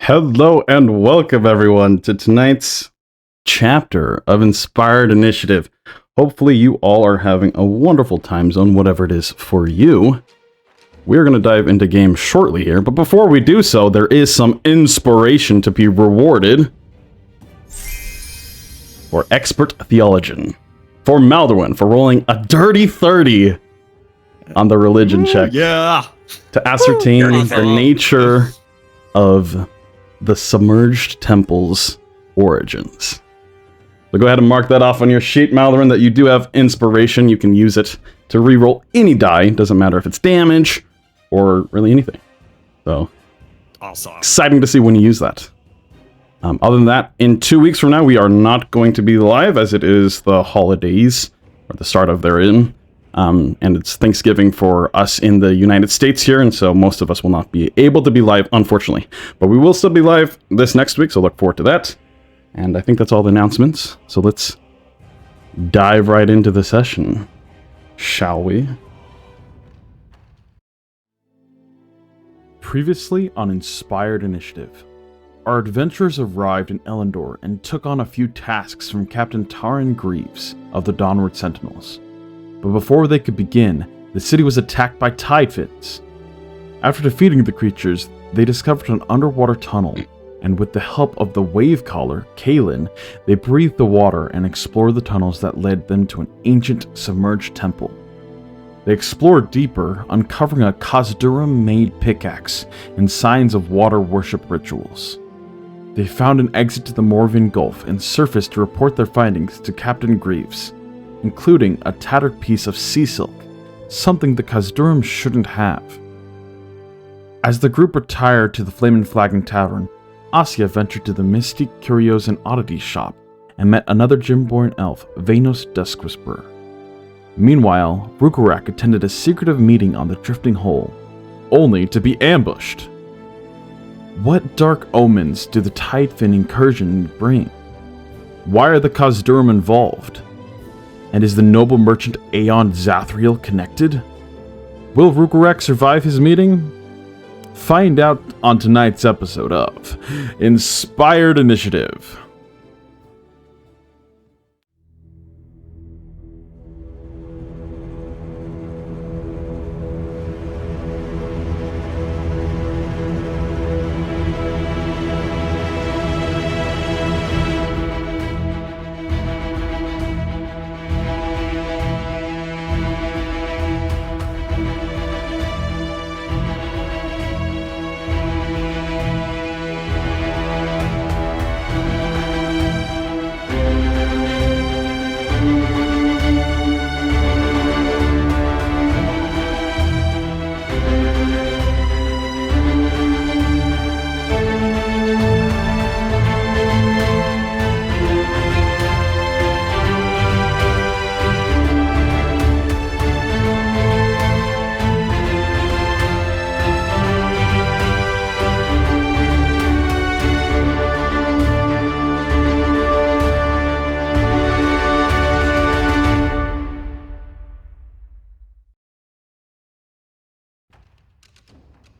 Hello and welcome everyone to tonight's chapter of Inspired Initiative. Hopefully you all are having a wonderful time zone, whatever it is for you. We're going to dive into game shortly here, but before we do so, there is some inspiration to be rewarded for Expert Theologian. For Maldorwen, for rolling a dirty 30 on the religion check. Yeah. To ascertain the nature of the submerged temple's origins. So go ahead and mark that off on your sheet, Maldorwen, that you do have inspiration. You can use it to reroll any die. Doesn't matter if it's damage or really anything. So Awesome. exciting to see when you use that. Other than that, in 2 weeks from now, we are not going to be live as it is the holidays, or the start of therein. And it's Thanksgiving for us in the United States here, and so most of us will not be able to be live, unfortunately. But we will still be live this next week, so look forward to that. And I think that's all the announcements. So let's dive right into the session, shall we? Previously on Inspired Initiative, our adventurers arrived in Elandor and took on a few tasks from Captain Taran Greaves of the Onward Sentinels. But before they could begin, the city was attacked by tide fins. After defeating the creatures, they discovered an underwater tunnel, and with the help of the wave caller, Kaelin, they breathed the water and explored the tunnels that led them to an ancient submerged temple. They explored deeper, uncovering a Khazdurim-made pickaxe and signs of water worship rituals. They found an exit to the Maldorwen Gulf and surfaced to report their findings to Captain Greaves, including a tattered piece of sea silk, something the Khazdurim shouldn't have. As the group retired to the Flamin' Flagon Tavern, Asja ventured to the Mystic Curios and Oddities shop and met another Gem-born elf, Vanos Duskwhisperer. Meanwhile, Rhukkarrak attended a secretive meeting on the Drifting Hole, only to be ambushed. What dark omens do the Tidefin incursion bring? Why are the Khazdurim involved? And is the noble merchant Aeon Zathriel connected? Will Rhukkarrak survive his meeting? Find out on tonight's episode of Inspired Initiative.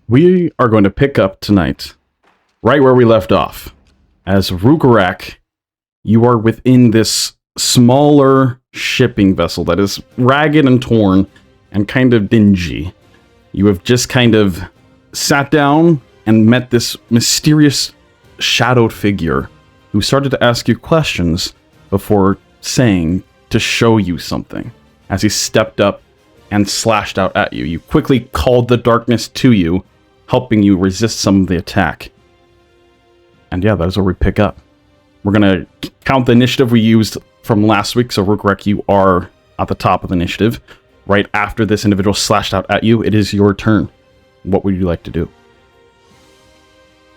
We are going to pick up tonight, right where we left off. As Rhukkarrak, you are within this smaller shipping vessel that is ragged and torn and kind of dingy. You have just kind of sat down and met this mysterious shadowed figure who started to ask you questions before saying to show you something. As he stepped up and slashed out at you, you quickly called the darkness to you, helping you resist some of the attack. And yeah, that's where we pick up. We're going to count the initiative we used from last week, so Rhukkarrak, you are at the top of the initiative. Right after this individual slashed out at you, it is your turn. What would you like to do?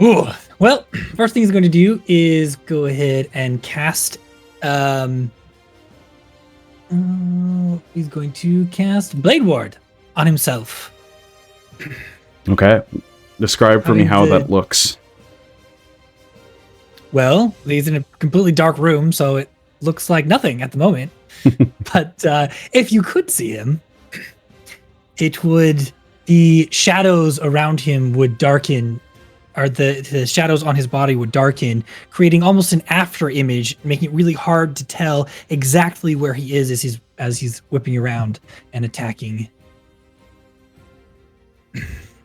Ooh, well, first thing he's going to do is go ahead and cast... he's going to cast Blade Ward on himself. Okay. Describe for me how that looks. Well, he's in a completely dark room, so it looks like nothing at the moment. But if you could see him, it would, the shadows around him would darken or the shadows on his body would darken, creating almost an after image, making it really hard to tell exactly where he is as he's whipping around and attacking.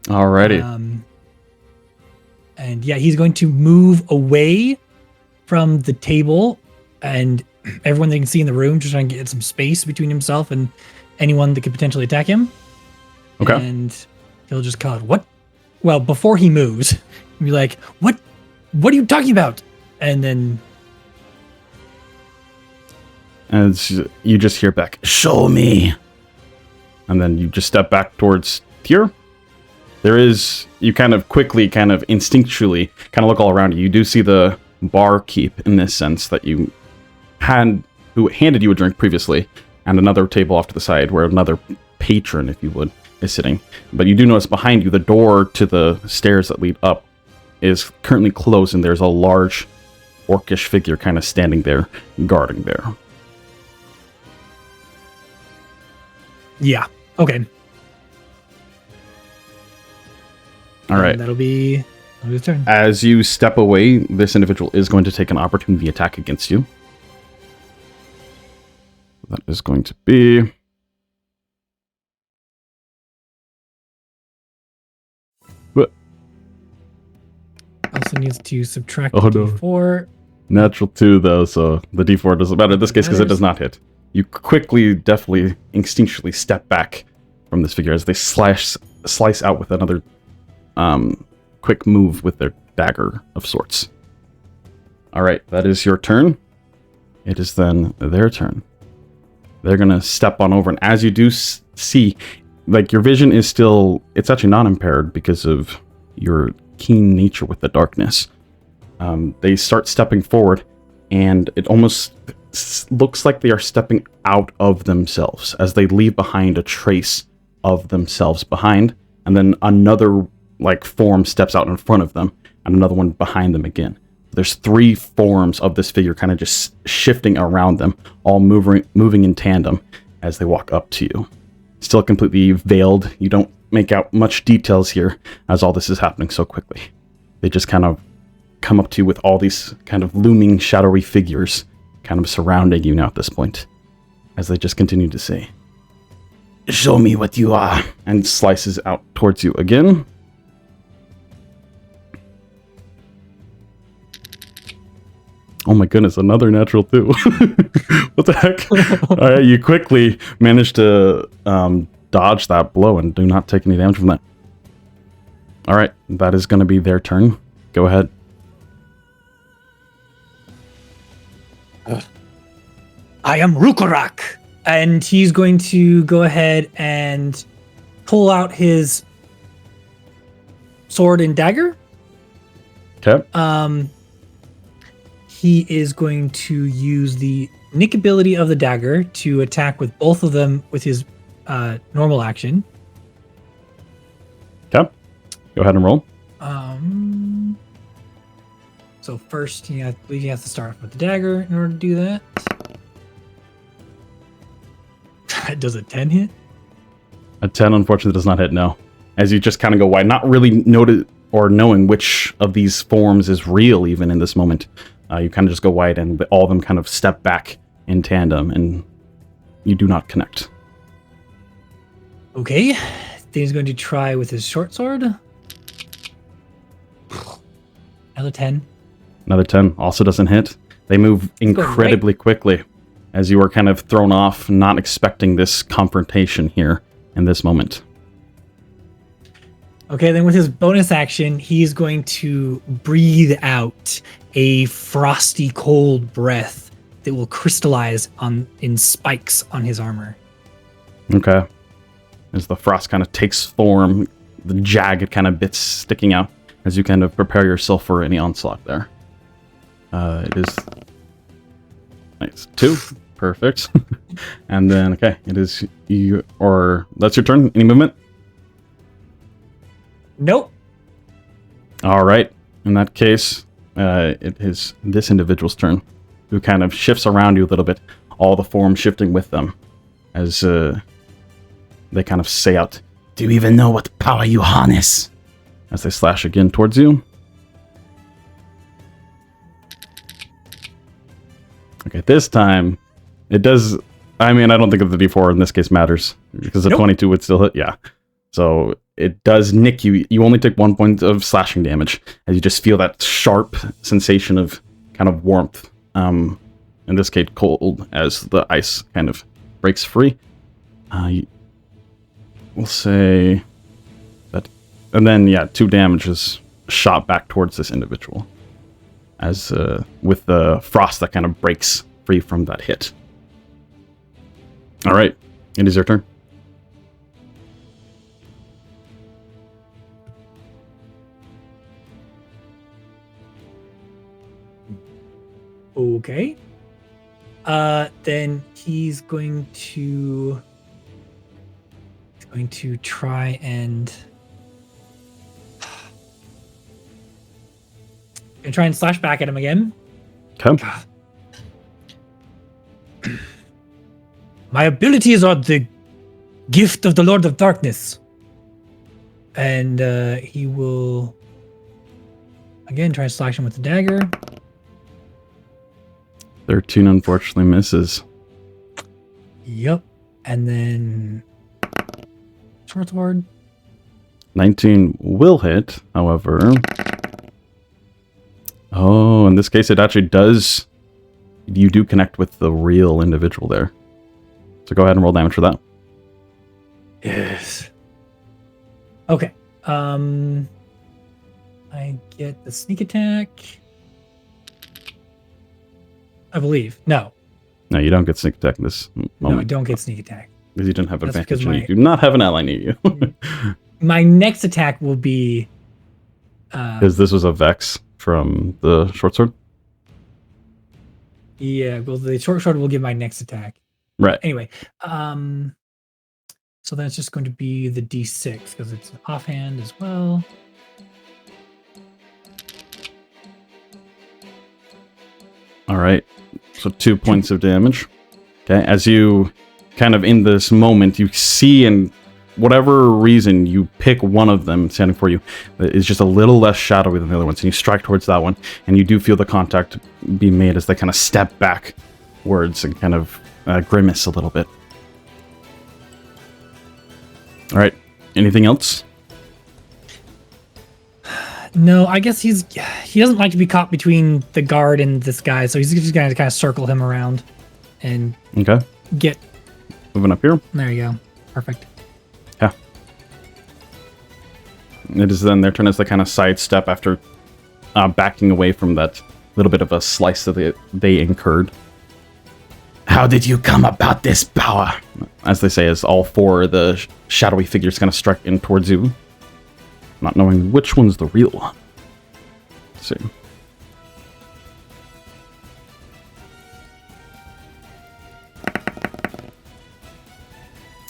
Alrighty. And yeah, he's going to move away from the table and everyone they can see in the room, just trying to get some space between himself and anyone that could potentially attack him. Okay. And he'll just call it, what? Well, before he moves, he'll be like, what are you talking about? And then... As you just hear back, show me. And then you just step back towards here. There is, you kind of quickly, kind of instinctually, kind of look all around you. You do see the barkeep in this sense that you had, who handed you a drink previously, and another table off to the side where another patron, if you would, is sitting. But you do notice behind you, the door to the stairs that lead up is currently closed, and there's a large orcish figure kind of standing there, guarding there. Yeah. Okay. All right. That'll be his turn. As you step away, this individual is going to take an opportunity attack against you. That is going to be... What? Also needs to subtract Oh, no. d4. Natural 2, though, so the d4 doesn't matter in this case because it does not hit. You quickly, definitely, instinctually step back from this figure as they slice out with another quick move with their dagger of sorts. Alright, that is your turn. It is then their turn. They're going to step on over, and as you do see, like, your vision is still, it's actually not impaired because of your keen nature with the darkness. They start stepping forward, and it almost looks like they are stepping out of themselves as they leave behind a trace of themselves behind, and then another like form steps out in front of them, and another one behind them again. There's 3 forms of this figure kind of just shifting around them, all moving in tandem as they walk up to you. Still completely veiled. You don't make out much details here as all this is happening so quickly. They just kind of come up to you with all these kind of looming shadowy figures kind of surrounding you now at this point, as they just continue to say, show me what you are, and slices out towards you again. Oh my goodness, another natural 2. What the heck? Alright, you quickly manage to dodge that blow and do not take any damage from that. Alright, that is going to be their turn. Go ahead. I am Rhukkarrak, and he's going to go ahead and pull out his sword and dagger. Okay. He is going to use the nick ability of the dagger to attack with both of them with his normal action. Okay. Go ahead and roll. So first, I believe he has to start off with the dagger in order to do that. Does a 10 hit? A 10 unfortunately does not hit, no. As you just kind of go wide, not really knowing which of these forms is real even in this moment. You kind of just go wide, and all of them kind of step back in tandem, and you do not connect. Okay. Then he's going to try with his short sword. Another 10. Another 10 also doesn't hit. They move incredibly quickly as you are kind of thrown off, not expecting this confrontation here in this moment. Okay, then with his bonus action, he's going to breathe out a frosty cold breath that will crystallize in spikes on his armor. Okay. As the frost kind of takes form, the jagged kind of bits sticking out as you kind of prepare yourself for any onslaught there. It is nice. 2. Perfect. And then, okay, it is you, or that's your turn. Any movement? Nope. All right. In that case, it is this individual's turn, who kind of shifts around you a little bit, all the forms shifting with them, as they kind of say out, "Do you even know what power you harness?" As they slash again towards you. Okay, this time it does. I mean, I don't think that the D4 in this case matters because the 22 would still hit. Yeah, so it does nick you. You only take 1 point of slashing damage as you just feel that sharp sensation of kind of warmth. In this case, cold as the ice kind of breaks free. We'll say that, and then 2 damage is shot back towards this individual, as with the frost that kind of breaks free from that hit. All right, it is your turn. Okay. Then he's going to try and slash back at him again. Okay. My abilities are the gift of the Lord of Darkness. And he will again try to slash him with the dagger. 13 unfortunately misses. Yep. And then short sword. 19 will hit, however. Oh, in this case, it actually does. You do connect with the real individual there. So go ahead and roll damage for that. Yes. Okay. I get the sneak attack. I believe. No. No, you don't get sneak attack in this moment. No, I don't get sneak attack. Because you didn't have That's advantage because and you do not have an ally near you. My next attack will be... Because this was a Vex from the short sword? Yeah, well, the short sword will give my next attack. Right. Anyway, so that's just going to be the D6, because it's offhand as well. All right. So 2 points of damage. Okay. As you kind of in this moment, you see, and whatever reason, you pick one of them standing for you that is just a little less shadowy than the other ones, and you strike towards that one, and you do feel the contact be made as they kind of step backwards and kind of grimace a little bit. All right. Anything else? No, I guess he doesn't like to be caught between the guard and this guy, so he's just going to kind of circle him around and get... Moving up here. There you go. Perfect. Yeah. It is then their turn as they kind of sidestep after backing away from that little bit of a slice that they incurred. How did you come about this power? As they say, as all 4 of the shadowy figures kind of strike in towards you, not knowing which one's the real one. Let's see.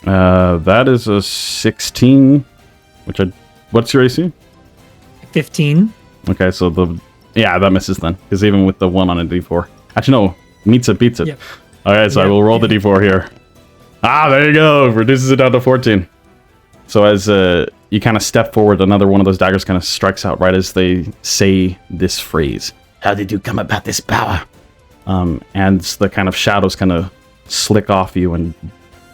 That is a 16. What's your AC? 15. Okay, so that misses then, because even with the 1 on a D4, actually no, meets it, beats it. Yep. All right, so I will roll the D4 here. There you go. Reduces it down to 14. So as you kind of step forward, another one of those daggers kind of strikes out right as they say this phrase. How did you come about this power? And the kind of shadows kind of slick off you and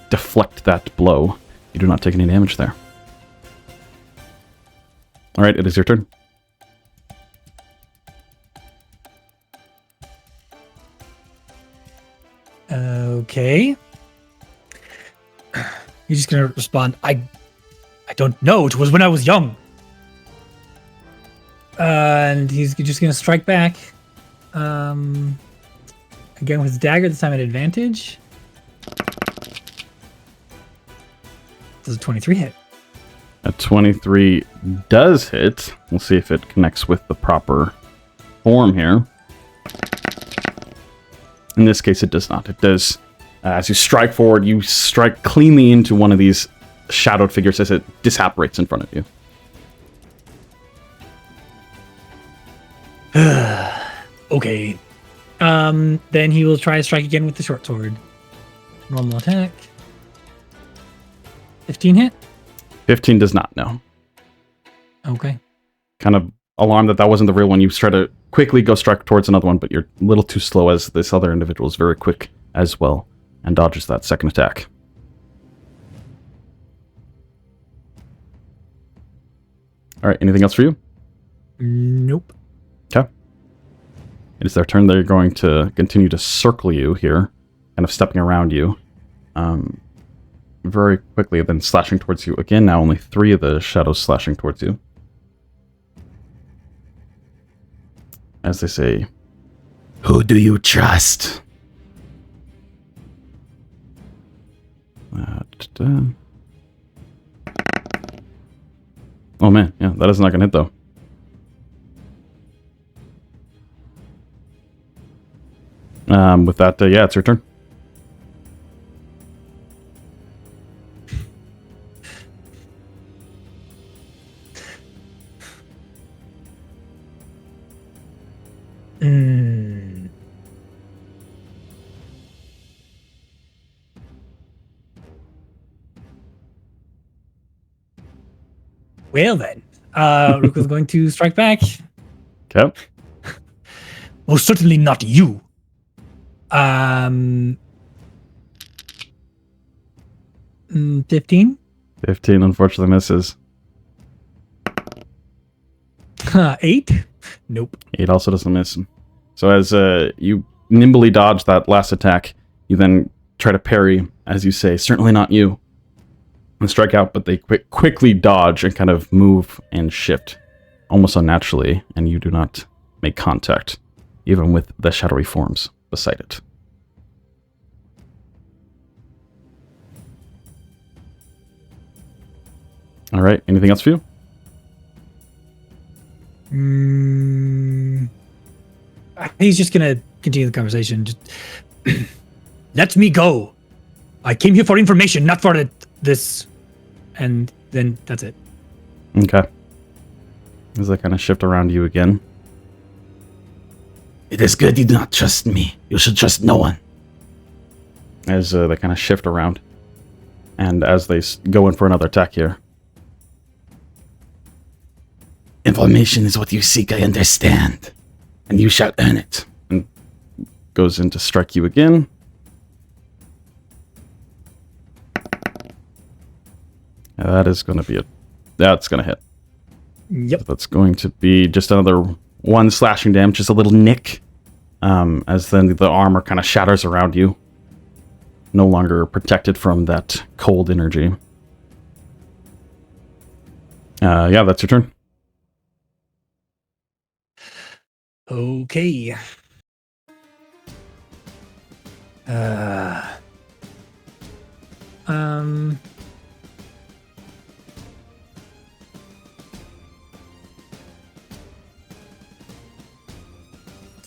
deflect that blow. You do not take any damage there. All right, it is your turn. Okay. He's just going to respond, I don't know. It was when I was young. And he's just going to strike back. Again with his dagger, this time at advantage. Does a 23 hit? A 23 does hit. We'll see if it connects with the proper form here. In this case, it does not. It does. As you strike forward, you strike cleanly into one of these shadowed figures as it disapparates in front of you. Okay. Then he will try to strike again with the short sword. Normal attack. 15 hit? 15 does not, no. Okay. Kind of alarmed that wasn't the real one, you try to quickly go strike towards another one, but you're a little too slow as this other individual is very quick as well and dodges that second attack. All right, anything else for you? Nope. Okay. It is their turn. They're going to continue to circle you here, kind of stepping around you very quickly, then slashing towards you again. Now only 3 of the shadows slashing towards you. As they say, "Who do you trust?" Oh man, yeah, that is not gonna hit though. With that, yeah, it's your turn. Well then, Rook is going to strike back. Okay. Most certainly not you. 15? 15 unfortunately misses. 8? Nope. 8 also doesn't miss. So as you nimbly dodge that last attack, you then try to parry, as you say, "Certainly not you," and strike out, but they quickly dodge and kind of move and shift almost unnaturally, and you do not make contact, even with the shadowy forms beside it. All right, anything else for you? He's just gonna continue the conversation. Just let me go. I came here for information, not for this. And then that's it. Okay. As they kind of shift around you again. "It is good you do not trust me. You should trust no one." As they kind of shift around. And as they go in for another attack here. "Information is what you seek, I understand. And you shall earn it." And goes in to strike you again. That is going to be that's going to hit. Yep. So that's going to be just another 1 slashing damage, just a little nick. As then the armor kind of shatters around you. No longer protected from that cold energy. Yeah, that's your turn. Okay.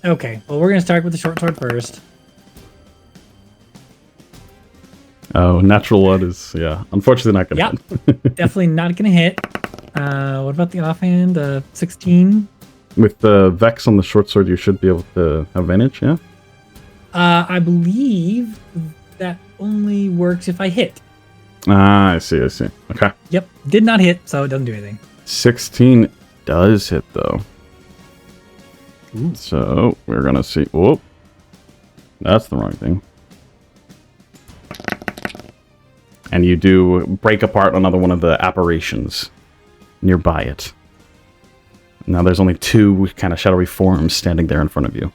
Okay, well, we're going to start with the short sword first. Oh, natural 1 is, yeah, unfortunately not going to hit. Definitely not going to hit. What about the offhand? 16? With the Vex on the short sword, you should be able to have advantage, yeah? I believe that only works if I hit. Ah, I see. Okay. Yep, did not hit, so it doesn't do anything. 16 does hit, though. Ooh. So, we're going to see... Whoop. That's the wrong thing. And you do break apart another one of the apparitions nearby it. Now there's only 2 kind of shadowy forms standing there in front of you.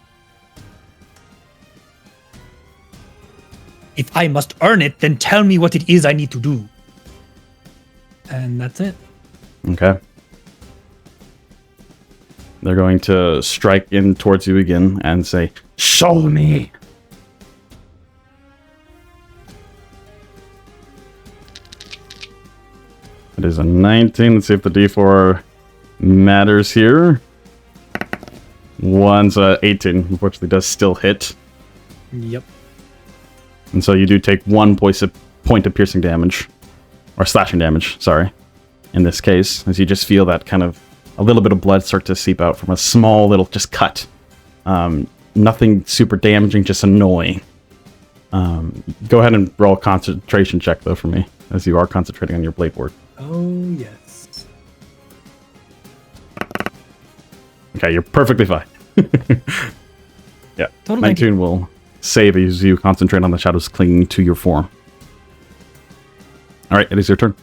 If I must earn it, then tell me what it is I need to do. And that's it. Okay. They're going to strike in towards you again and say, "Show me!" It is a 19. Let's see if the D4 matters here. 1's 18. Unfortunately, does still hit. Yep. And so you do take 1 point of piercing damage. Or slashing damage, sorry. In this case, as you just feel that kind of a little bit of blood start to seep out from a small little just cut. Nothing super damaging, just annoying. Go ahead and roll a concentration check, though, for me, as you are concentrating on your blade ward. Oh, yes. Okay, you're perfectly fine. Yeah, Total 19 will save as you concentrate on the shadows clinging to your form. All right, it is your turn.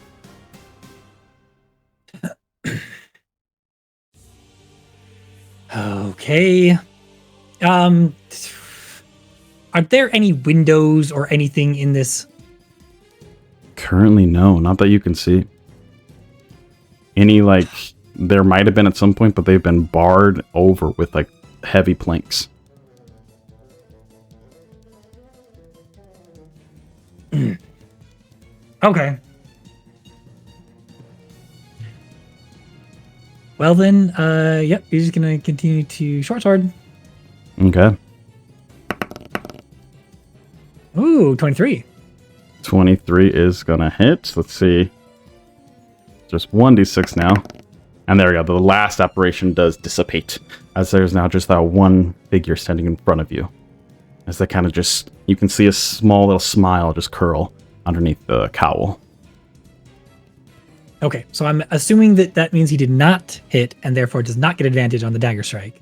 Okay. Are there any windows or anything in this? Currently, no, not that you can see. Any, like, there might have been at some point, but they've been barred over with, like, heavy planks. Okay. Well then, yep, you're just gonna continue to short sword. Okay. Ooh, 23. 23 is gonna hit. Let's see. Just 1d6 now. And there we go. The last apparition does dissipate, as there's now just that one figure standing in front of you. As they kind of just, you can see a small little smile just curl underneath the cowl. Okay, so I'm assuming that means he did not hit and therefore does not get advantage on the dagger strike.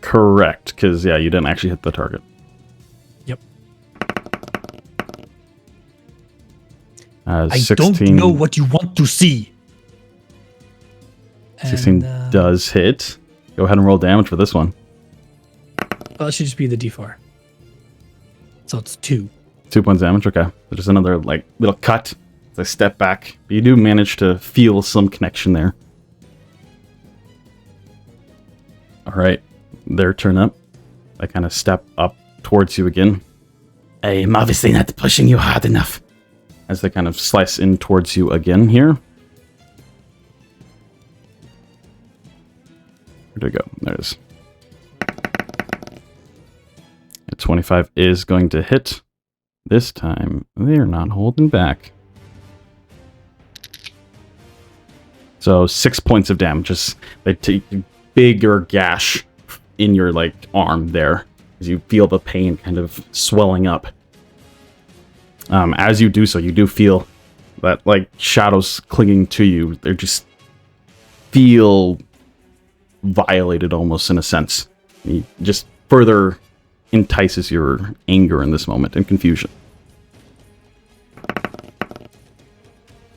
Correct, because, yeah, you didn't actually hit the target. Yep. 16, I don't know what you want to see. 16 does hit. Go ahead and roll damage for this one. Well, it should just be the d4. So it's 2. 2 points damage, okay. So just another, like, little cut as I step back. But you do manage to feel some connection there. Alright, their turn up. They kind of step up towards you again. I am obviously not pushing you hard enough. As they kind of slice in towards you again here. Where'd it go? There it is. 25 is going to hit. This time, they're not holding back. So 6 points of damage. Just they take a bigger gash in your like arm there, as you feel the pain kind of swelling up. As you do so, you do feel that like shadows clinging to you. They just feel violated almost in a sense. You just further entices your anger in this moment and confusion.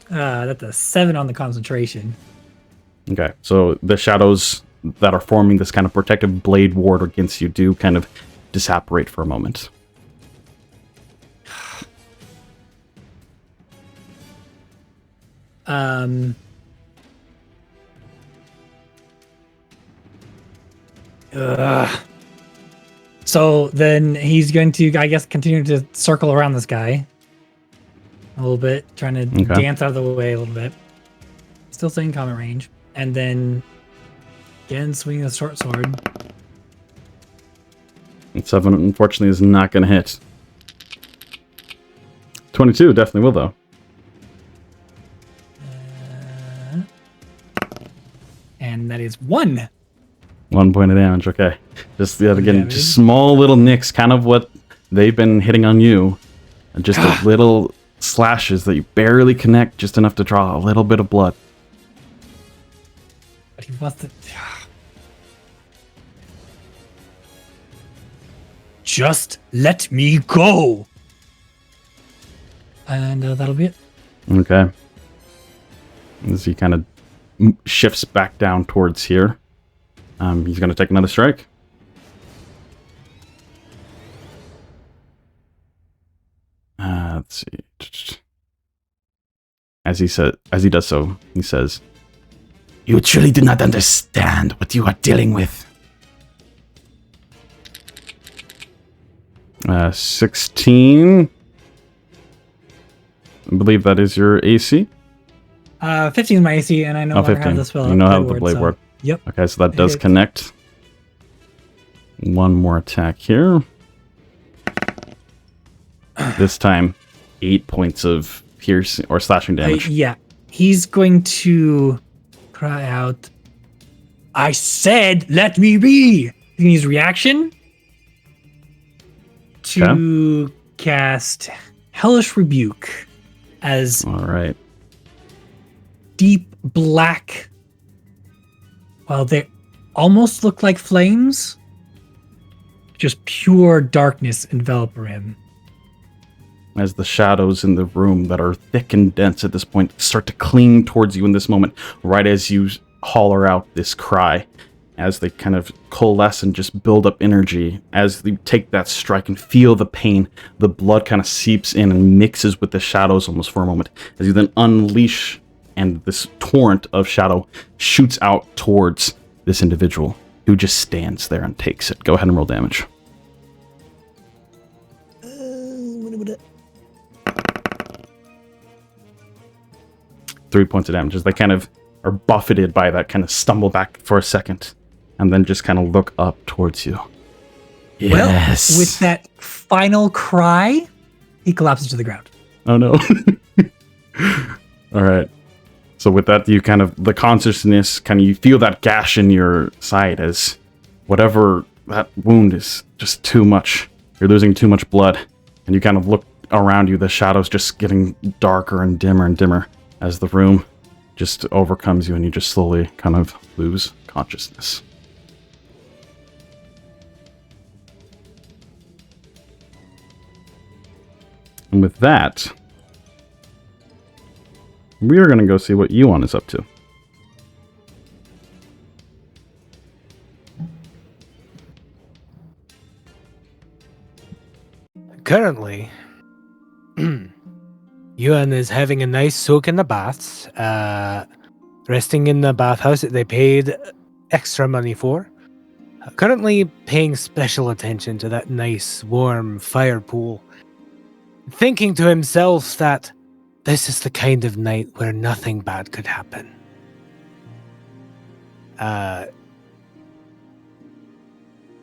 That's a 7 on the concentration. Okay, so the shadows that are forming this kind of protective blade ward against you do kind of disapparate for a moment. So then he's going to, I guess, continue to circle around this guy a little bit, trying to dance out of the way a little bit. Still staying combat range. And then again, swinging a short sword. And 7, unfortunately, is not going to hit. 22 definitely will, though. And that is 1. 1 point of damage, okay. Just, yet again, just small little nicks, kind of what they've been hitting on you. And just a little slashes that you barely connect, just enough to draw a little bit of blood. But he wants to... Just let me go! And that'll be it. Okay. As he kind of shifts back down towards here. He's going to take another strike. Let's see. As he does so, he says, "You truly do not understand what you are dealing with." 16. I believe that is your AC. 15 is my AC, and I no longer have the spell. You know how the blade works. Yep. Okay, so that does connect. One more attack here. This time, 8 points of piercing or slashing damage. Yeah. He's going to cry out, "I said, let me be!" He can use reaction to cast Hellish Rebuke as all right. Deep black. Well, almost look like flames. Just pure darkness envelop him. As the shadows in the room that are thick and dense at this point start to cling towards you in this moment, right as you holler out this cry, as they kind of coalesce and just build up energy, as you take that strike and feel the pain, the blood kind of seeps in and mixes with the shadows almost for a moment, as you then unleash, and this torrent of shadow shoots out towards this individual who just stands there and takes it. Go ahead and roll damage. 3 points of damage as they kind of are buffeted by that, kind of stumble back for a second, and then just kind of look up towards you. Yes. Well, with that final cry, he collapses to the ground. Oh no. All right. So with that, you kind of, the consciousness, kind of, you feel that gash in your side as whatever that wound is just too much. You're losing too much blood. And you kind of look around you, the shadows just getting darker and dimmer as the room just overcomes you and you just slowly kind of lose consciousness. And with that, we are going to go see what Euan is up to. Currently, Euan is having a nice soak in the baths, resting in the bathhouse that they paid extra money for. Currently paying special attention to that nice, warm fire pool. Thinking to himself that this is the kind of night where nothing bad could happen. I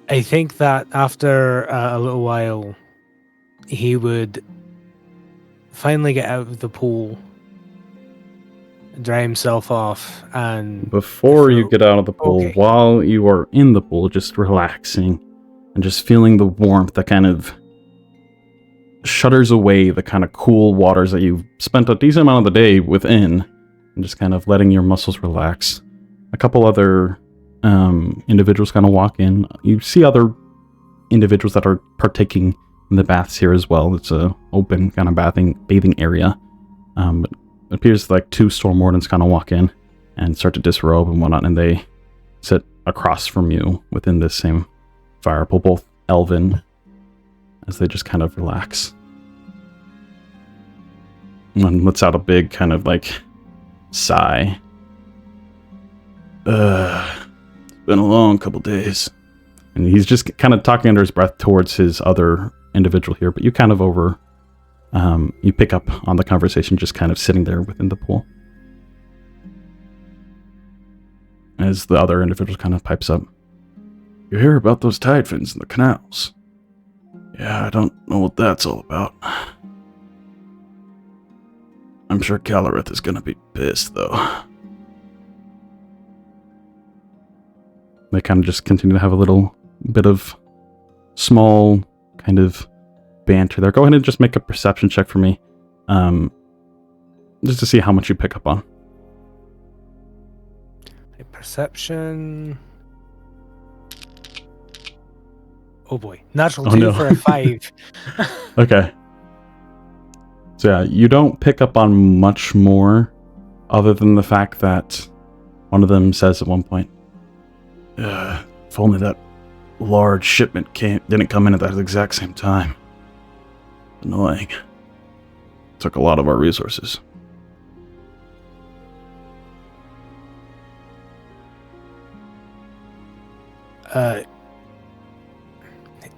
think that after a little while, he would finally get out of the pool, dry himself off, and... Before you get out of the pool, while you are in the pool, just relaxing and just feeling the warmth that kind of shudders away the kind of cool waters that you've spent a decent amount of the day within, and just kind of letting your muscles relax. A couple other individuals kind of walk in. You see other individuals that are partaking in the baths here as well. It's a open kind of bathing area. It appears like 2 storm wardens kind of walk in and start to disrobe and whatnot, and they sit across from you within this same fire pool, both elven, as they just kind of relax. One lets out a big kind of like sigh. It's been a long couple days. And he's just kind of talking under his breath towards his other individual here, but you kind of you pick up on the conversation just kind of sitting there within the pool. As the other individual kind of pipes up. You hear about those tide fins in the canals? Yeah, I don't know what that's all about. I'm sure Calorith is gonna be pissed, though. They kind of just continue to have a little bit of small kind of banter there. Go ahead and just make a perception check for me. Just to see how much you pick up on. A perception... Oh boy. Natural 2 for a 5. Okay. So yeah, you don't pick up on much more other than the fact that one of them says at one point, if only that large shipment didn't come in at that exact same time. Annoying. Took a lot of our resources.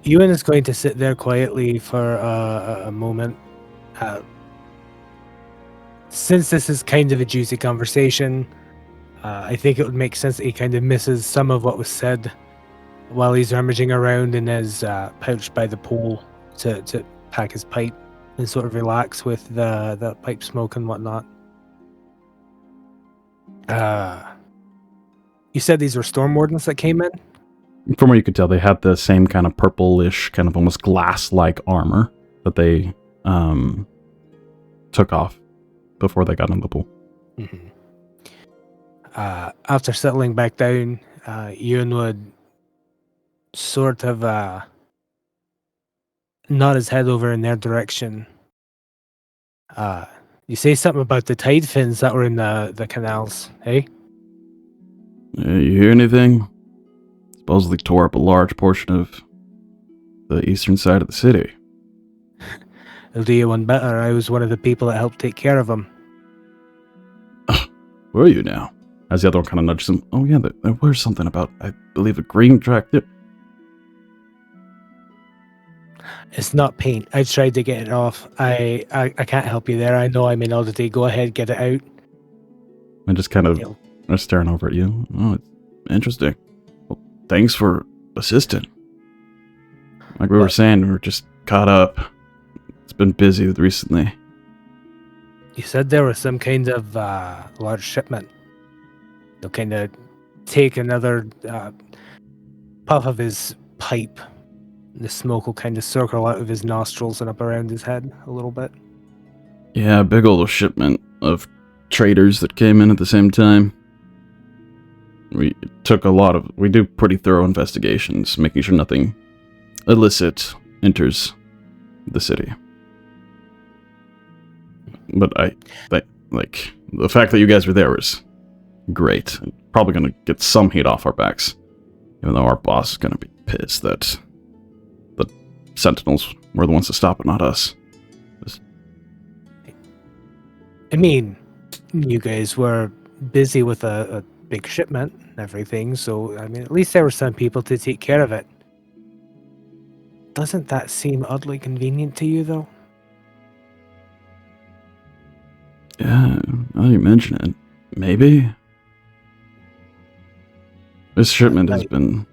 Euan is going to sit there quietly for a moment. Since this is kind of a juicy conversation, I think it would make sense that he kind of misses some of what was said while he's rummaging around in his pouch by the pool to pack his pipe and sort of relax with the pipe smoke and whatnot. You said these were storm wardens that came in? From what you could tell, they had the same kind of purplish, kind of almost glass-like armor that they took off before they got in the pool. Mm-hmm. After settling back down, Euan would sort of nod his head over in their direction. You say something about the tide fins that were in the canals, hey? You hear anything? Supposedly tore up a large portion of the eastern side of the city. It'll do you one better. I was one of the people that helped take care of them. Where are you now? As the other one kind of nudges him. Oh yeah, there was something about, I believe, a green track there. It's not paint. I tried to get it off. I can't help you there. I know I'm in oddity. Go ahead, get it out. And just kind of are staring over at you. Oh, it's interesting. Well, thanks for assisting. Like we were saying, we were just caught up. It's been busy recently. You said there was some kind of large shipment. They'll kind of take another puff of his pipe. The smoke will kind of circle out of his nostrils and up around his head a little bit. Yeah, a big old shipment of traders that came in at the same time. We do pretty thorough investigations, making sure nothing illicit enters the city. But the fact that you guys were there was great. Probably going to get some heat off our backs, even though our boss is going to be pissed that the Sentinels were the ones to stop it, not us. I mean, you guys were busy with a big shipment and everything, so I mean, at least there were some people to take care of it. Doesn't that seem oddly convenient to you, though? Yeah, now you mention it. Maybe. This shipment has been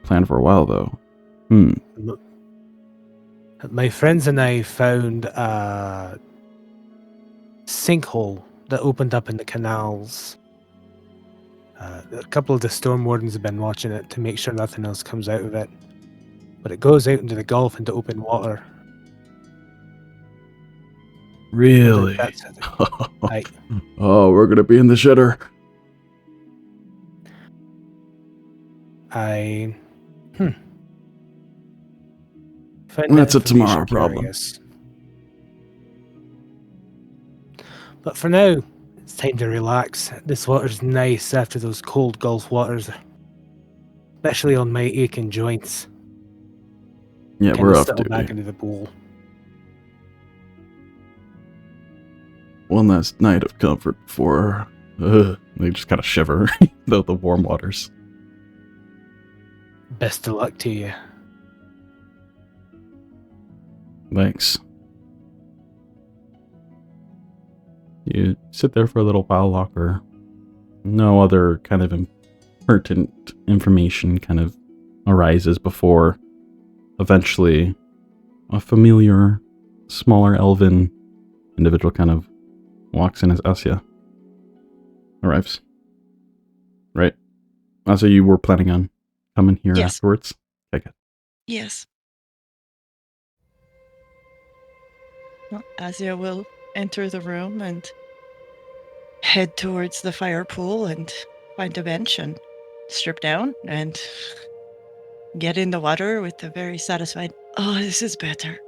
planned for a while, though. My friends and I found a sinkhole that opened up in the canals. A couple of the storm wardens have been watching it to make sure nothing else comes out of it. But it goes out into the Gulf into open water. Really? That's it. Oh, we're gonna be in the shitter. That's a tomorrow problem. But for now, it's time to relax. This water's nice after those cold Gulf waters, especially on my aching joints. Yeah, we're off duty. Back into the pool. One last night of comfort before they just kind of shiver the warm waters. Best of luck to you. Thanks. You sit there for a little while longer. No other kind of pertinent information kind of arises before eventually a familiar, smaller elven individual kind of walks in as Asja arrives. Right? Asja, you were planning on coming here afterwards? Okay, good. Yes. Well, Asja will enter the room and head towards the fire pool and find a bench and strip down and get in the water with a very satisfied, "Oh, this is better.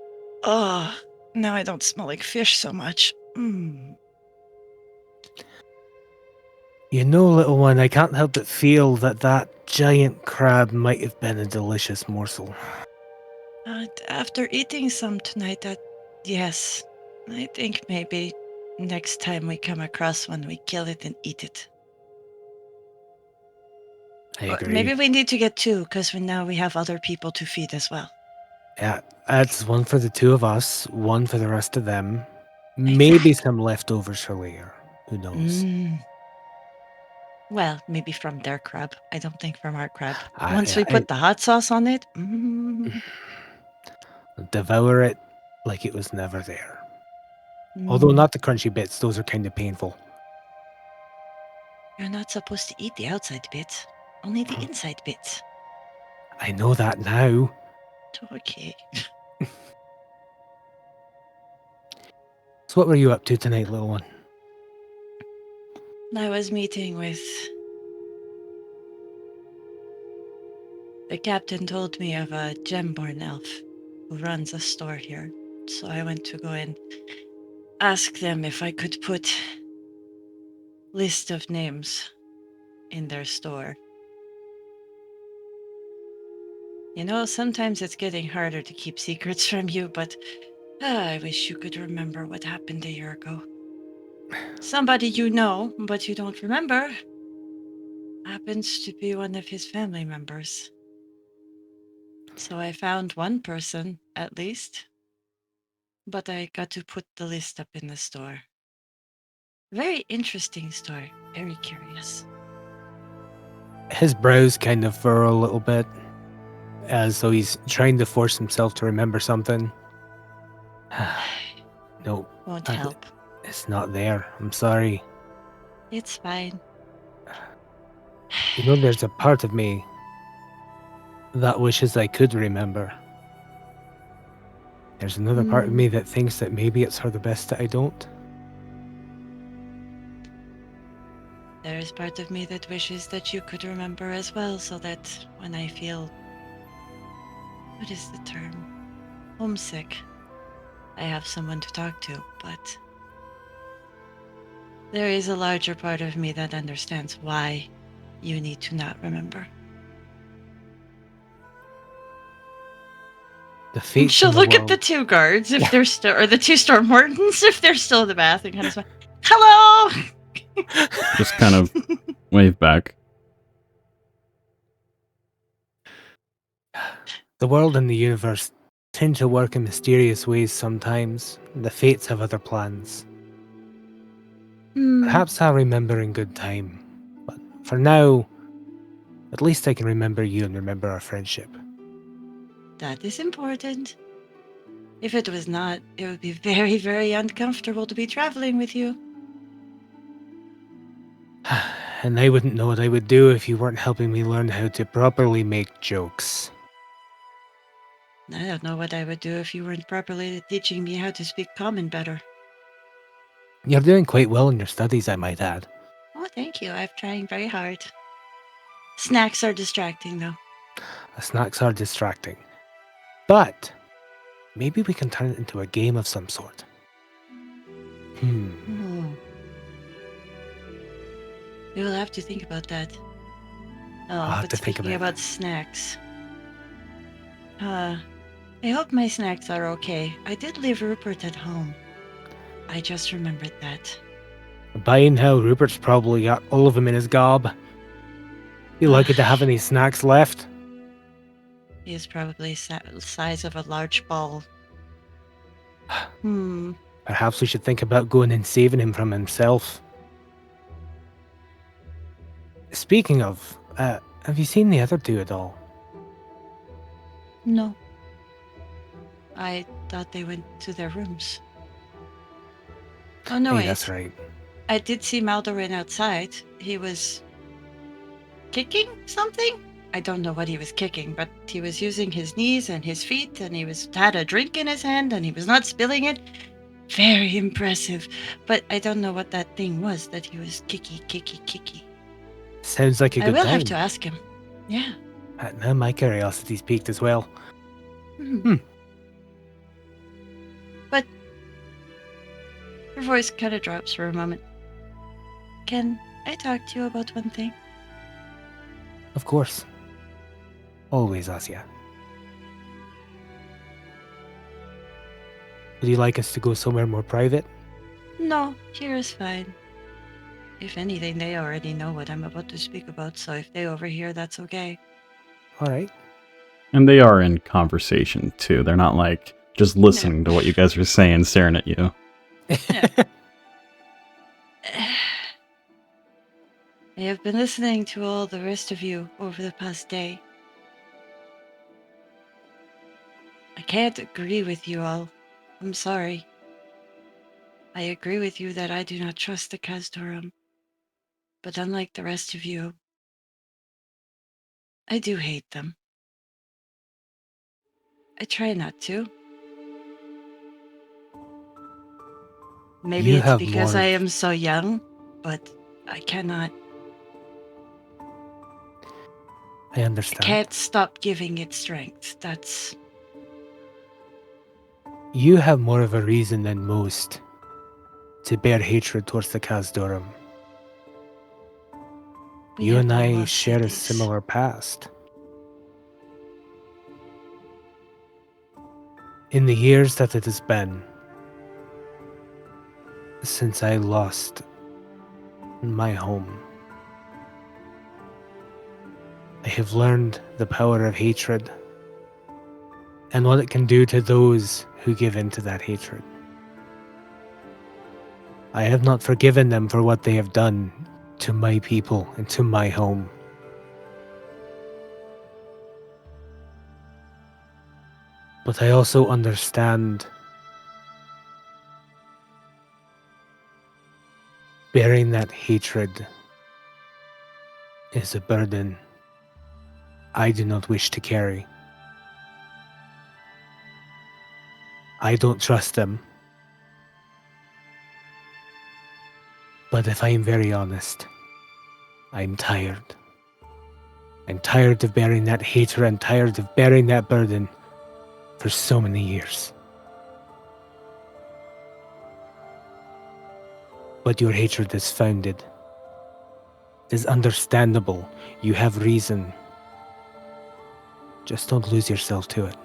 Oh, now I don't smell like fish so much." You know, little one, I can't help but feel that giant crab might have been a delicious morsel. After eating some tonight, yes, I think maybe next time we come across one, we kill it and eat it. I agree. Maybe we need to get two, because now we have other people to feed as well. Yeah, that's one for the two of us, one for the rest of them. Maybe some leftovers for later. Who knows? Well, maybe from their crab. I don't think from our crab. Once we put the hot sauce on it, devour it like it was never there. Although not the crunchy bits, those are kind of painful. You're not supposed to eat the outside bits, only the inside bits. I know that now. Okay. So what were you up to tonight, little one? I was meeting with The captain told me of a gemborn elf who runs a store here. So I went to go and ask them if I could put list of names in their store. You know, sometimes it's getting harder to keep secrets from you, but I wish you could remember what happened a year ago. Somebody you know, but you don't remember, happens to be one of his family members. So I found one person, at least, but I got to put the list up in the store. Very interesting store, very curious. His brows kind of furrow a little bit, as though he's trying to force himself to remember something. No, Won't help. it's not there. I'm sorry. It's fine. You know, there's a part of me that wishes I could remember. There's another part of me that thinks that maybe it's for the best that I don't. There is part of me that wishes that you could remember as well, so that when I feel, what is the term? Homesick, I have someone to talk to, but there is a larger part of me that understands why you need to not remember. The fates She'll in the look at world. the two guards if they're still, or the two storm wardens if they're still in the bath, and kind of smile. Hello. Just kind of wave back. The world and the universe tend to work in mysterious ways sometimes. The fates have other plans. Perhaps I'll remember in good time. But for now, at least I can remember you and remember our friendship. That is important. If it was not, it would be very, very uncomfortable to be traveling with you. And I wouldn't know what I would do if you weren't helping me learn how to properly make jokes. I don't know what I would do if you weren't properly teaching me how to speak common better. You're doing quite well in your studies, I might add. Oh, thank you. I'm trying very hard. Snacks are distracting, though. Snacks are distracting. But maybe we can turn it into a game of some sort. Oh. We will have to think about that. I'll have But to think speaking about about snacks. I hope my snacks are okay. I did leave Rupert at home. I just remembered that. By now, Rupert's probably got all of them in his gob. You lucky to have any snacks left? He is probably the size of a large ball. Perhaps we should think about going and saving him from himself. Speaking of, have you seen the other two at all? No. I thought they went to their rooms. Oh, no, Hey, wait. that's right. I did see Maldorwen outside. He was kicking something? I don't know what he was kicking, but he was using his knees and his feet, and he had a drink in his hand, and he was not spilling it. Very impressive. But I don't know what that thing was that he was kicky. Sounds like a good I will time. have to ask him. Yeah. Now my curiosity's piqued as well. But her voice kind of drops for a moment. Can I talk to you about one thing? Of course. Always, Asja. Would you like us to go somewhere more private? No, here is fine. If anything, they already know what I'm about to speak about, so if they overhear, that's okay. Alright. And they are in conversation, too. They're not, like, just listening to what you guys are saying, staring at you. I have been listening to all the rest of you over the past day. I can't agree with you all. I'm sorry. I agree with you that I do not trust the Khazdurim. But unlike the rest of you, I do hate them. I try not to. Maybe You it's have because I more- am so young, but I cannot. I I understand. can't stop giving it strength. That's... You have more of a reason than most to bear hatred towards the Khazdurim. we You have and all I lost share a cities. similar past. In the years that it has been since I lost my home, I have learned the power of hatred and what it can do to those who give in to that hatred. I have not forgiven them for what they have done to my people and to my home. But I also understand bearing that hatred is a burden I do not wish to carry. I don't trust them. But if I am very honest, I'm tired. I'm tired of bearing that hatred. I'm tired of bearing that burden for so many years. But your hatred is founded. It is understandable. You have reason. Just don't lose yourself to it.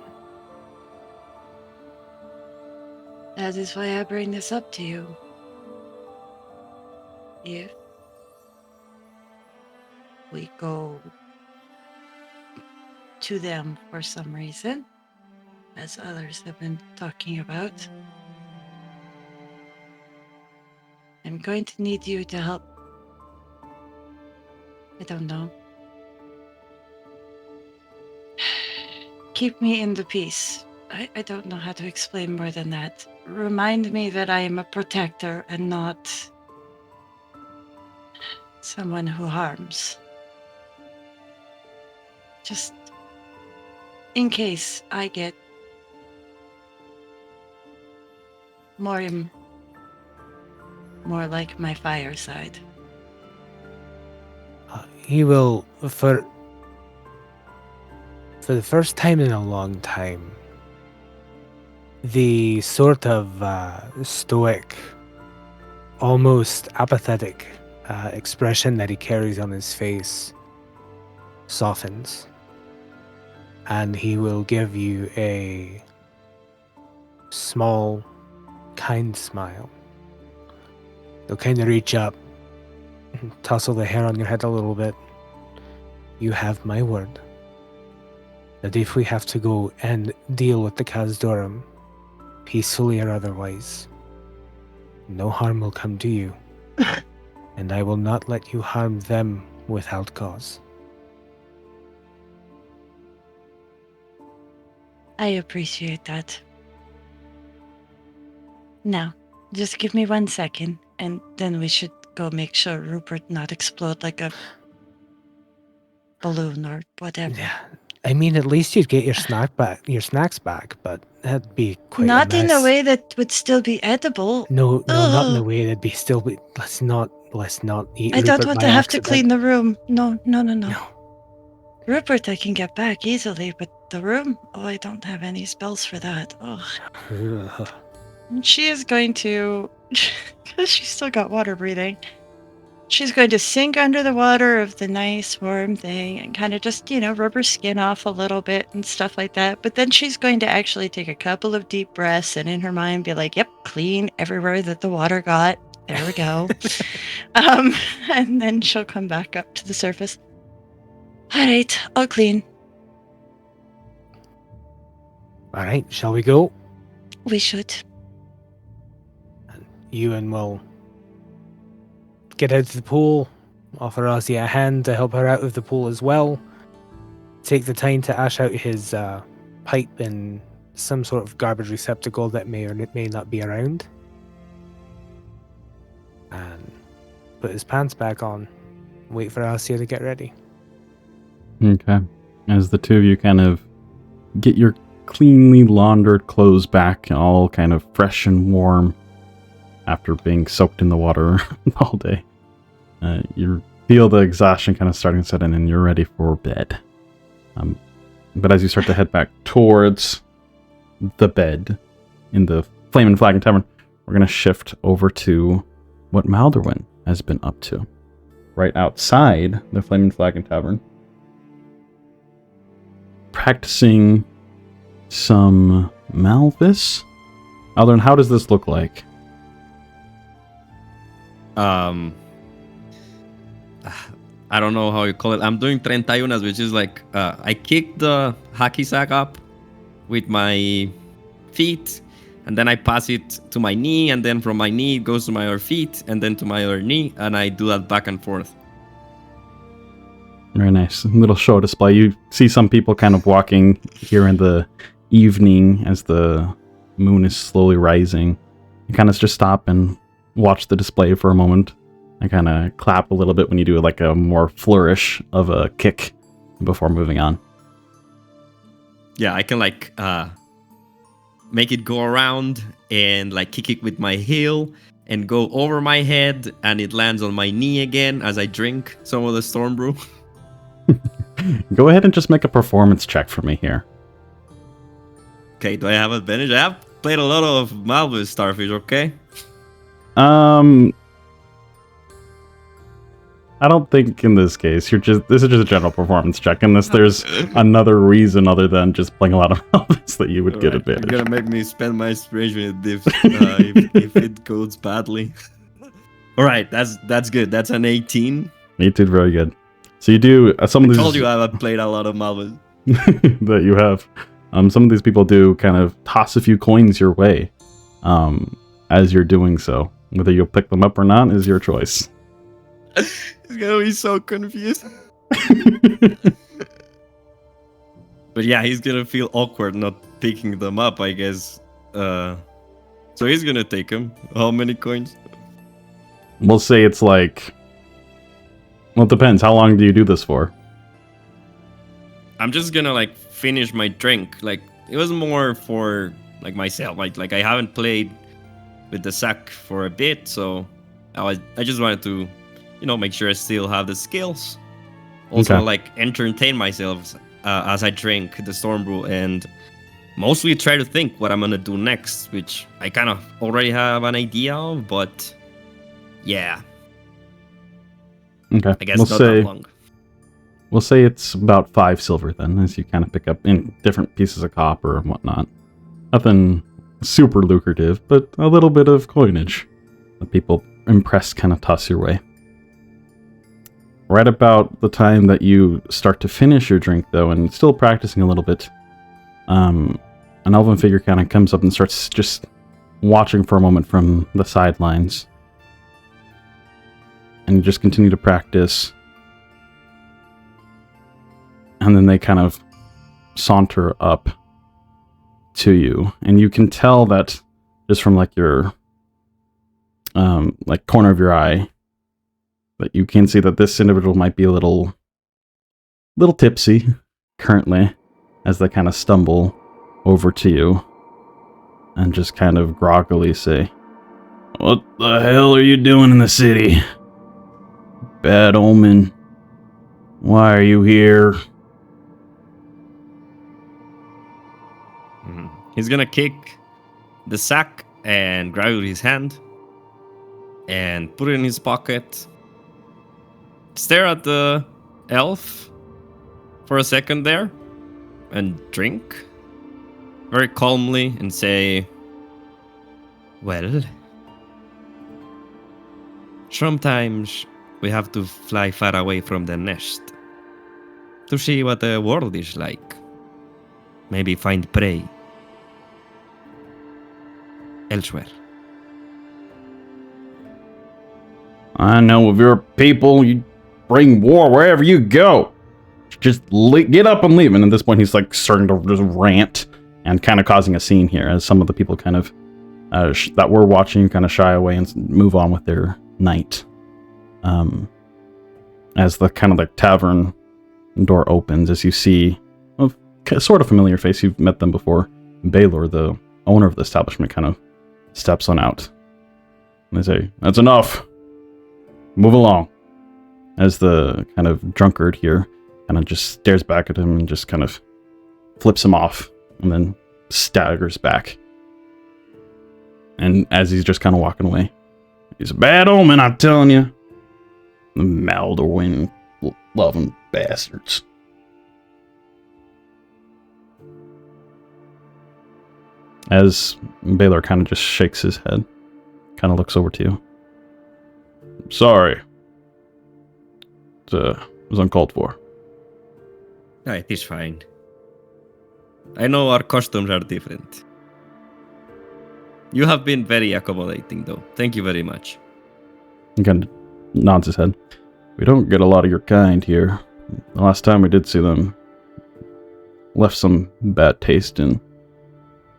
That is why I bring this up to you. If we go to them for some reason, as others have been talking about, I'm going to need you to help. I don't know. Keep me in the peace. I don't know how to explain more than that. Remind me that I am a protector and not someone who harms. Just in case I get more like my fireside. He will, for the first time in a long time, the sort of stoic, almost apathetic expression that he carries on his face softens. And he will give you a small, kind smile. He'll kind of reach up, tussle the hair on your head a little bit. You have my word that if we have to go and deal with the Khazdurim, peacefully or otherwise, no harm will come to you. And I will not let you harm them without cause. I appreciate that. Now, just give me 1 second, and then we should go make sure Rupert not explode like a balloon or whatever. Yeah, I mean, at least you'd get your snacks back, but that'd be quite Not a mess. in a way that would still be edible. No, not in a Ugh. way that'd be still. Let's not eat. I don't Rupert want by to have to accident. clean the room. No. No. Rupert I can get back easily, but the room? Oh, I don't have any spells for that. Oh. And she is going to, because she's still got water breathing, she's going to sink under the water of the nice warm thing and kind of just, rub her skin off a little bit and stuff like that. But then she's going to actually take a couple of deep breaths and in her mind be like, yep, clean everywhere that the water got. There we go. And then she'll come back up to the surface. All right, I'll clean. All right, shall we go? We should. Euan will get out of the pool, offer Asja a hand to help her out of the pool as well, take the time to ash out his pipe in some sort of garbage receptacle that may or may not be around, and put his pants back on, wait for Asja to get ready. Okay. As the two of you kind of get your cleanly laundered clothes back, all kind of fresh and warm after being soaked in the water all day, you feel the exhaustion kind of starting to set in and you're ready for bed. But as you start to head back towards the bed in the Flamin' Flagon Tavern, we're going to shift over to what Maldorwen has been up to. Right outside the Flamin' Flagon Tavern, practicing some Malvis. Maldorwen, how does this look like? I don't know how you call it. I'm doing 31, which is like I kick the hacky sack up with my feet, and then I pass it to my knee, and then from my knee it goes to my other feet, and then to my other knee, and I do that back and forth. Very nice. Little show display. You see some people kind of walking here in the evening as the moon is slowly rising. You kind of just stop and watch the display for a moment. I kind of clap a little bit when you do like a more flourish of a kick before moving on. Yeah, I can like make it go around and like kick it with my heel and go over my head, and it lands on my knee again as I drink some of the storm brew. Go ahead and just make a performance check for me here. Okay, do I have advantage? I have played a lot of Malvis Starfish, okay? I don't think in this case this is just a general performance check, unless there's another reason other than just playing a lot of Malvis that you would get advantage. You're gonna make me spend my inspiration if it goes badly. Alright, that's good. That's an 18. You did very good. So you do some of these. I told you I have played a lot of Malvis. that you have. Some of these people do kind of toss a few coins your way as you're doing so. Whether you'll pick them up or not is your choice. He's gonna be so confused. But yeah, he's gonna feel awkward not picking them up, I guess. So he's gonna take them. How many coins? We'll say it's like... Well, it depends. How long do you do this for? I'm just gonna like finish my drink. Like, it was more for like myself. Like I haven't played with the sack for a bit, so I just wanted to, make sure I still have the skills. Also, Okay. like, entertain myself as I drink the storm brew, and mostly try to think what I'm gonna do next, which I kind of already have an idea of, but yeah, Okay. I guess not that long. We'll say it's about 5 silver then, as you kind of pick up in different pieces of copper and whatnot. Nothing super lucrative, but a little bit of coinage that people impressed kind of toss your way. Right about the time that you start to finish your drink, though, and still practicing a little bit, an elven figure kind of comes up and starts just watching for a moment from the sidelines. And you just continue to practice. And then they kind of saunter up to you. And you can tell that just from like your like corner of your eye, that you can see that this individual might be a little tipsy currently, as they kind of stumble over to you and just kind of groggily say, "What the hell are you doing in the city? Bad omen. Why are you here?" He's gonna kick the sack and grab it with his hand and put it in his pocket. Stare at the elf for a second there and drink very calmly and say, "Well, sometimes we have to fly far away from the nest to see what the world is like. Maybe find prey elsewhere." I know of your people, you bring war wherever you go. Just get up and leave. And at this point, he's like starting to just rant and kind of causing a scene here, as some of the people kind of that were watching kind of shy away and move on with their night. As the kind of like tavern door opens, as you see a sort of familiar face, you've met them before. Baylor, the owner of the establishment, kind of steps on out. And they say, "That's enough. Move along." As the kind of drunkard here kind of just stares back at him and just kind of flips him off and then staggers back. And as he's just kind of walking away, he's a bad omen, I'm telling you. The Maldorwen loving bastards. As Baylor kind of just shakes his head, kind of looks over to you. Sorry. It was uncalled for. No, it is fine. I know our customs are different. You have been very accommodating, though. Thank you very much. He kind of nods his head. We don't get a lot of your kind here. The last time we did see them, left some bad taste in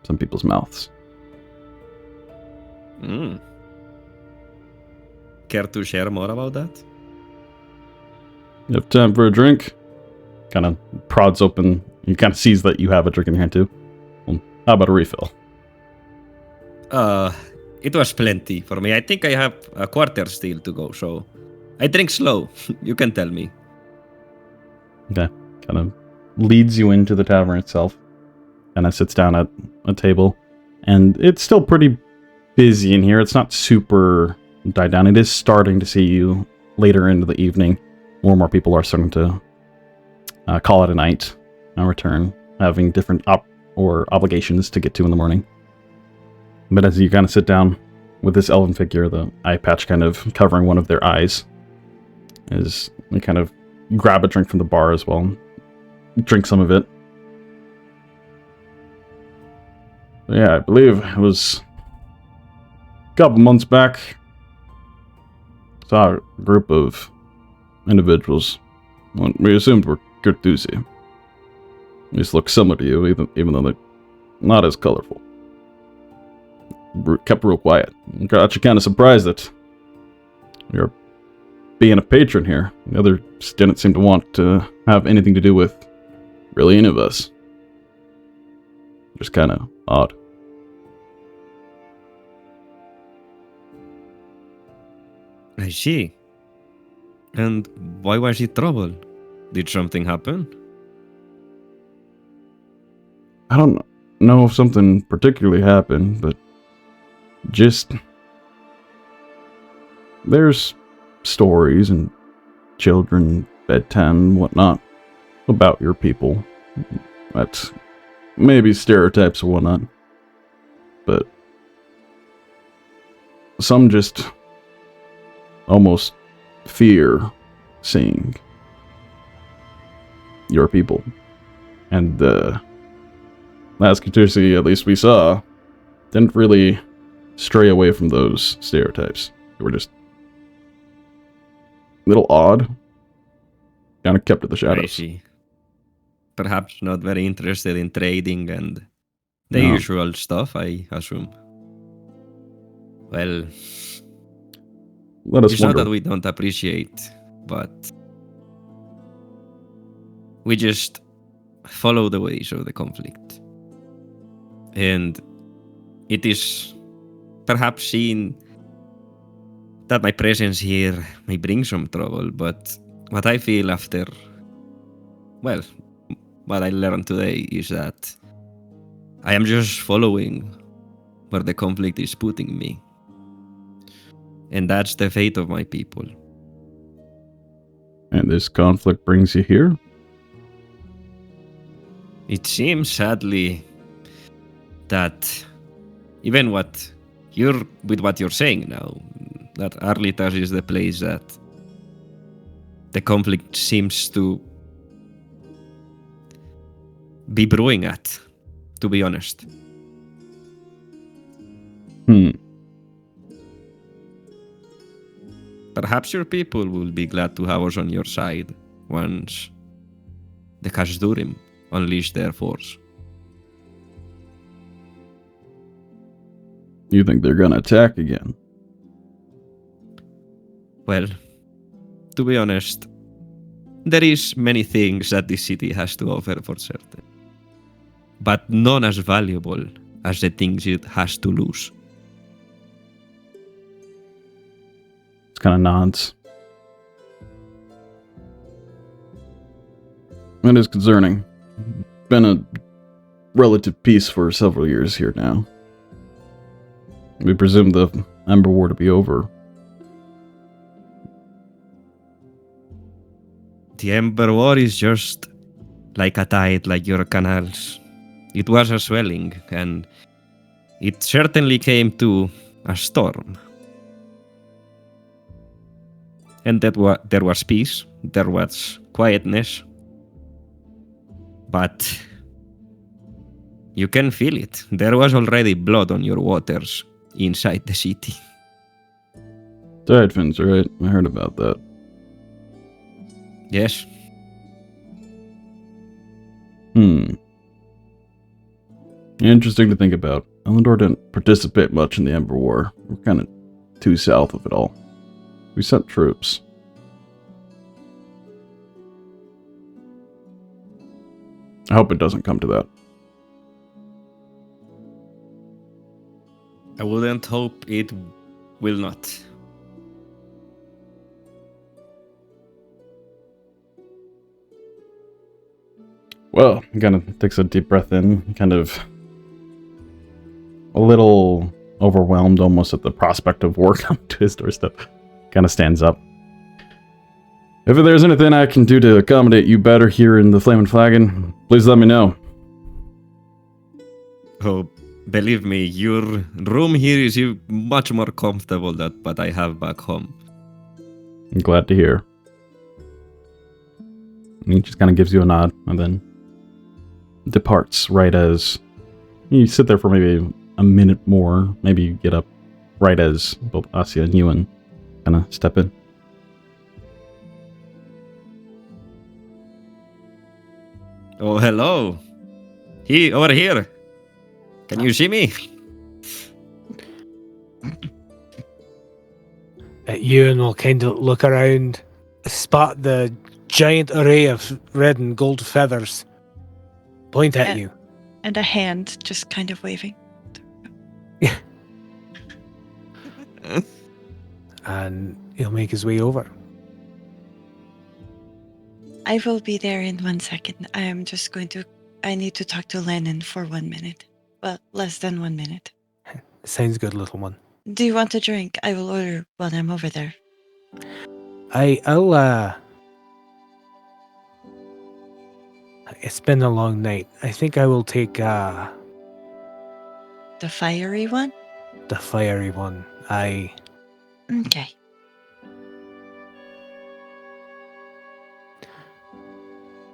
some people's mouths. Care to share more about that? You have time for a drink? Kind of prods open. He kind of sees that you have a drink in your hand too. Well, how about a refill? It was plenty for me. I think I have a quarter still to go, so I drink slow. You can tell me. Okay. Kind of leads you into the tavern itself. Kind of sits down at a table. And it's still pretty busy in here. It's not super died down. It is starting to see you later into the evening. More and more people are starting to call it a night and return, having different obligations to get to in the morning. But as you kind of sit down with this elven figure, the eye patch kind of covering one of their eyes, as they kind of grab a drink from the bar as well, drink some of it. Yeah, I believe it was a couple months back. Saw a group of individuals. Well, we assumed were Khazdurim. These look similar to you, even though they're not as colorful. Kept real quiet. Got actually kind of surprised that you're being a patron here. The others didn't seem to want to have anything to do with really any of us. Just kind of odd. I see. And why was it trouble? Did something happen? I don't know if something particularly happened, but just there's stories and children, bedtime, and whatnot about your people. That's maybe stereotypes and whatnot, but some just almost fear seeing your people. And the last Khazdurim, at least we saw, didn't really stray away from those stereotypes. They were just a little odd. Kind of kept to the I shadows. see. Perhaps not very interested in trading and the No. usual stuff, I assume. Well, Let us it's not wonder. that we don't appreciate, but we just follow the ways of the conflict. And it is perhaps seen that my presence here may bring some trouble, but what I feel after, well, what I learned today is that I am just following where the conflict is putting me. And that's the fate of my people. And this conflict brings you here? It seems, sadly, that even with what you're saying now, that Arlitas is the place that the conflict seems to be brewing at, to be honest. Perhaps your people will be glad to have us on your side once the Khazdurim unleash their force. You think they're gonna attack again? Well, to be honest, there is many things that this city has to offer for certain, but none as valuable as the things it has to lose. Kind of nods. That is concerning. Been a relative peace for several years here now. We presume the Ember War to be over. The Ember War is just like a tide, like your canals. It was a swelling, and it certainly came to a storm. And there was peace, there was quietness, but you can feel it. There was already blood on your waters inside the city. Tidefins, right? I heard about that. Yes. Interesting to think about. Elandor didn't participate much in the Ember War. We're kind of too south of it all. We sent troops. I hope it doesn't come to that. I wouldn't hope it will not. Well, he kind of takes a deep breath in, kind of a little overwhelmed almost at the prospect of war coming to his doorstep. Kind of stands up. If there's anything I can do to accommodate you better here in the Flamin' Flagon, please let me know. Oh, believe me, your room here is much more comfortable than what I have back home. I'm glad to hear. And he just kind of gives you a nod and then departs right as you sit there for maybe a minute more. Maybe you get up right as both Asja and Euan kind of step in. Oh, hello. Over here. Can you see me? Euan will kind of look around, spot the giant array of red and gold feathers, point at you. And a hand just kind of waving. And he'll make his way over. I will be there in 1 second. I need to talk to Lennon for 1 minute. Well, less than 1 minute. Sounds good, little one. Do you want a drink? I will order while I'm over there. I'll it's been a long night. I think I will take The fiery one? the fiery one. Okay.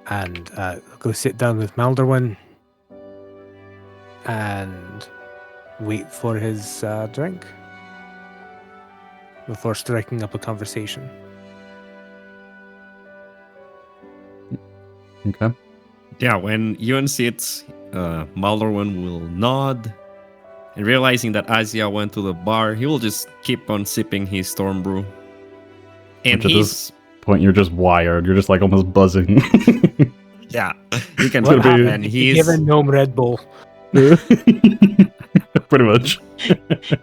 And go sit down with Maldorwen and wait for his drink before striking up a conversation. Okay. Yeah, when Euan sits, Maldorwen will nod, and realizing that Asja went to the bar, he will just keep on sipping his storm brew. And Which at this point, you're just wired. You're just like almost buzzing. yeah, you can What happened? and He he's gave a gnome Red Bull. Pretty much.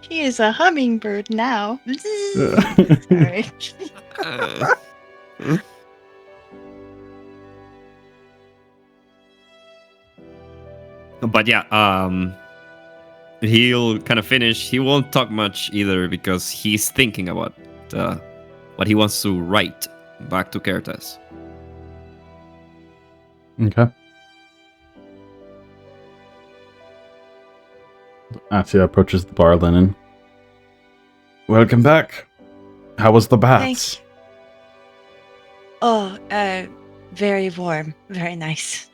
He is a hummingbird now. Sorry. But yeah, he'll kind of finish. He won't talk much either because he's thinking about what he wants to write back to Kertas. Okay. Asja approaches the bar linen. Welcome back. How was the baths? Thank you. Oh, very warm. Very nice.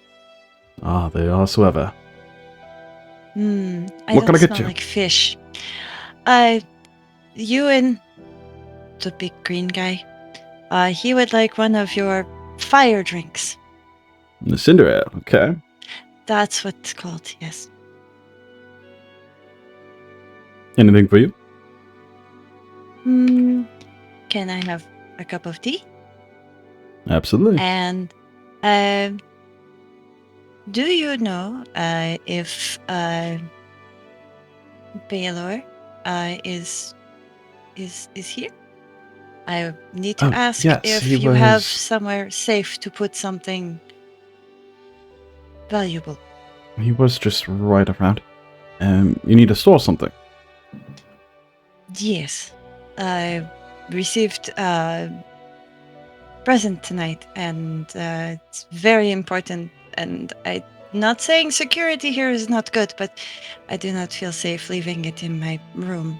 Ah, they are so ever. I What can I don't get smell you? like fish. Euan, the big green guy, he would like one of your fire drinks. The Cinder Ale, okay. That's what it's called, yes. Anything for you? Can I have a cup of tea? Absolutely. And do you know if Baylor is here? I need to ask yes, if he you have was- somewhere safe to put something valuable. He was just right around. You need to store something. Yes. I received a present tonight, and it's very important. And I'm not saying security here is not good, but I do not feel safe leaving it in my room.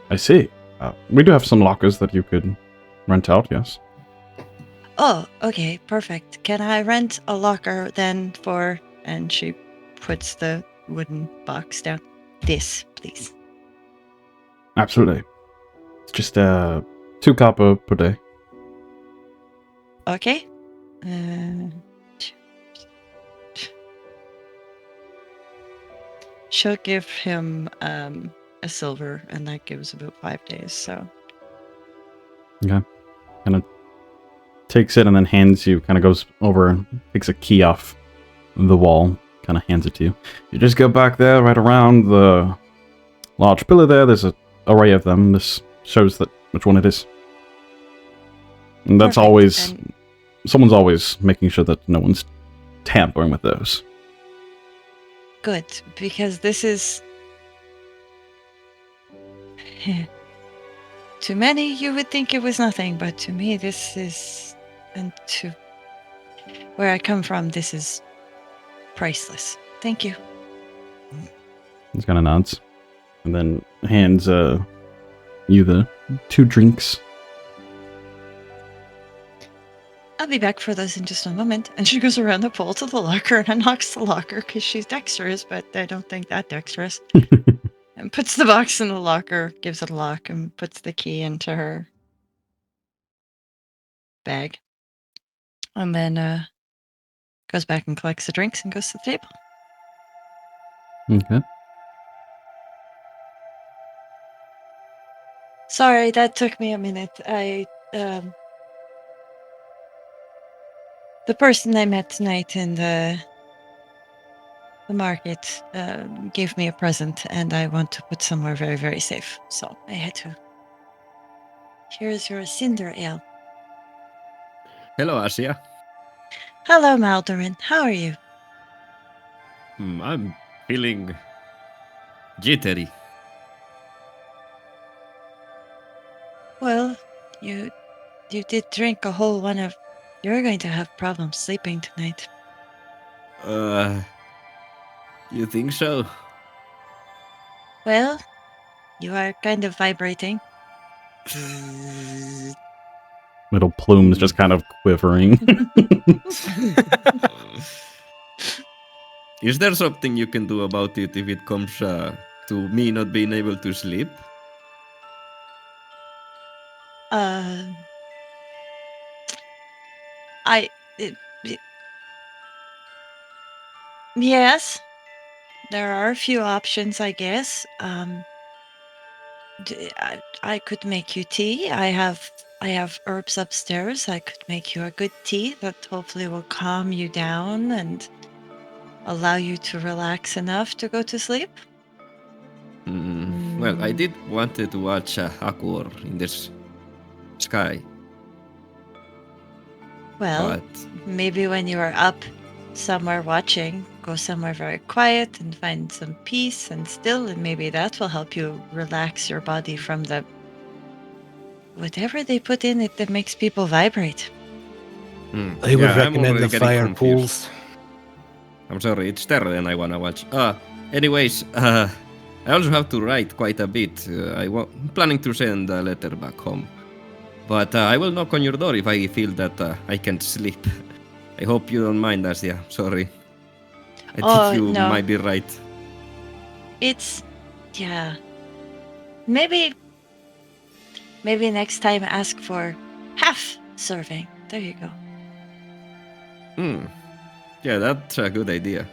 I see. We do have some lockers that you could rent out, yes. Oh, okay, perfect. Can I rent a locker then for... And she puts the wooden box down. This, please. Absolutely. It's just 2 copper per day. Okay. She'll give him a silver, and that gives about 5 days, so... Okay. Kind of takes it and then hands you, kind of goes over, takes a key off the wall, kind of hands it to you. You just go back there, right around the large pillar there. There's an array of them. This shows that which one it is. And that's Perfect, always... and- Someone's always making sure that no one's tampering with those. Good, because this is... To many, you would think it was nothing, but to me, this is... And to where I come from, this is priceless. Thank you. He kind of nods. And then hands you the 2 drinks. I'll be back for those in just a moment. And she goes around the pole to the locker and unlocks the locker because she's dexterous, but I don't think that dexterous. And puts the box in the locker, gives it a lock, and puts the key into her bag. And then goes back and collects the drinks and goes to the table. Okay. Sorry, that took me a minute. The person I met tonight in the market gave me a present, and I want to put somewhere very, very safe. So I had to. Here's your cinder ale. Hello, Asja. Hello, Maldorwen. How are you? I'm feeling jittery. Well, you did drink a whole one of... You're going to have problems sleeping tonight. You think so? Well, you are kind of vibrating. Little plumes just kind of quivering. Is there something you can do about it if it comes to me not being able to sleep? Yes, there are a few options, I guess. I could make you tea. I have herbs upstairs. I could make you a good tea that hopefully will calm you down and allow you to relax enough to go to sleep. Well, I did wanted to watch Aquor in this sky. Well, But maybe when you are up somewhere watching, go somewhere very quiet and find some peace and still, and maybe that will help you relax your body from the whatever they put in it that makes people vibrate. I would I'm recommend already the getting fire confused. pools. I'm sorry, it's Terra and I wanna watch. Anyways, I also have to write quite a bit. I'm planning to send a letter back home. But I will knock on your door if I feel that I can't sleep. I hope you don't mind, Asja. Sorry. I think you no. might be right. Yeah. Maybe next time ask for half serving. There you go. Yeah, that's a good idea.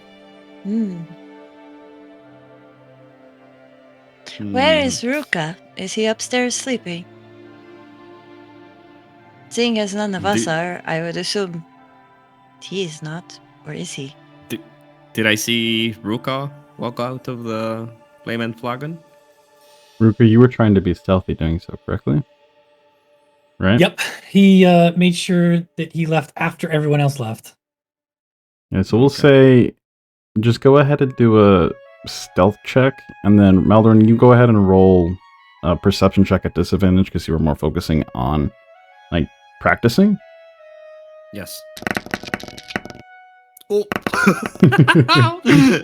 Where is Rhukkarrak? Is he upstairs sleeping? Seeing as none of us are, I would assume he is not. Or is he? Did I see Rhukkarrak walk out of the Flame and Flagon? Ruka, you were trying to be stealthy doing so, correctly? Right? Yep. He made sure that he left after everyone else left. Yeah, so we'll Okay. say just go ahead and do a stealth check, and then Maldorwen, you go ahead and roll a perception check at disadvantage because you were more focusing on like practicing. Yes. Oh.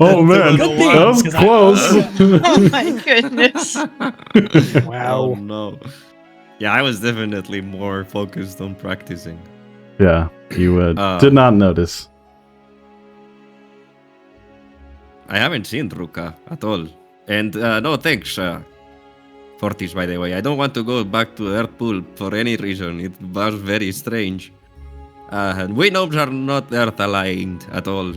Oh man, Good thing, that was 'cause close. Oh my goodness. Wow. Oh no. Yeah, I was definitely more focused on practicing. Yeah, you Uh, did not notice. I haven't seen Ruka at all. And no thanks, Fortis, by the way. I don't want to go back to Earth Pool for any reason. It was very strange. And we gnomes are not Earth aligned at all.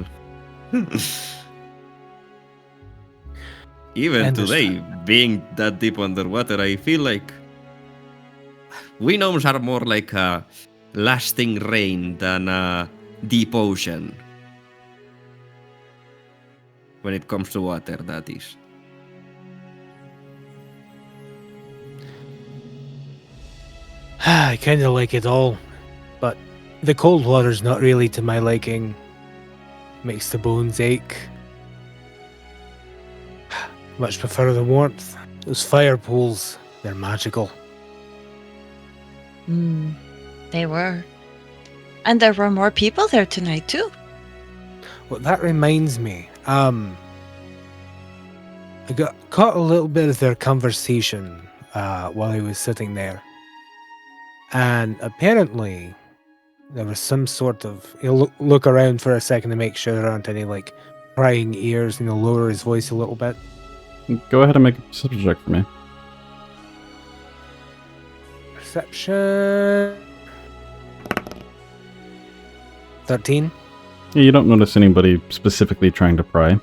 Even today, being that deep underwater, I feel like we gnomes are more like a lasting rain than a deep ocean. When it comes to water, that is. I kind of like it all, but the cold water's not really to my liking. Makes the bones ache. Much prefer the warmth. Those fire pools, they're magical. They were. And there were more people there tonight, too. Well, that reminds me. I got caught a little bit of their conversation while I was sitting there, and apparently there was some sort of. He'll look around for a second to make sure there aren't any like prying ears, and he'll lower his voice a little bit. Go ahead and make a perception check for me. Perception. 13. Yeah, you don't notice anybody specifically trying to pry.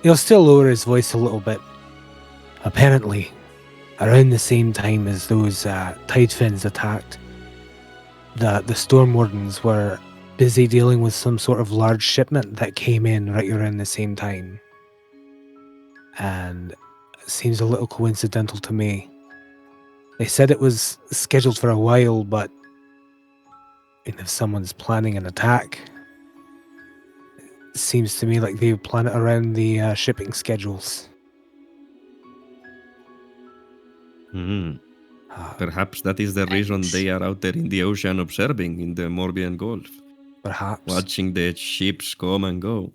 He'll still lower his voice a little bit. Apparently, around the same time as those tide fins attacked, the storm wardens were busy dealing with some sort of large shipment that came in right around the same time. And it seems a little coincidental to me. They said it was scheduled for a while, but if someone's planning an attack, it seems to me like they plan it around the shipping schedules. Perhaps that is the reason they are out there in the ocean observing in the Morbihan Gulf, Perhaps. watching the ships come and go.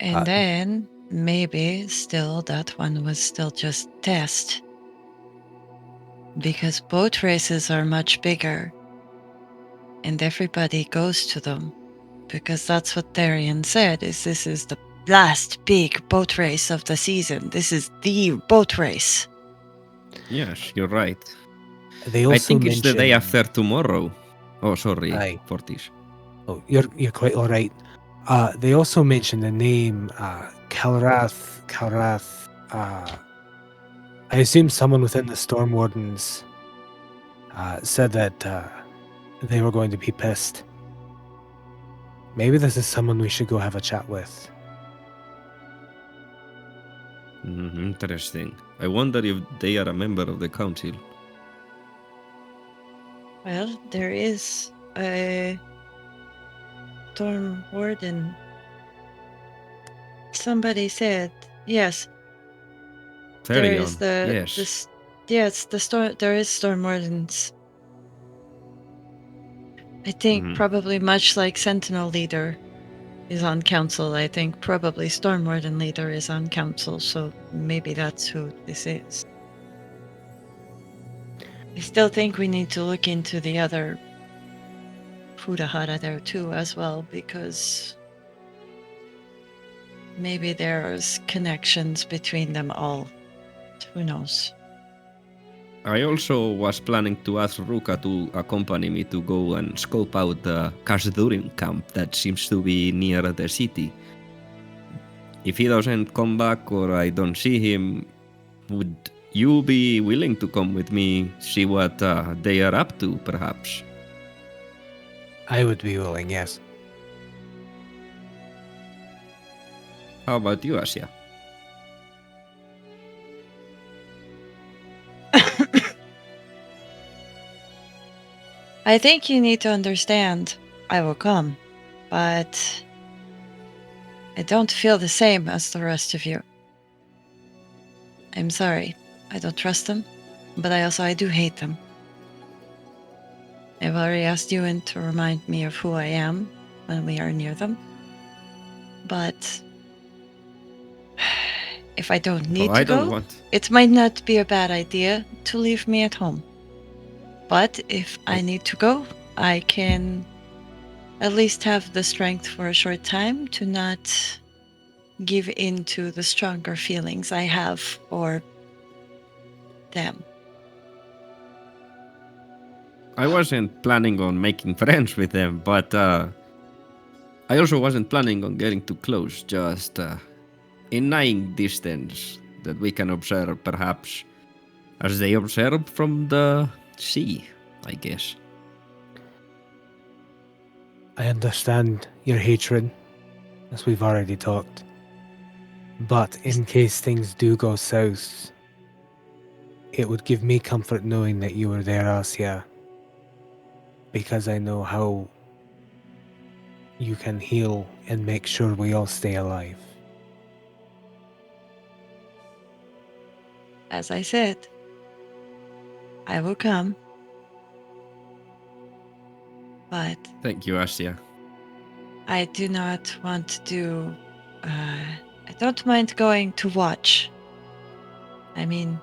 And then maybe still that one was still just test. Because boat races are much bigger. And everybody goes to them. Because that's what Therian said, is this is the last big boat race of the season. This is the boat race. Yes, you're right. They also I think it's the day mentioned- after tomorrow. Oh, sorry, Aye. Fortis. Oh, you're quite all right. They also mentioned the name Kalrath. I assume someone within the Storm Wardens said that they were going to be pissed. Maybe this is someone we should go have a chat with. Interesting. I wonder if they are a member of the council. Well, there is a Storm Warden. Somebody said, yes. There is there is Storm Wardens. I think probably much like Sentinel Leader is on council, I think probably Storm Warden Leader is on council, so maybe that's who this is. I still think we need to look into the other Fudahara there too as well, because maybe there's connections between them all. Who knows? I also was planning to ask Ruka to accompany me to go and scope out the Khazdurim camp that seems to be near the city. If he doesn't come back or I don't see him, would you be willing to come with me, see what they are up to, perhaps? I would be willing, yes. How about you, Asja? I think you need to understand, I will come, but I don't feel the same as the rest of you. I'm sorry. I don't trust them, but I do hate them. I've already asked Euan to remind me of who I am when we are near them. But if I don't need I to don't go, want. it might not be a bad idea to leave me at home. But if I need to go, I can at least have the strength for a short time to not give in to the stronger feelings I have for them. I wasn't planning on making friends with them, but I also wasn't planning on getting too close, just in nine distance that we can observe, perhaps as they observe from the sea, I guess. I understand your hatred, as we've already talked. But in case things do go south, it would give me comfort knowing that you were there, Asja. Because I know how you can heal and make sure we all stay alive. As I said, I will come. But Thank you, Asja. I do not want to. I don't mind going to watch. I mean,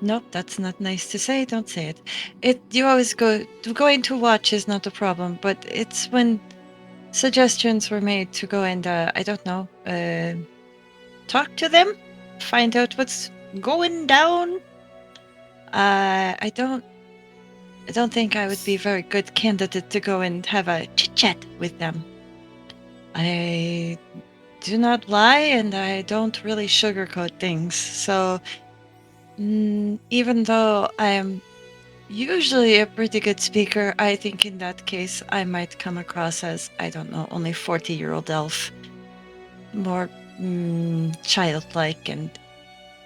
nope, that's not nice to say. Don't say it. You always going to watch is not a problem, but it's when suggestions were made to go and I don't know, talk to them, find out what's going down. I don't think I would be a very good candidate to go and have a chit chat with them. I do not lie and I don't really sugarcoat things. So even though I am usually a pretty good speaker, I think in that case I might come across as, I don't know, only 40-year-old elf. More childlike and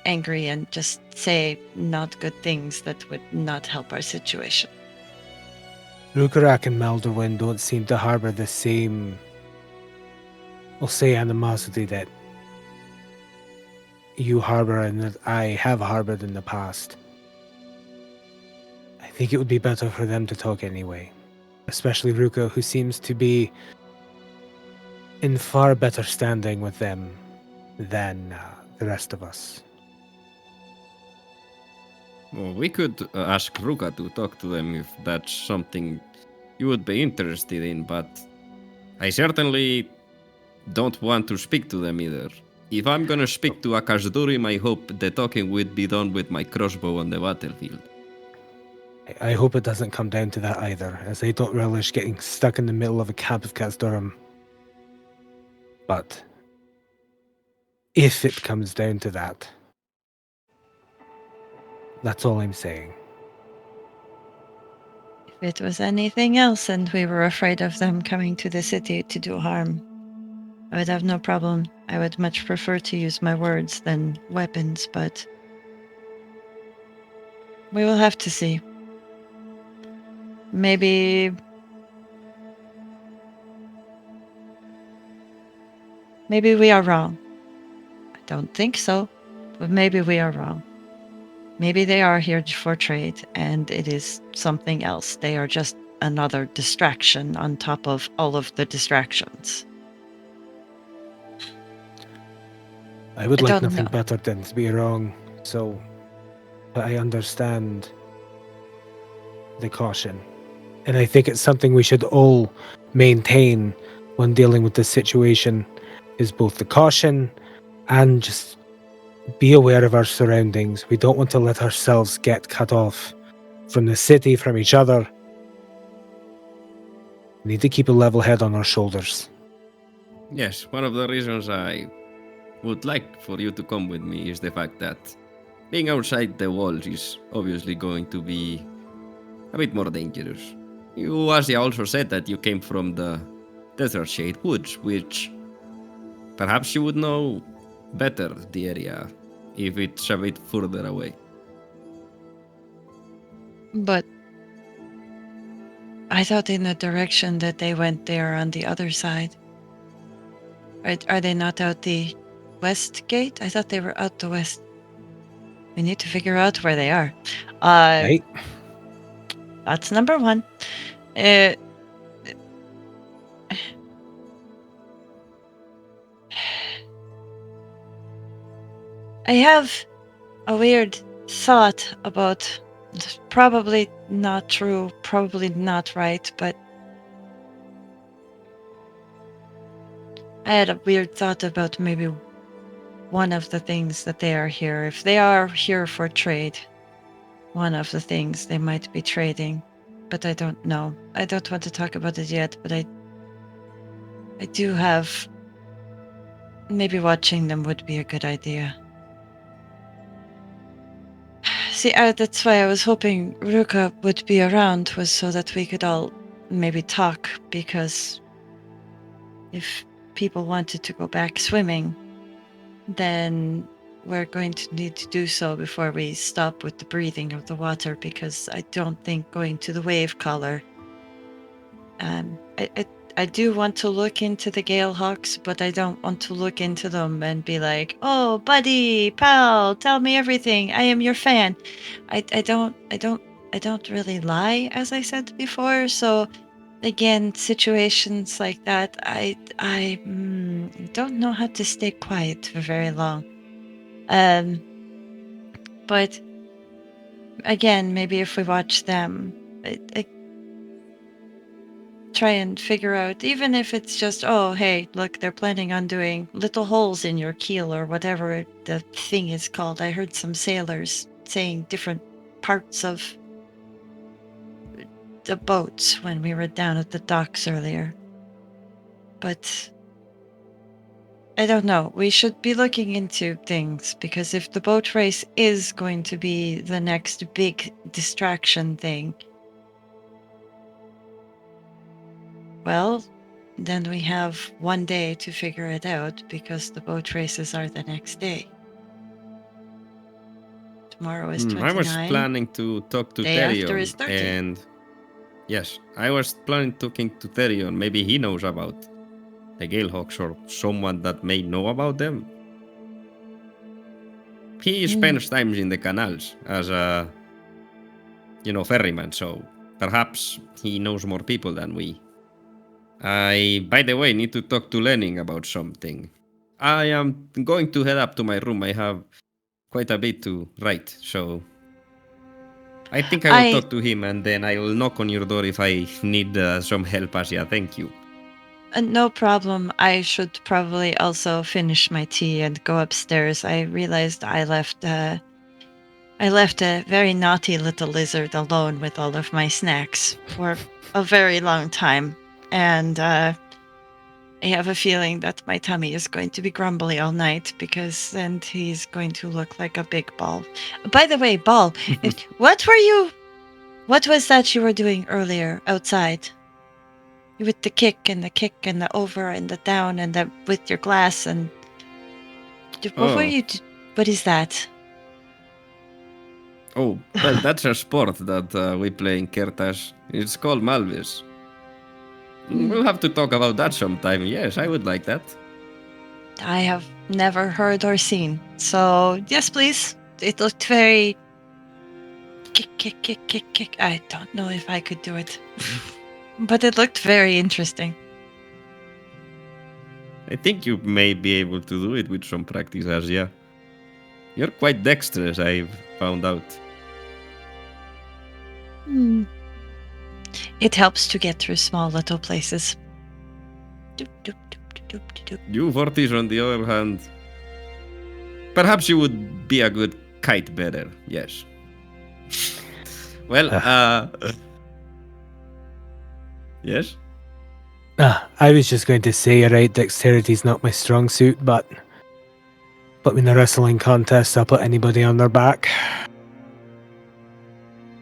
angry and just say not good things that would not help our situation. Rhukkarrak and Maldorwen don't seem to harbour the same, we'll say, animosity that you harbour and that I have harboured in the past. I think it would be better for them to talk anyway. Especially Rhukka, who seems to be in far better standing with them than the rest of us. Well, we could ask Rukka to talk to them if that's something you would be interested in, but I certainly don't want to speak to them either. If I'm gonna speak to a Khazdurim, I hope the talking would be done with my crossbow on the battlefield. I hope it doesn't come down to that either, as I don't relish getting stuck in the middle of a camp of Khazdurim. But if it comes down to that, that's all I'm saying. If it was anything else and we were afraid of them coming to the city to do harm, I would have no problem. I would much prefer to use my words than weapons, but we will have to see. Maybe we are wrong. I don't think so, but maybe we are wrong. Maybe they are here for trade and it is something else. They are just another distraction on top of all of the distractions. I would I like don't nothing know. better than to be wrong, so but I understand the caution. And I think it's something we should all maintain when dealing with this situation, is both the caution and just be aware of our surroundings. We don't want to let ourselves get cut off from the city, from each other. We need to keep a level head on our shoulders. Yes, one of the reasons I would like for you to come with me is the fact that being outside the walls is obviously going to be a bit more dangerous. You, Asja, also said that you came from the Desert Shade Woods, which perhaps you would know better the area if it's a bit further away. But I thought in the direction that they went, they are on the other side. Are they not out the west gate? I thought they were out the west. We need to figure out where they are. Right? That's number one. I have a weird thought about, probably not true, probably not right, but I had a weird thought about maybe one of the things that they are here. If they are here for trade, one of the things they might be trading, but I don't know. I don't want to talk about it yet, but I do have, maybe watching them would be a good idea. See, that's why I was hoping Ruka would be around, was so that we could all maybe talk, because if people wanted to go back swimming, then we're going to need to do so before we stop with the breathing of the water, because I don't think going to the wave collar. I do want to look into the Galehawks, but I don't want to look into them and be like, "Oh, buddy, pal, tell me everything. I am your fan." I don't really lie, as I said before. So, again, situations like that, I don't know how to stay quiet for very long. But again, maybe if we watch them, I try and figure out, even if it's just, oh, hey, look, they're planning on doing little holes in your keel or whatever the thing is called. I heard some sailors saying different parts of the boats when we were down at the docks earlier. But I don't know. We should be looking into things, because if the boat race is going to be the next big distraction thing, well, then we have one day to figure it out, because the boat races are the next day. Tomorrow is 29. I was planning to talk to Day after is Therion, 30. and yes, I was planning talking to Therion. Maybe he knows about the Galehawks, or someone that may know about them. He spends time in the canals as a, ferryman, so perhaps he knows more people than we. I, by the way, need to talk to Lenin about something. I am going to head up to my room. I have quite a bit to write, so I think I will talk to him, and then I will knock on your door if I need some help, Asja. Thank you. No problem. I should probably also finish my tea and go upstairs. I realized I left a very naughty little lizard alone with all of my snacks for a very long time. And I have a feeling that my tummy is going to be grumbly all night, because then he's going to look like a big ball. By the way, Ball, what was that you were doing earlier outside? With the kick and the over and the down and the with your glass, and what were you? What is that? Oh, well, that's a sport that we play in Kertas. It's called Malvis. We'll have to talk about that sometime. Yes, I would like that. I have never heard or seen. So, yes, please. It looked very... Kick. I don't know if I could do it. But it looked very interesting. I think you may be able to do it with some practice, Asja. You're quite dexterous, I've found out. It helps to get through small little places. You, Fortis, on the other hand, perhaps you would be a good kite bearer, yes. Well, yes? I was just going to say, right, dexterity's not my strong suit, but put me in a wrestling contest, I'll put anybody on their back.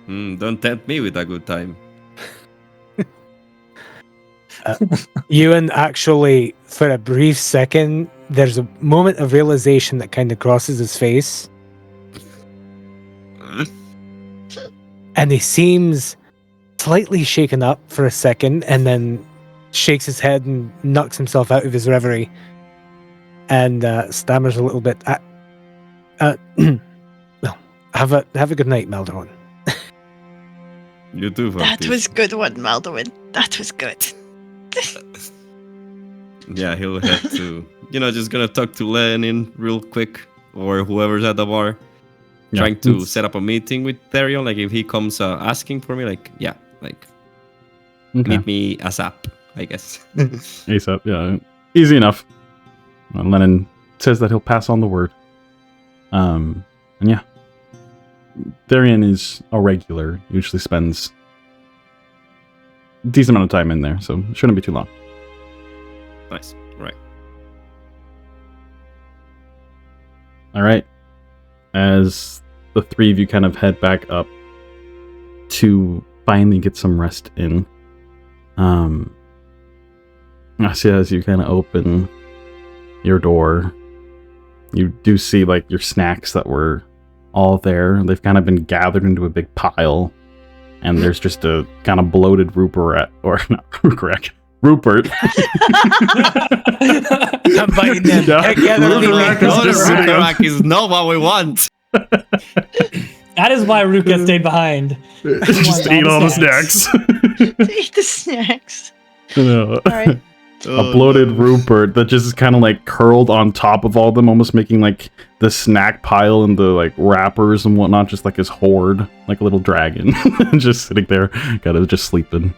Don't tempt me with a good time. Euan actually, for a brief second, there's a moment of realization that kind of crosses his face. And he seems slightly shaken up for a second and then shakes his head and knocks himself out of his reverie and stammers a little bit. Well, have a good night, Maldorwen. You too, That Vampire. was good one, Maldorwen. That was good. Yeah, he'll head to, just gonna talk to Lenin real quick, or whoever's at the bar, trying to set up a meeting with Therion. Like, if he comes asking for me, okay. meet me ASAP, I guess. ASAP, yeah. Easy enough. Lenin says that he'll pass on the word. And yeah. Therion is a regular, usually spends a decent amount of time in there, so it shouldn't be too long. Nice, right. Alright. As the three of you kind of head back up to finally get some rest in, Asja, as you kind of open your door, you do see like your snacks that were all there. They've kind of been gathered into a big pile, and there's just a kind of bloated Rupert. Rupert. Combining them together. Rhukkarrak is not what we want. That is why Ruka stayed behind. Just eat all the snacks. Eat the snacks. No. All right. A bloated Rupert that just is kind of like curled on top of all of them, almost making like the snack pile and the like wrappers and whatnot, just like his hoard, like a little dragon, just sitting there, kind of just sleeping.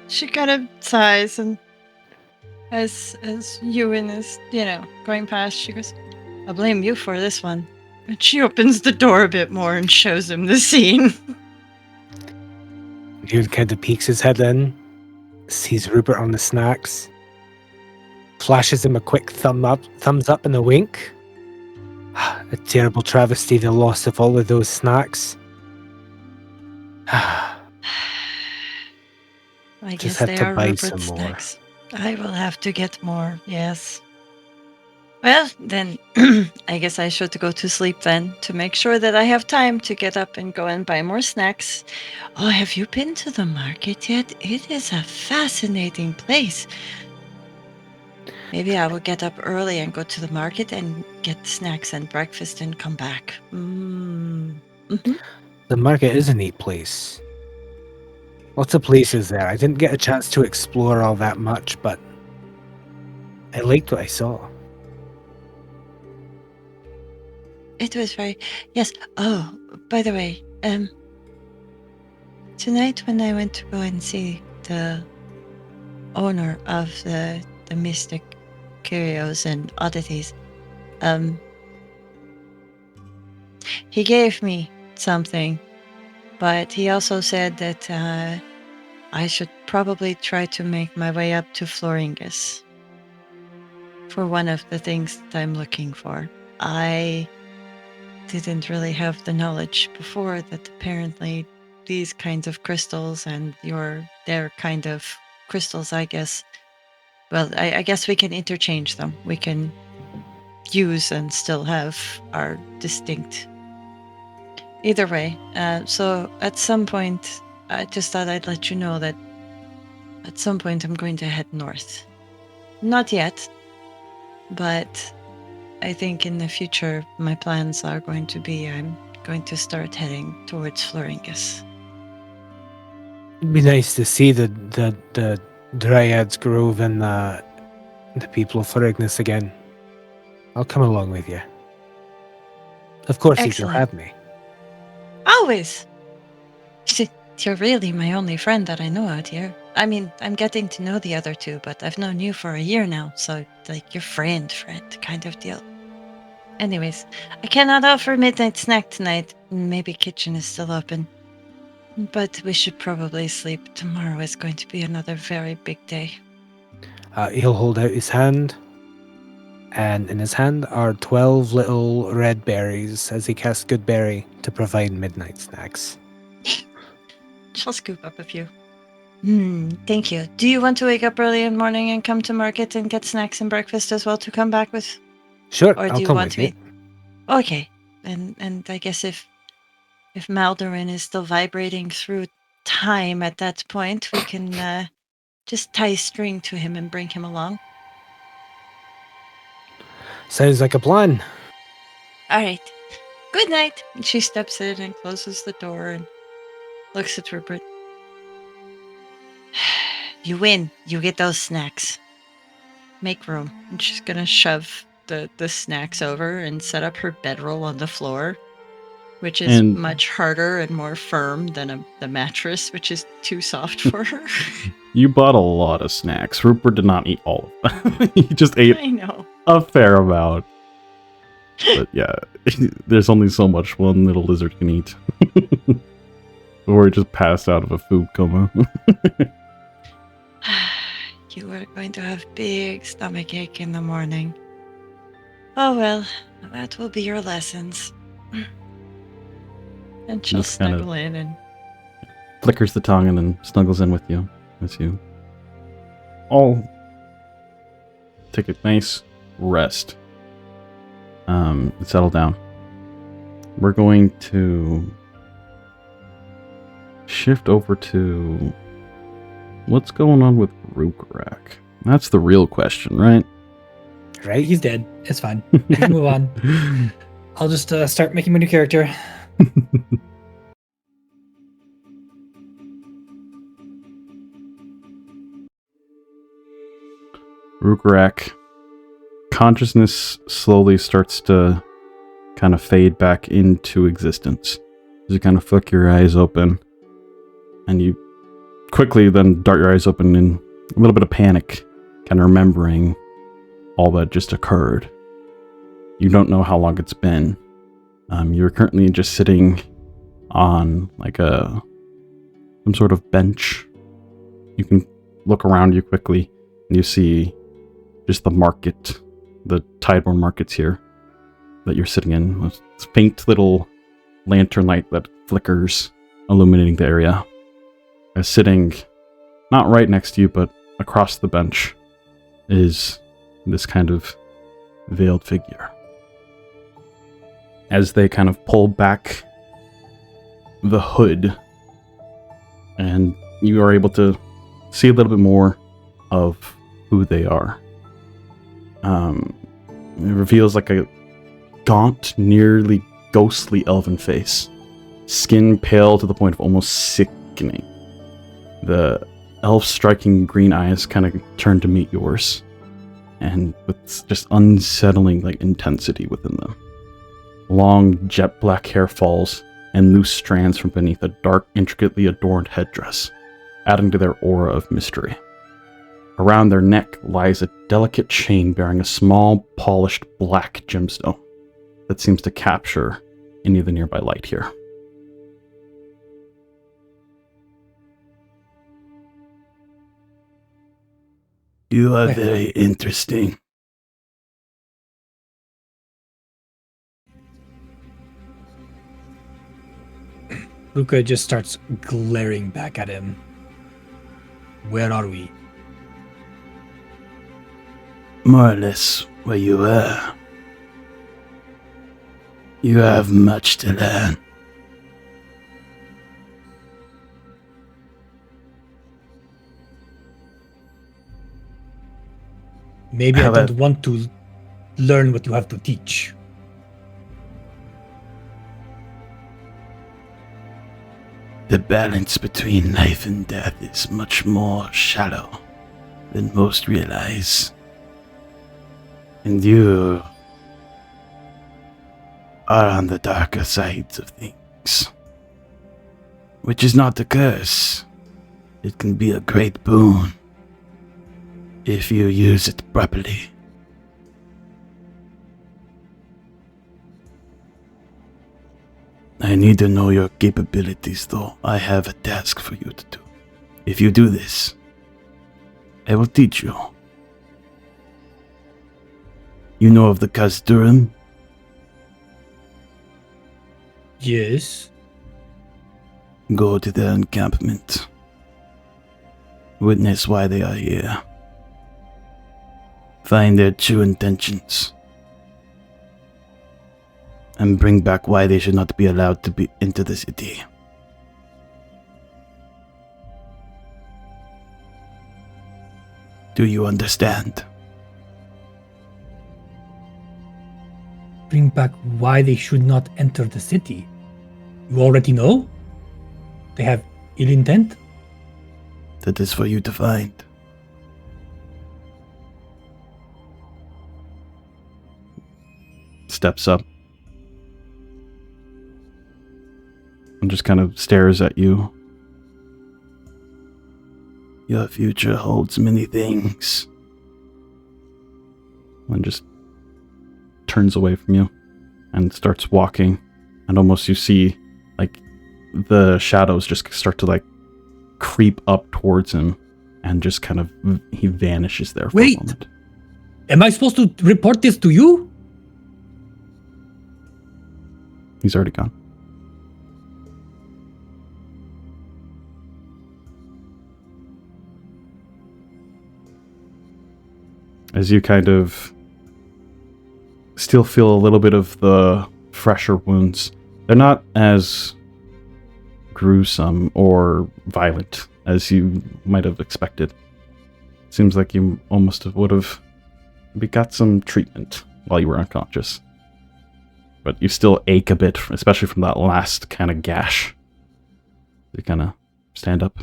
She kind of sighs, and as Euan is, going past, she goes, "I blame you for this one." And she opens the door a bit more and shows him the scene. Euan kind of peeks his head in, sees Rupert on the snacks, flashes him a quick thumbs up and a wink. A terrible travesty, the loss of all of those snacks. I Just guess have they to are buy Rupert's some more. snacks. I will have to get more, yes. Well, then, I guess I should go to sleep then, to make sure that I have time to get up and go and buy more snacks. Oh, have you been to the market yet? It is a fascinating place. Maybe I will get up early and go to the market and get snacks and breakfast and come back. Mm-hmm. The market is a neat place. Lots of places there. I didn't get a chance to explore all that much, but I liked what I saw. It was very... Yes. Oh, by the way, tonight when I went to go and see the owner of the Mystic Curios and Oddities, he gave me something, but he also said that I should probably try to make my way up to Floringus for one of the things that I'm looking for. I didn't really have the knowledge before that apparently these kinds of crystals and their kind of crystals, I guess, well, I guess we can interchange them. We can use and still have our distinct. Either way, so at some point, I just thought I'd let you know that at some point I'm going to head north. Not yet, but I think in the future my plans are going to be I'm going to start heading towards Floringus. It'd be nice to see the Dryad's Grove and the people of Floringus again. I'll come along with you. Of course, if you'll Excellent. have me. Always! You're really my only friend that I know out here. I mean, I'm getting to know the other two, but I've known you for a year now, so like your friend kind of deal. Anyways, I cannot offer midnight snack tonight. Maybe kitchen is still open. But we should probably sleep. Tomorrow is going to be another very big day. He'll hold out his hand, and in his hand are 12 little red berries as he casts Good Berry to provide midnight snacks. She'll scoop up a few. Thank you. Do you want to wake up early in the morning and come to market and get snacks and breakfast as well to come back with? Sure, Or do I'll you come want with you. me? Okay. And I guess if if Maldorwen is still vibrating through time at that point, we can just tie a string to him and bring him along. Sounds like a plan. All right. Good night. And she steps in and closes the door and looks at Rupert. You win. You get those snacks. Make room. And she's going to shove the snacks over and set up her bedroll on the floor, which is much harder and more firm than the mattress, which is too soft for her. You bought a lot of snacks. Rupert did not eat all of them. He just ate I know. a fair amount. But yeah, there's only so much one little lizard can eat. Or it just passed out of a food coma. You are going to have big stomachache in the morning. Oh well, that will be your lessons. And she'll Just kinda snuggle in and flickers the tongue and then snuggles in with you as you all take a nice rest. Settle down. We're going to shift over to what's going on with Rhukkarrak. That's the real question, right? Right? He's dead. It's fine. We can move on. I'll just start making my new character. Rhukkarrak, consciousness slowly starts to kind of fade back into existence. As you kind of flick your eyes open, and you quickly then dart your eyes open in a little bit of panic, kind of remembering all that just occurred. You don't know how long it's been. You're currently just sitting on like some sort of bench. You can look around you quickly, and you see just the market, the Tideborn markets here that you're sitting in. This faint little lantern light that flickers, illuminating the area. Sitting not right next to you, but across the bench is this kind of veiled figure. As they kind of pull back the hood, and you are able to see a little bit more of who they are. It reveals like a gaunt, nearly ghostly elven face. Skin pale to the point of almost sickening. The elf's striking green eyes kind of turn to meet yours, and with just unsettling like intensity within them. Long jet black hair falls and loose strands from beneath a dark, intricately adorned headdress, adding to their aura of mystery. Around their neck lies a delicate chain bearing a small, polished black gemstone that seems to capture any of the nearby light here. You are very interesting. Luca just starts glaring back at him. Where are we? More or less where you were. You have much to learn. Maybe I don't want to learn what you have to teach. The balance between life and death is much more shallow than most realize. And you are on the darker sides of things. Which is not a curse. It can be a great boon if you use it properly. I need to know your capabilities, though. I have a task for you to do. If you do this, I will teach you. You know of the Khazdurim? Yes. Go to their encampment. Witness why they are here. Find their true intentions. and bring back why they should not be allowed to be into the city. Do you understand? Bring back why they should not enter the city. You already know? They have ill intent? That is for you to find. Steps up and just kind of stares at you. Your future holds many things. And just turns away from you and starts walking, and almost you see like the shadows just start to like creep up towards him, and just kind of he vanishes there for Wait. a moment. Am I supposed to report this to you? He's already gone. As you kind of still feel a little bit of the fresher wounds. They're not as gruesome or violent as you might have expected. Seems like you almost would have maybe got some treatment while you were unconscious. But you still ache a bit, especially from that last kind of gash. You kind of stand up.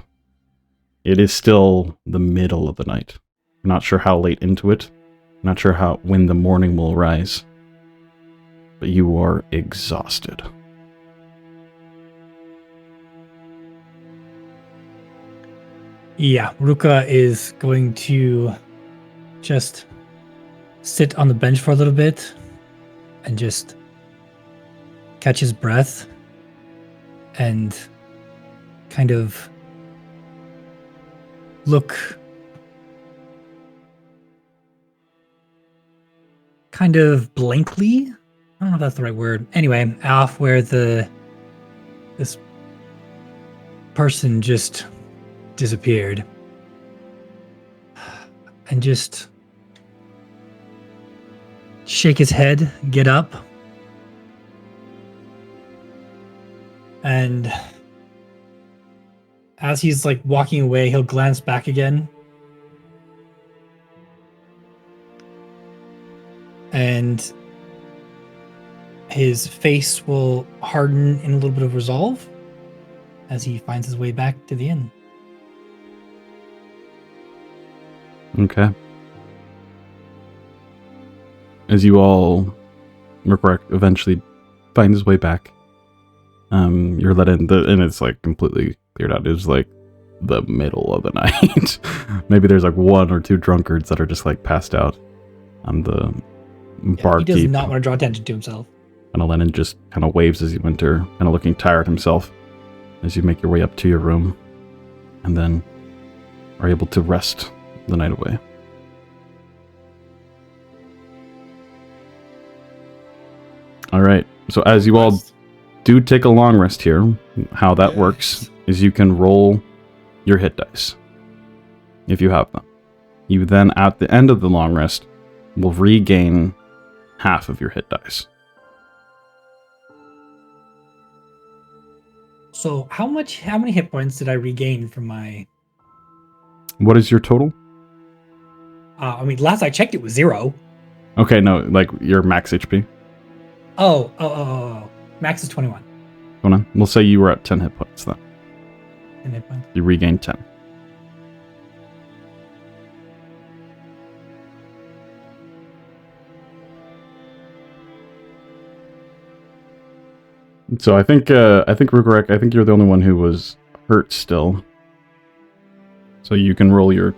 It is still the middle of the night. You're not sure how late into it. Not sure when the morning will rise. But you are exhausted. Yeah, Ruka is going to just sit on the bench for a little bit and just catch his breath and kind of look kind of blankly. I don't know if that's the right word. Anyway, off where this person just disappeared. And just shake his head, get up. And as he's like walking away, he'll glance back again. And his face will harden in a little bit of resolve as he finds his way back to the inn. Okay. As you all, Rhukkarrak eventually finds his way back. You're let in, and it's like completely cleared out. It was like the middle of the night. Maybe there's like one or two drunkards that are just like passed out on the barkeep. He does not want to draw attention to himself. And Lennon just kind of waves as you enter, kind of looking tired himself as you make your way up to your room, and then are able to rest the night away. All right. So as you all do take a long rest here, how that works is you can roll your hit dice if you have them. You then, at the end of the long rest, will regain half of your hit dice. So how many hit points did I regain from my... What is your total? Last I checked it was 0. Okay, no, like your max HP. Oh. Max is 21. Hold on. We'll say you were at 10 hit points then. 10 hit points. You regain 10. So I think Rhukkarrak, I think you're the only one who was hurt still. So you can roll your,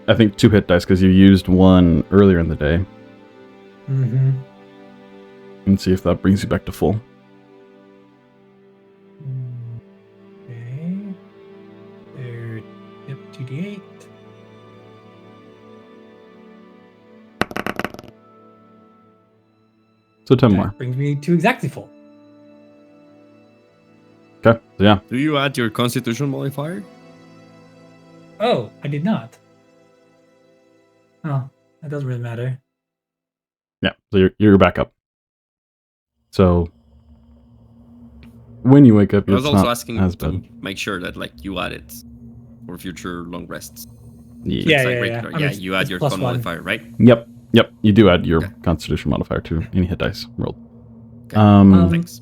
I think, 2 hit dice because you used one earlier in the day. Mm-hmm. And see if that brings you back to full. Okay. There. Yep, 2d8. So 10 That more. brings me to exactly full. Okay, so yeah. Do you add your constitution modifier? Oh, I did not. Oh, that doesn't really matter. Yeah, so you're back up. So when you wake up, I was it's also not asking as to bad. make sure that like you add it for future long rests. Yeah. Yeah, It's like yeah, regular. I mean, You add it's your plus con one. modifier, right? Yep. You do add your Okay. Constitution modifier to any hit dice rolled. Okay. Thanks. Thanks.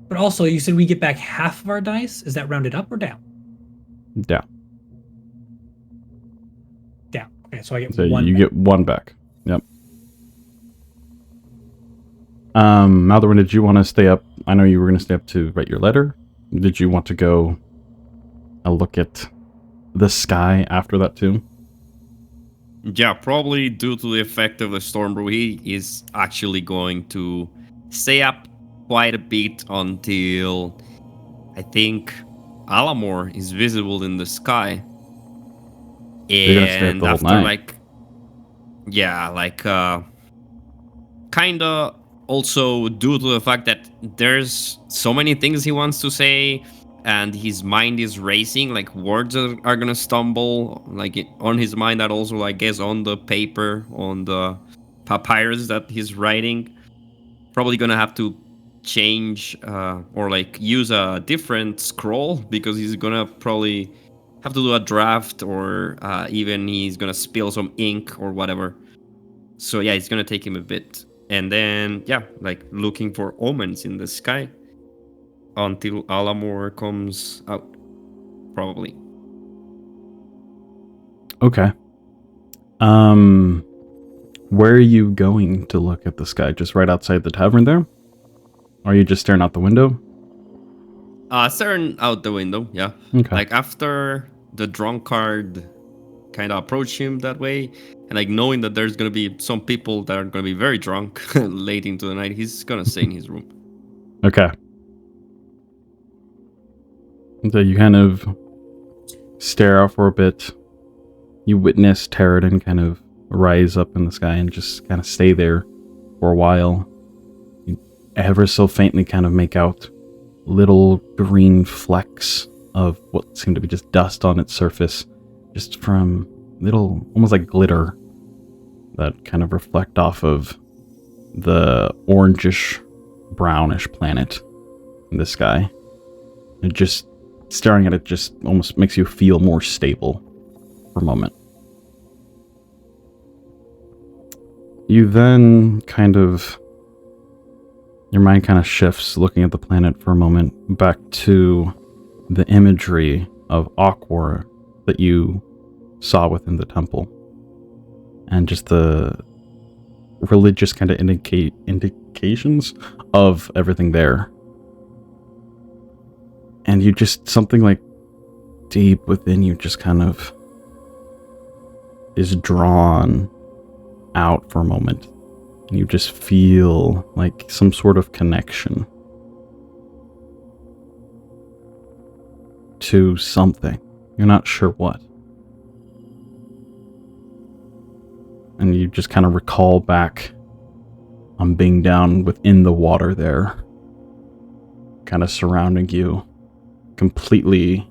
But also, you said we get back half of our dice. Is that rounded up or down? Yeah. Down. Okay, so I get So one. you get one back. Yep. Maldorwen, did you want to stay up? I know you were going to stay up to write your letter. Did you want to go look at the sky after that too? Yeah, probably due to the effect of the storm brew, he is actually going to stay up quite a bit until I think Alamor is visible in the sky. You're gonna stay up And the whole after night. kinda also due to the fact that there's so many things he wants to say and his mind is racing, like words are gonna stumble on his mind, that also I guess on the paper, on the papyrus that he's writing. Probably gonna have to change or like use a different scroll because he's gonna probably have to do a draft, or even he's gonna spill some ink or whatever. So yeah, it's gonna take him a bit. And then yeah, like looking for omens in the sky until Alamor comes out, probably. Okay. Where are you going to look at the sky? Just right outside the tavern there? Or are you just staring out the window? Staring out the window, yeah. Okay. Like after the drunkard kind of approach him that way, and like knowing that there's gonna be some people that are gonna be very drunk late into the night, he's gonna stay in his room. Okay. So you kind of stare out for a bit. You witness Terradon kind of rise up in the sky and just kind of stay there for a while. You ever so faintly kind of make out little green flecks of what seem to be just dust on its surface, just from little, almost like glitter that kind of reflect off of the orangish, brownish planet in the sky. And just staring at it just almost makes you feel more stable for a moment. You then your mind kind of shifts, looking at the planet for a moment, back to the imagery of Aquar that you saw within the temple. And just the religious kind of indications of everything there. And you just, something like deep within you just kind of is drawn out for a moment. And you just feel like some sort of connection to something. You're not sure what. And you just kind of recall back on being down within the water there, kind of surrounding you, completely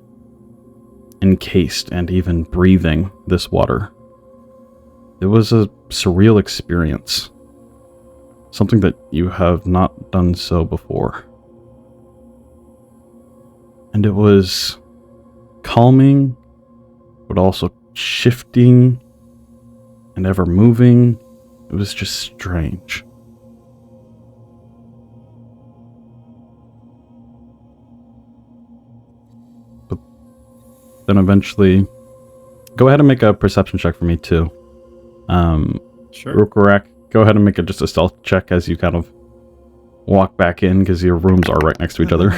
encased and even breathing this water. It was a surreal experience. Something that you have not done so before. And it was calming, but also shifting and ever moving. It was just strange. But then eventually, go ahead and make a perception check for me too. Sure. Rhukkarrak, go ahead and make just a stealth check as you kind of walk back in, because your rooms are right next to each other.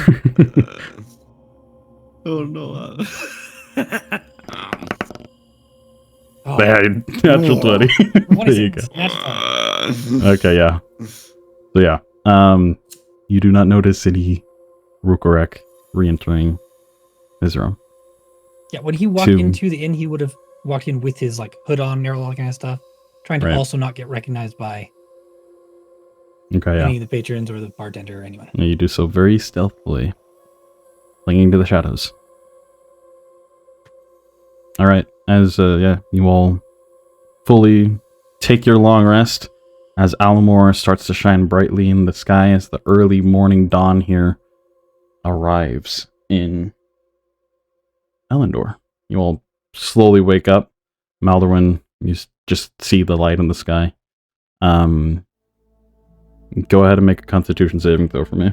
Oh no. Bad. Natural 20. There you go. Okay, yeah. So yeah. You do not notice any Rhukkarrak re-entering his room. Yeah, when he walked into the inn, he would have walked in with his like hood on and all that kind of stuff, trying to also not get recognized by any of the patrons or the bartender or anyone. And you do so very stealthily, clinging to the shadows. All right, as you all fully take your long rest, as Alamor starts to shine brightly in the sky as the early morning dawn here arrives in Elandor. You all slowly wake up. Maldorwen, you just see the light in the sky. Go ahead and make a Constitution saving throw for me.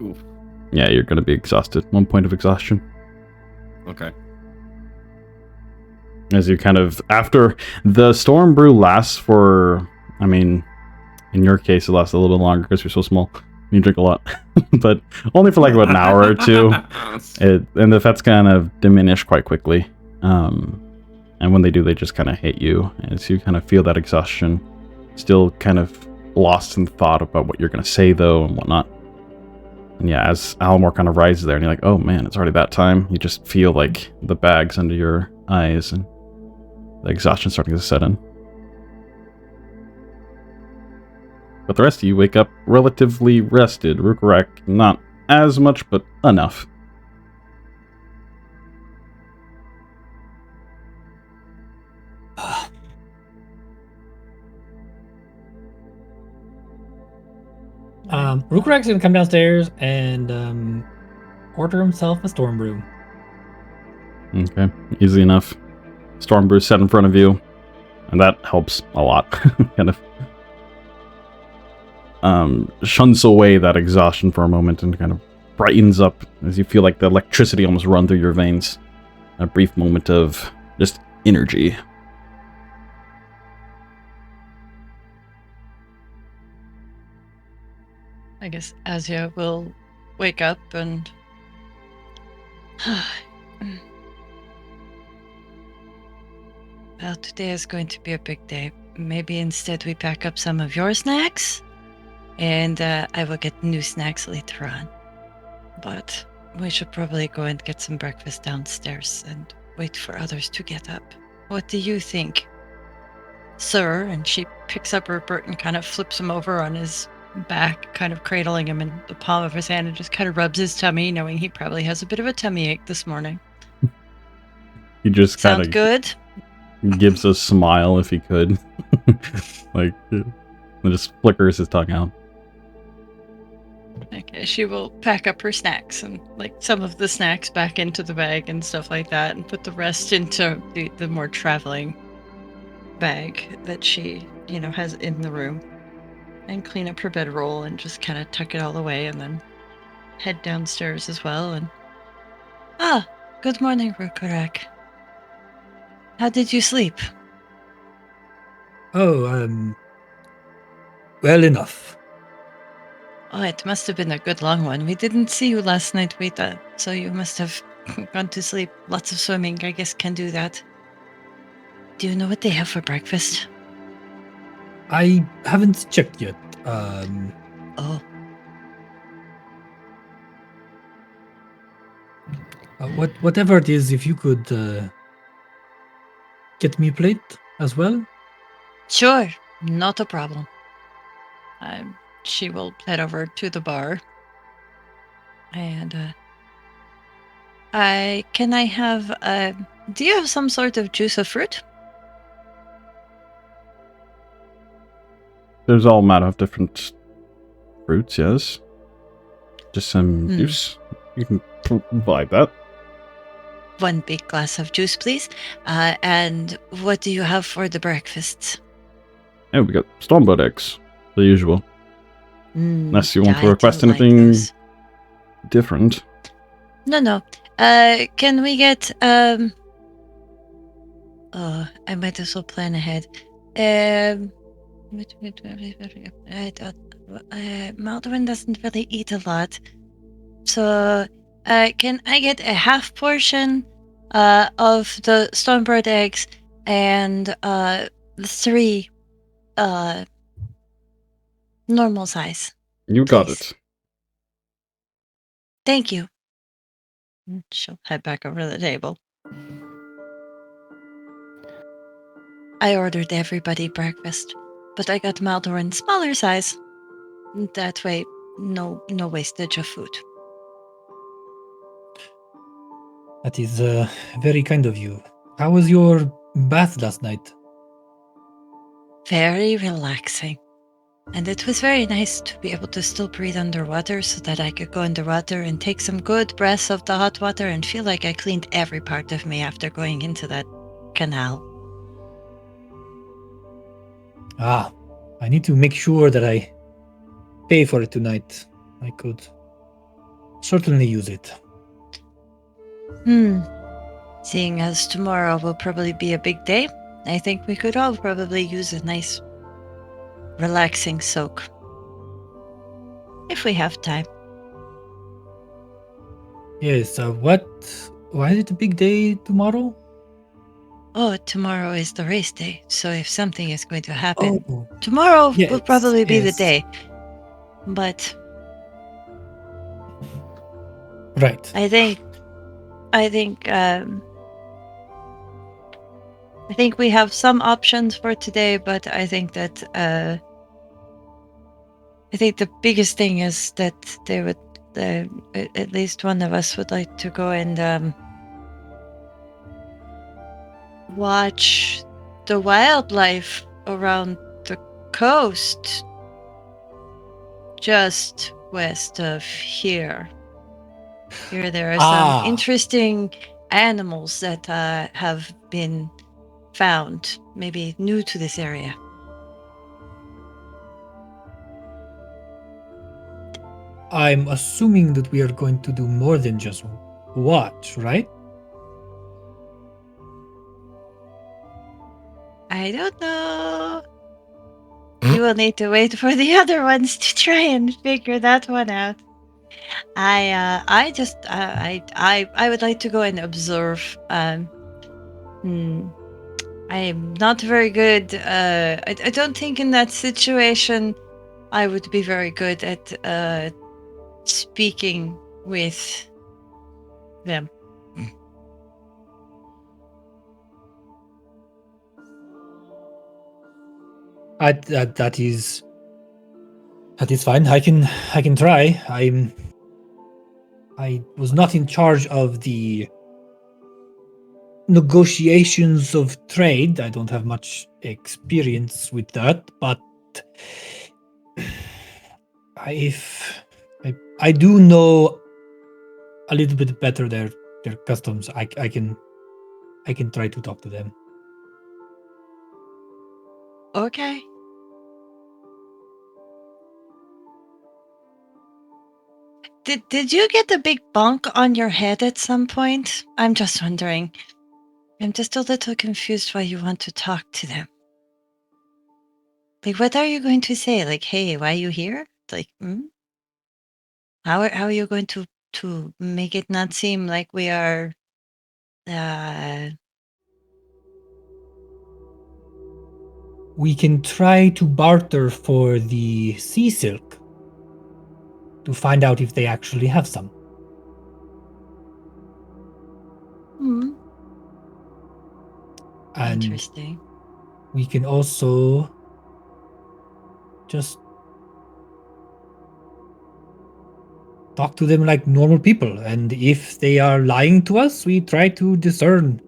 Oof. Yeah, you're going to be exhausted. 1 point of exhaustion. Okay. As you kind of, after the storm brew lasts for, I mean, in your case, it lasts a little bit longer because you're so small. You drink a lot, but only for like about an hour or two. And the effects kind of diminish quite quickly. And when they do, they just kind of hit you. And so you kind of feel that exhaustion. Still kind of lost in thought about what you're going to say, though, and whatnot. And yeah, as Almor kind of rises there, and you're like, oh man, it's already that time. You just feel like the bags under your eyes and the exhaustion starting to set in. But the rest of you wake up relatively rested. Rhukkarrak, not as much, but enough. Rhukkarrak's gonna come downstairs and order himself a storm brew. Okay, easy enough. Storm brew set in front of you, and that helps a lot. Kind of shuns away that exhaustion for a moment and kind of brightens up as you feel like the electricity almost run through your veins. A brief moment of just energy. I guess Asja will wake up and well, today is going to be a big day. Maybe instead we pack up some of your snacks, and I will get new snacks later on. But we should probably go and get some breakfast downstairs and wait for others to get up. What do you think, sir? And she picks up Rupert and kind of flips him over on his back, kind of cradling him in the palm of his hand, and just kind of rubs his tummy, knowing he probably has a bit of a tummy ache this morning. He just kind Sound of good? gives a smile if he could. Like, and just flickers his tongue out. Okay, she will pack up her snacks and like some of the snacks back into the bag and stuff like that, and put the rest into the more traveling bag that she, has in the room, and clean up her bedroll and just kind of tuck it all away, and then head downstairs as well. And good morning, Rhukkarrak. How did you sleep? Oh, well enough. Oh, it must have been a good long one. We didn't see you last night, Rita, so you must have gone to sleep. Lots of swimming, I guess, can do that. Do you know what they have for breakfast? I haven't checked yet. Oh, Whatever it is, if you could get me a plate as well. sure, not a problem. She will head over to the bar, and can I have? Do you have some sort of juice of fruit? There's all manner of different fruits, yes. Just some juice. You can provide that. One big glass of juice, please. And what do you have for the breakfasts? Yeah, we got stormboat eggs, the usual. Unless you want to I request do like anything those. different. No. Can we get I might as well plan ahead. Maldorwen doesn't really eat a lot, so can I get a half portion of the stormbird eggs and 3 normal size? You got Please. it. Thank you. She'll head back over to the table. I ordered everybody breakfast, but I got Maldorwen smaller size. That way, no wastage of food. That is very kind of you. How was your bath last night? Very relaxing. And it was very nice to be able to still breathe underwater so that I could go underwater and take some good breaths of the hot water and feel like I cleaned every part of me after going into that canal. I need to make sure that I pay for it tonight. I could certainly use it. Seeing as tomorrow will probably be a big day, I think we could all probably use a nice, relaxing soak. If we have time. Yes, why is it a big day tomorrow? Oh, tomorrow is the race day, so if something is going to happen, Oh, tomorrow yes, will probably be the yes. day. But Right. I think we have some options for today, but I think that I think the biggest thing is that they would, at least one of us would like to go and watch the wildlife around the coast just west of here. Here there are some interesting animals that have been found, maybe new to this area. I'm assuming that we are going to do more than just watch, right? I don't know. You will need to wait for the other ones to try and figure that one out. I would like to go and observe. I'm not very good. I don't think in that situation I would be very good at speaking with them. That is fine. I can try. I was not in charge of the negotiations of trade. I don't have much experience with that, but I do know a little bit better their customs. I can try to talk to them. Okay. Did you get a big bonk on your head at some point? I'm just wondering. I'm just a little confused why you want to talk to them. Like, what are you going to say? Like, hey, why are you here? Like, how are you going to make it not seem like we are We can try to barter for the sea silk to find out if they actually have some. And interesting. we can also just talk to them like normal people. And if they are lying to us, we try to discern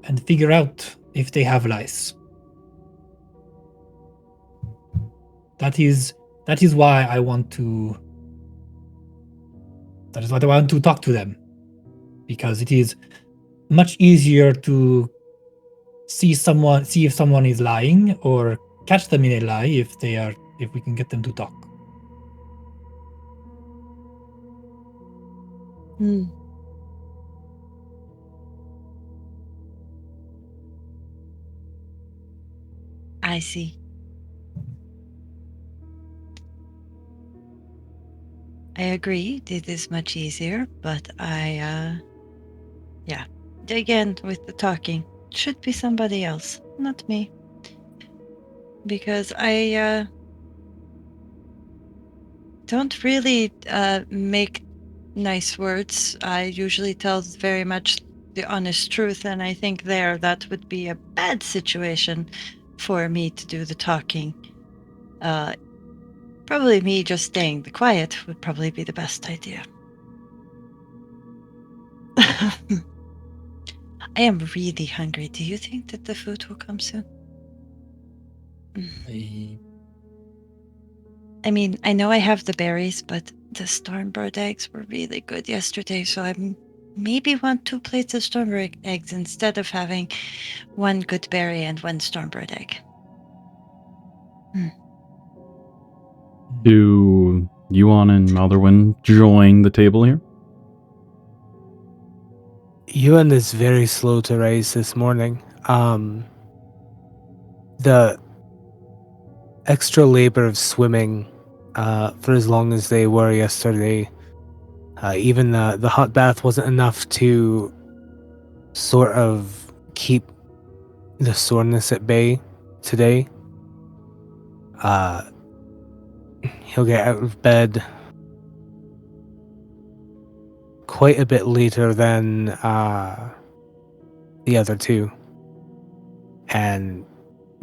and figure out if they have lies. That is why I want to. That is why I want to talk to them, because it is much easier to see if someone is lying or catch them in a lie if we can get them to talk. I see. I agree. It is much easier, but yeah. Again, with the talking, should be somebody else, not me. Because I don't really make nice words. I usually tell very much the honest truth, and I think that would be a bad situation for me to do the talking. Probably me just staying the quiet would probably be the best idea. I am really hungry. Do you think that the food will come soon? I mean, I know I have the berries, but the stormbird eggs were really good yesterday, so I maybe want 2 plates of stormbird eggs instead of having 1 good berry and 1 stormbird egg. Do Euan and Maldorwen join the table here? Euan is very slow to rise this morning. The extra labor of swimming for as long as they were yesterday, even the hot bath wasn't enough to sort of keep the soreness at bay today. He'll get out of bed quite a bit later than the other two, and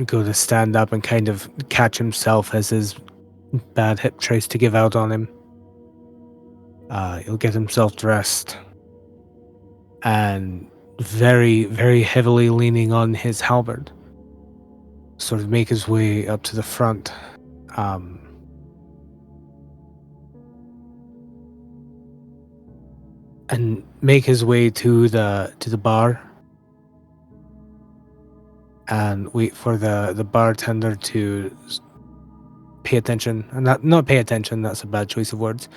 go to stand up and kind of catch himself as his bad hip tries to give out on him. He'll get himself dressed and very, very heavily leaning on his halberd, sort of make his way up to the front. And make his way to the bar and wait for the bartender to pay attention. Not pay attention, that's a bad choice of words.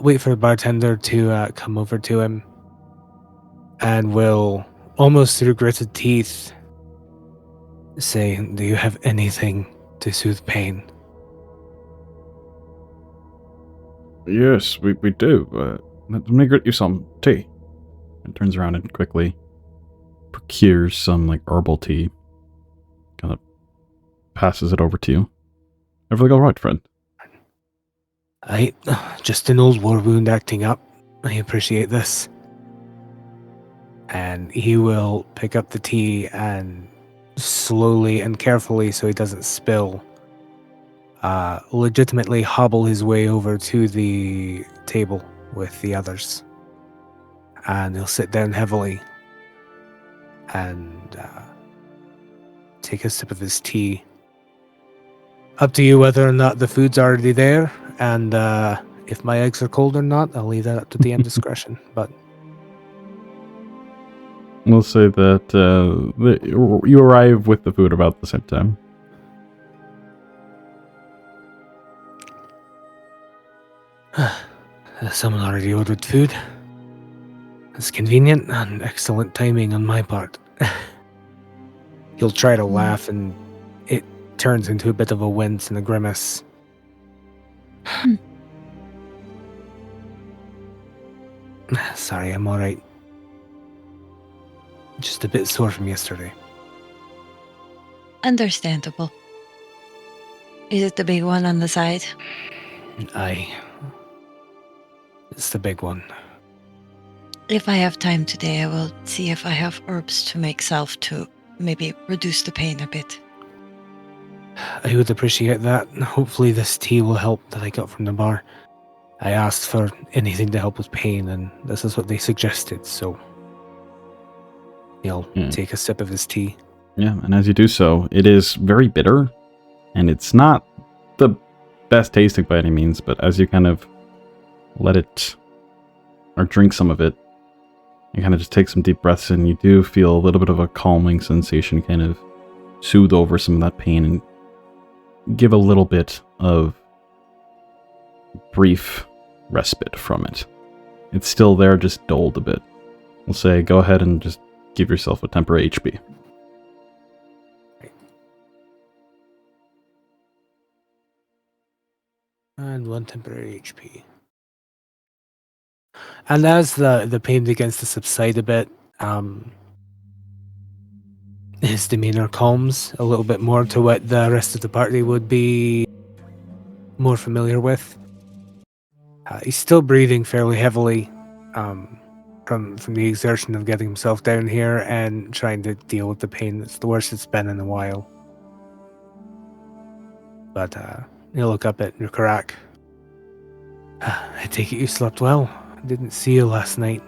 Wait for the bartender to come over to him, and will, almost through gritted teeth, say, "Do you have anything to soothe pain?" Yes, we do. Let me get you some tea. And turns around and quickly procures some herbal tea. Kind of passes it over to you. Everything all right, friend? Just an old war wound acting up. I appreciate this. And he will pick up the tea and slowly and carefully, so he doesn't spill, legitimately hobble his way over to the table with the others. And he'll sit down heavily and take a sip of his tea. Up to you whether or not the food's already there, and if my eggs are cold or not, I'll leave that up to DM discretion. But we'll say that you arrive with the food about the same time. Someone already ordered food. It's convenient and excellent timing on my part. He'll try to laugh, and it turns into a bit of a wince and a grimace. Sorry, I'm alright. Just a bit sore from yesterday. Understandable. Is it the big one on the side? Aye. It's the big one. If I have time today, I will see if I have herbs to make salve to maybe reduce the pain a bit. I would appreciate that. Hopefully this tea will help that I got from the bar. I asked for anything to help with pain, and this is what they suggested, so he'll take a sip of his tea. Yeah, and as you do so, it is very bitter, and it's not the best tasting by any means, but as you kind of let it, or drink some of it, you kind of just take some deep breaths in, you do feel a little bit of a calming sensation kind of soothe over some of that pain and give a little bit of brief respite from it. It's still there, just dulled a bit. We'll say go ahead and just give yourself a temporary HP. And 1 temporary HP. And as the pain begins to subside a bit, his demeanor calms a little bit more to what the rest of the party would be more familiar with. He's still breathing fairly heavily from the exertion of getting himself down here and trying to deal with the pain. It's the worst it's been in a while. But he'll look up at Rhukkarrak. I take it you slept well. I didn't see you last night.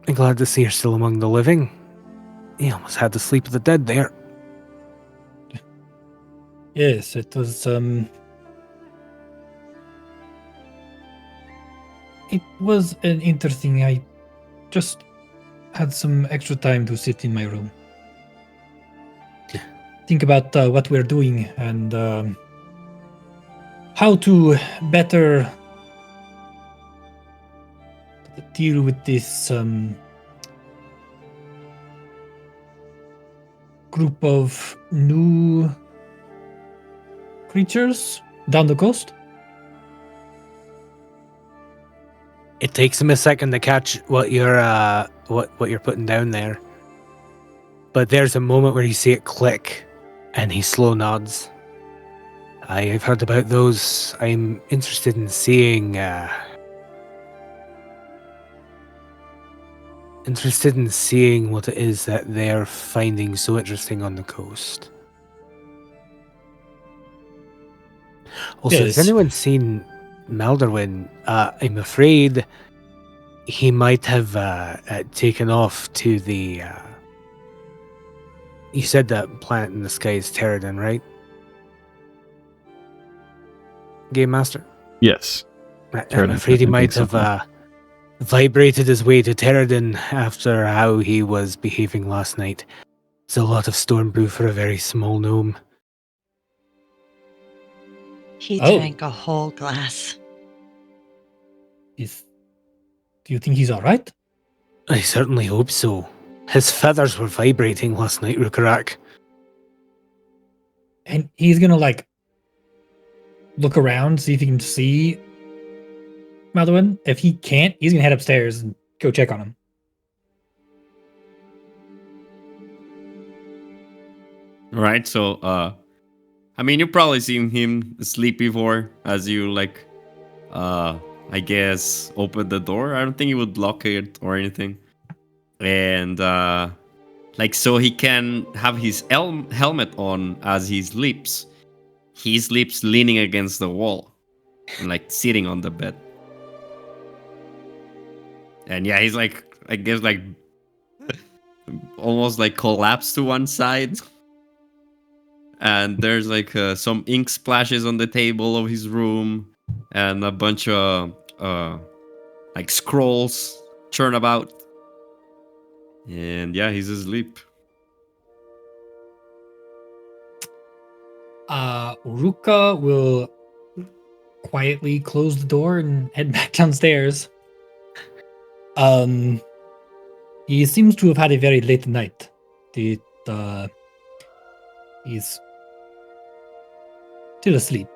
I'm glad to see you're still among the living. You almost had the sleep of the dead there. Yes, it was. It was an interesting. I just had some extra time to sit in my room, think about what we're doing and how to better deal with this group of new creatures down the coast. It takes him a second to catch what you're what you're putting down there. But there's a moment where you see it click, and he slow nods. I've heard about those. I'm interested in seeing what it is that they're finding so interesting on the coast. Also, Yes. has anyone seen Maldorwen? I'm afraid he might have taken off to the... You said that planet in the sky is Terradon, right? Game Master? Yes. I'm Terradon afraid he definitely might thinks have vibrated his way to Terradon after how he was behaving last night. It's a lot of storm brew for a very small gnome. He Oh. drank a whole glass. Do you think he's all right? I certainly hope so. His feathers were vibrating last night, Rhukkarrak. And he's gonna look around, see if he can see Maldorwen. If he can't, he's gonna head upstairs and go check on him. Right, so I mean, you've probably seen him sleep before as you I guess open the door. I don't think he would lock it or anything. And so he can have his helmet on as he sleeps. He sleeps leaning against the wall and sitting on the bed. And yeah, he's I guess almost collapsed to one side. And there's some ink splashes on the table of his room and a bunch of scrolls churn about. And yeah, he's asleep. Ruka will quietly close the door and head back downstairs. He seems to have had a very late night. He's still asleep.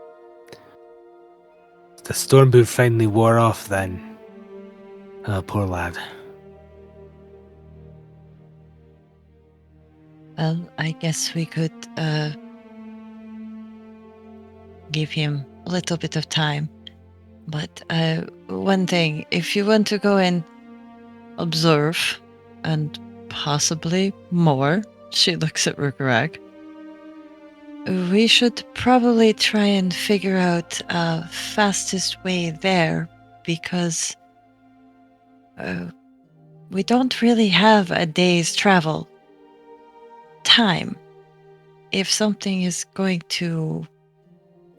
The storm brew finally wore off then. Poor lad. Well, I guess we could give him a little bit of time. But one thing, if you want to go and observe, and possibly more, she looks at Rhukkarrak, we should probably try and figure out a fastest way there, because we don't really have a day's travel time. If something is going to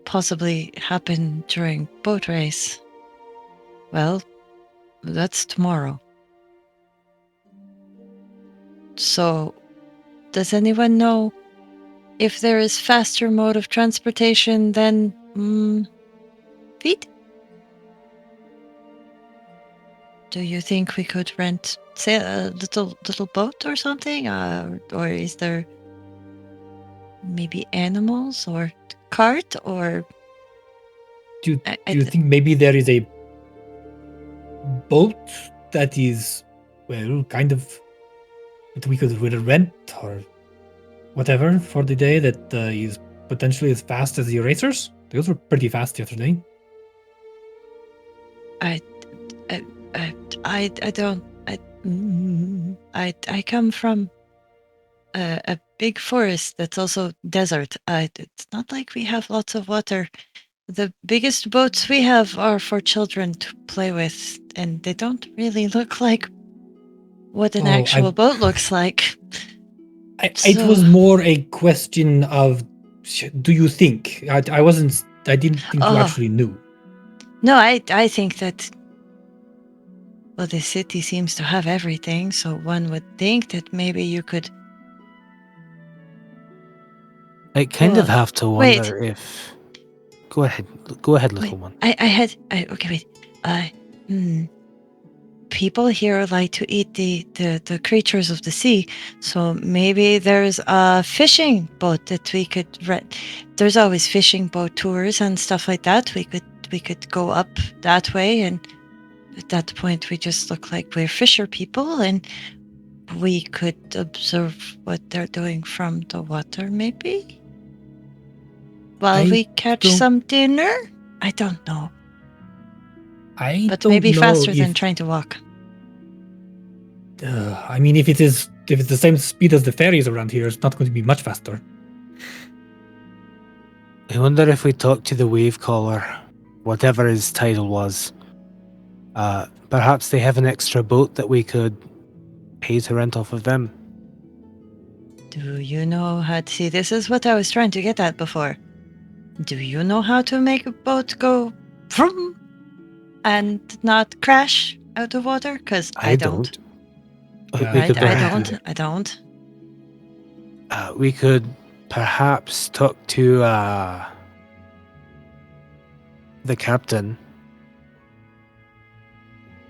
possibly happen during boat race, well, that's tomorrow. So, does anyone know if there is faster mode of transportation than feet? Do you think we could rent, say, a little boat or something, or is there maybe animals or cart or? Do you think maybe there is a boat that is, well, kind of, that we could rent or whatever for the day that is potentially as fast as the racers? Those were pretty fast the other day. I come from a big forest that's also desert. It's not like we have lots of water. The biggest boats we have are for children to play with, and they don't really look like what an actual boat looks like. It was more a question of do you think? I didn't think you Oh. actually knew. No, I think that. Well, the city seems to have everything, so one would think that maybe you could. I kind of Well, have to wait. wonder if. Go ahead, little Wait, one. okay, wait. People here like to eat the creatures of the sea, so maybe there's a fishing boat that we could rent. There's always fishing boat tours and stuff like that. We could go up that way, and at that point we just look like we're fisher people, and we could observe what they're doing from the water, maybe while I we catch don't- some dinner. I don't know, but don't maybe know faster if, than trying to walk. I mean, if it's the same speed as the ferries around here, it's not going to be much faster. I wonder if we talk to the wave caller, whatever his title was. Perhaps they have an extra boat that we could pay to rent off of them. Do you know how to see? This is what I was trying to get at before. Do you know how to make a boat go vroom and not crash out of water? Because I don't. But We Right? could I perhaps- don't. I don't. We could perhaps talk to the captain.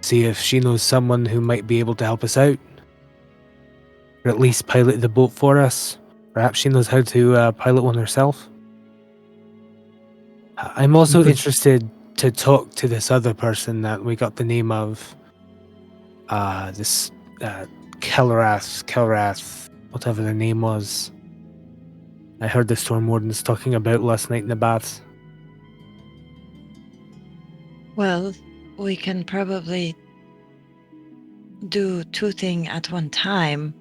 See if she knows someone who might be able to help us out. Or at least pilot the boat for us. Perhaps she knows how to pilot one herself. I'm also could- interested to talk to this other person that we got the name of. This Kelrath, whatever the name was. I heard the Storm Wardens talking about last night in the baths. Well, we can probably do two things at one time.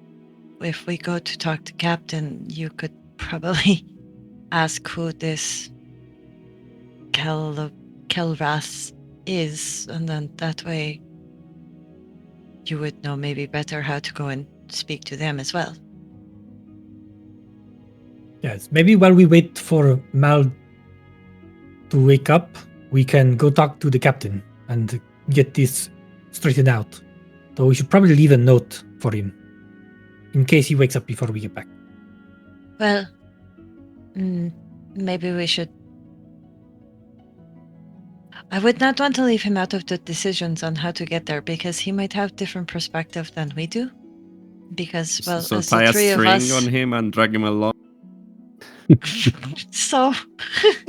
If we go to talk to Captain, you could probably ask who this Kelrath is, and then that way you would know maybe better how to go and speak to them as well. Yes, maybe while we wait for Mal to wake up, we can go talk to the captain and get this straightened out. Though we should probably leave a note for him in case he wakes up before we get back. Well, maybe we should. I would not want to leave him out of the decisions on how to get there because he might have different perspective than we do. Because, well, So as tie the a three of string us. on him and drag him along. So,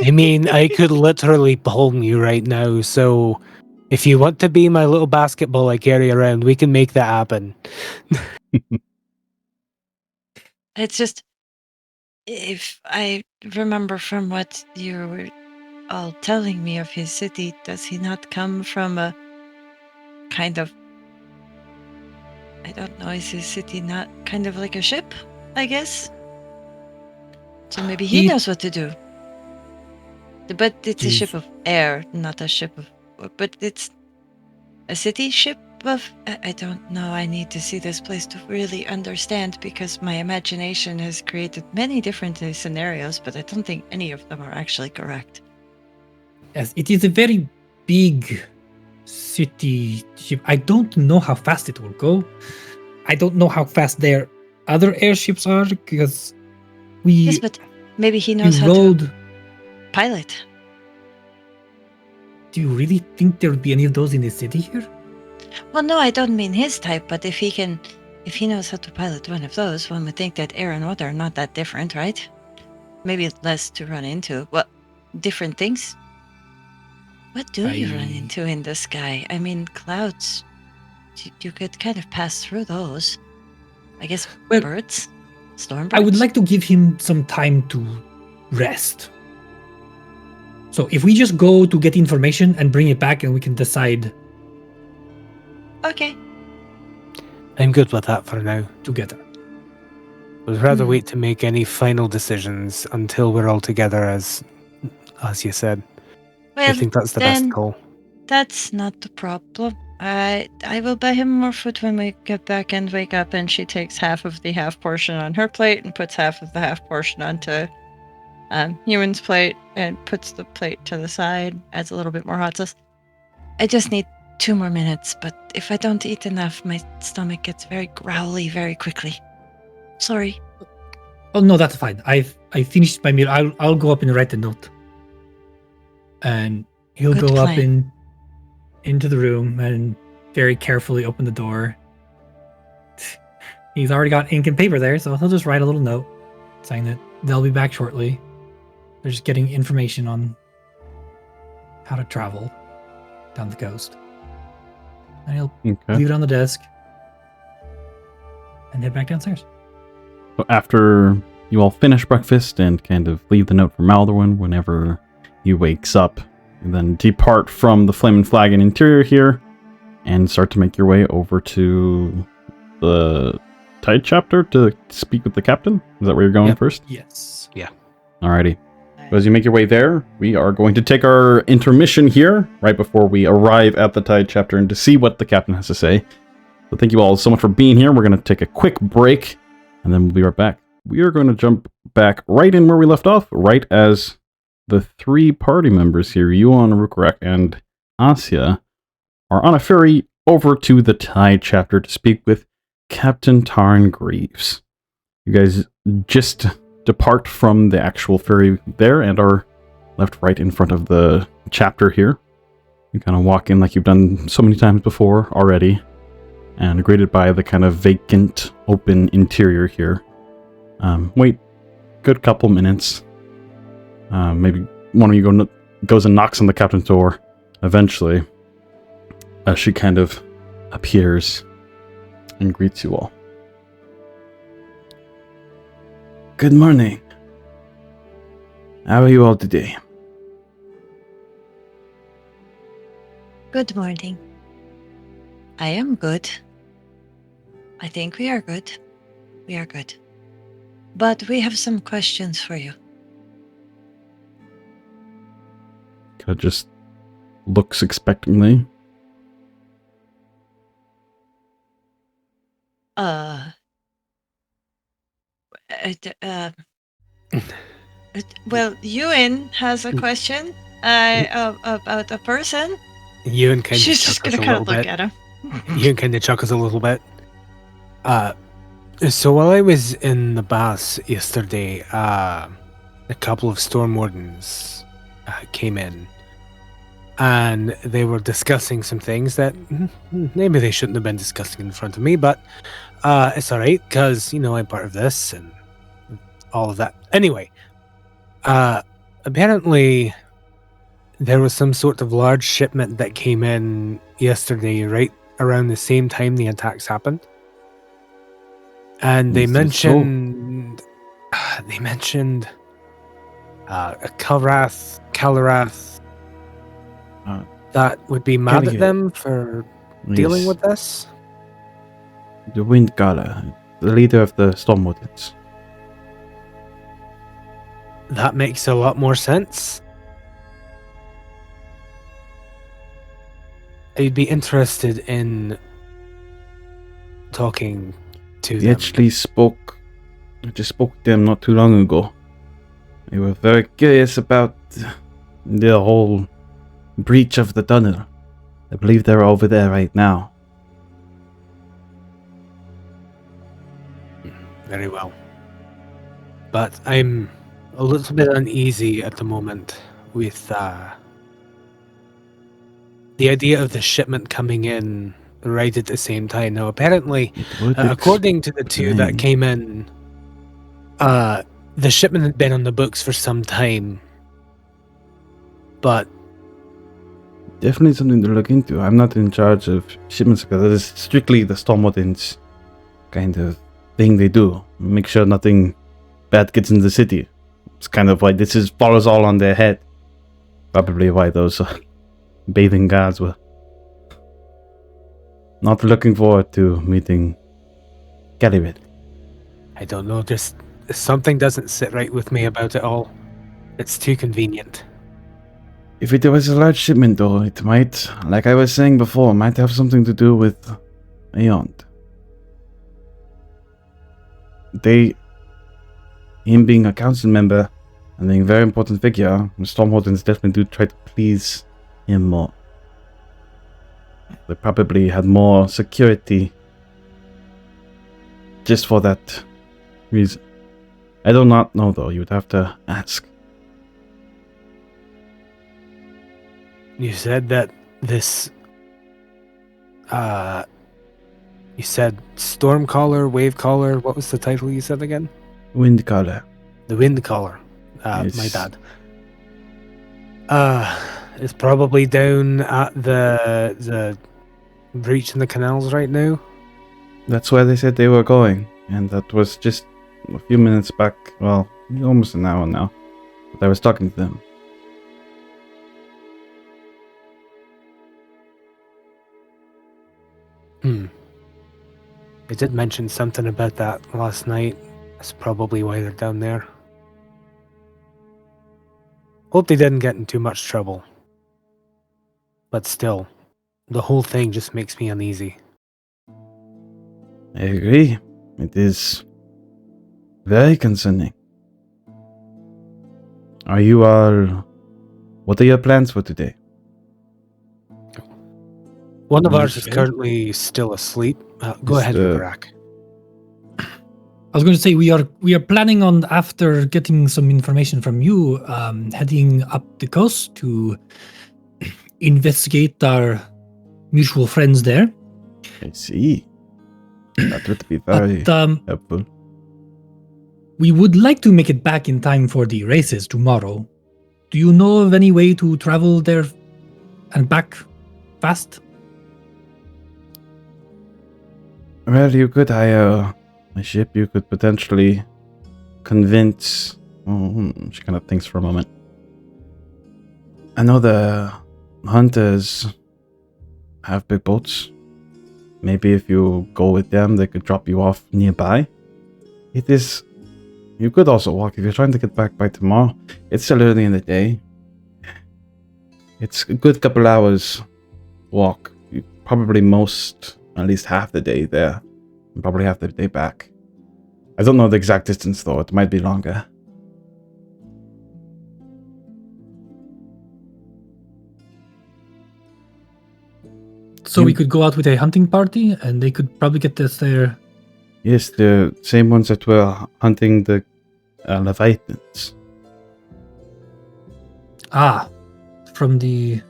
I mean, I could literally palm you right now, so if you want to be my little basketball I carry around, we can make that happen. it's just, if I remember from what you were all telling me of his city, does he not come from a kind of, I don't know, is his city not kind of like a ship, I guess? So maybe he knows what to do. But it's a ship of air, not a ship of, but it's a city ship of, I don't know, I need to see this place to really understand because my imagination has created many different scenarios, but I don't think any of them are actually correct. Yes, it is a very big city ship. I don't know how fast it will go. I don't know how fast their other airships are because Yes, but maybe he knows how to pilot. Do you really think there would be any of those in the city here? Well, no, I don't mean his type, but if he knows how to pilot one of those, one would think that air and water are not that different, right? Maybe less to run into. Well, different things? What do you run into in the sky? I mean, clouds. You could kind of pass through those. I guess birds? Storm birds? I would like to give him some time to rest. So if we just go to get information and bring it back and we can decide. Okay. I'm good with that for now. Together. Would rather wait to make any final decisions until we're all together, as you said. Well, I think that's the best call. That's not the problem. I will buy him more food when we get back and wake up, and she takes half of the half portion on her plate and puts half of the half portion onto Euan's plate and puts the plate to the side, adds a little bit more hot sauce. I just need 2 more minutes, but if I don't eat enough, my stomach gets very growly very quickly. Sorry. Oh no, that's fine. I finished my meal. I'll go up and write the note. And he'll Good go up plan. into the room and very carefully open the door. He's already got ink and paper there, so he'll just write a little note saying that they'll be back shortly. They're just getting information on how to travel down the coast. And he'll leave it on the desk and head back downstairs. So after you all finish breakfast and kind of leave the note for Maldorwen whenever he wakes up, and then depart from the Flaming Flagon interior here and start to make your way over to the Tide chapter to speak with the captain. Is that where you're going first? Yes. Yeah. Alrighty. So as you make your way there, we are going to take our intermission here right before we arrive at the Tide chapter and to see what the captain has to say. So thank you all so much for being here. We're going to take a quick break and then we'll be right back. We are going to jump back right in where we left off, right as the 3 party members here, Juan, Rhukkarrak, and Asja, are on a ferry over to the Tide chapter to speak with Captain Taran Greaves. You guys just depart from the actual ferry there and are left right in front of the chapter here. You kind of walk in like you've done so many times before already, and greeted by the kind of vacant, open interior here. Wait, good couple minutes. Maybe one of you goes and knocks on the captain's door. Eventually, she kind of appears and greets you all. Good morning. How are you all today? Good morning. I am good. I think we are good. We are good. But we have some questions for you. Kind of just looks expectantly. Well, Euan has a question about a person. Euan kind She's of just chuckles gonna a kind of little look bit. at him. Euan kind of chuckles a little bit. So while I was in the baths yesterday, a couple of storm wardens came in, and they were discussing some things that maybe they shouldn't have been discussing in front of me, but it's all right because I'm part of this and all of that. Anyway, apparently there was some sort of large shipment that came in yesterday, right around the same time the attacks happened. And they mentioned a Kalarath that would be mad at them for dealing with this. The Wind Gala, the leader of the Storm Wardens. That makes a lot more sense. I'd be interested in talking to them. I just spoke to them not too long ago. They were very curious about the whole breach of the tunnel. I believe they're over there right now. Very well. But I'm a little bit uneasy at the moment with the idea of the shipment coming in right at the same time. Now, apparently, according to the 2 that came in, the shipment had been on the books for some time. But definitely something to look into. I'm not in charge of shipments because that is strictly the Storm Wardens kind of thing they do. Make sure nothing bad gets in the city. It's kind of like this follows all on their head. Probably why those bathing guards were not looking forward to meeting Gallivant. I don't know, just something doesn't sit right with me about it all. It's too convenient. If it was a large shipment, though, it might, like I was saying before, might have something to do with Euan. Him being a council member, And being a very important figure, the Stormholdens definitely do try to please him more. They probably had more security just for that reason. I do not know though, you would have to ask. You said that this. You said Stormcaller, Wavecaller. What was the title you said again? Windcaller. The Windcaller. Yes. My bad. It's probably down at the breach in the canals right now. That's where they said they were going, and that was just a few minutes back. Well, almost an hour now. But I was talking to them. I did mention something about that last night. That's probably why they're down there. Hope they didn't get in too much trouble. But still, the whole thing just makes me uneasy. I agree. It is very concerning. Are you all... What are your plans for today? One of ours is Okay. currently still asleep. Go Is ahead, the- Rhukkarrak. I was going to say we are planning on, after getting some information from you, heading up the coast to investigate our mutual friends there. I see. That would be very But helpful. we would like to make it back in time for the races tomorrow. Do you know of any way to travel there and back fast? Well, you could hire a ship. You could potentially convince... she kind of thinks for a moment. I know the hunters have big boats. Maybe if you go with them, they could drop you off nearby. It is... You could also walk if you're trying to get back by tomorrow. It's still early in the day. It's a good couple hours walk. You probably at least half the day there. And probably half the day back. I don't know the exact distance though. It might be longer. So we could go out with a hunting party and they could probably get us there. Yes, the same ones that were hunting the Leviathans. From the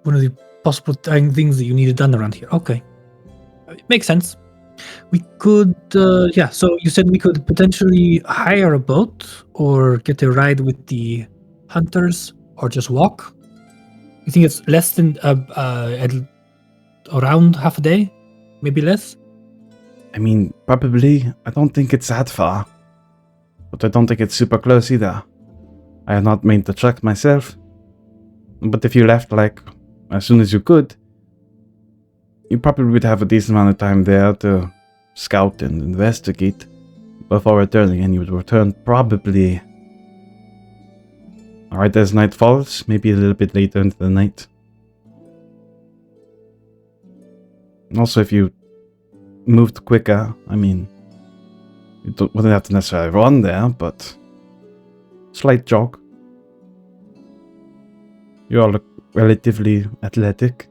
one of the possible things that you needed done around here. Okay, it makes sense. We could, So you said we could potentially hire a boat or get a ride with the hunters, or just walk. You think it's less than around half a day, maybe less? I mean, probably. I don't think it's that far. But I don't think it's super close either. I have not made the trek myself. But if you left, as soon as you could, you probably would have a decent amount of time there to scout and investigate before returning, and you would return probably right as night falls, maybe a little bit later into the night. Also, if you moved quicker, I mean, you wouldn't have to necessarily run there, but slight jog. You all look relatively athletic.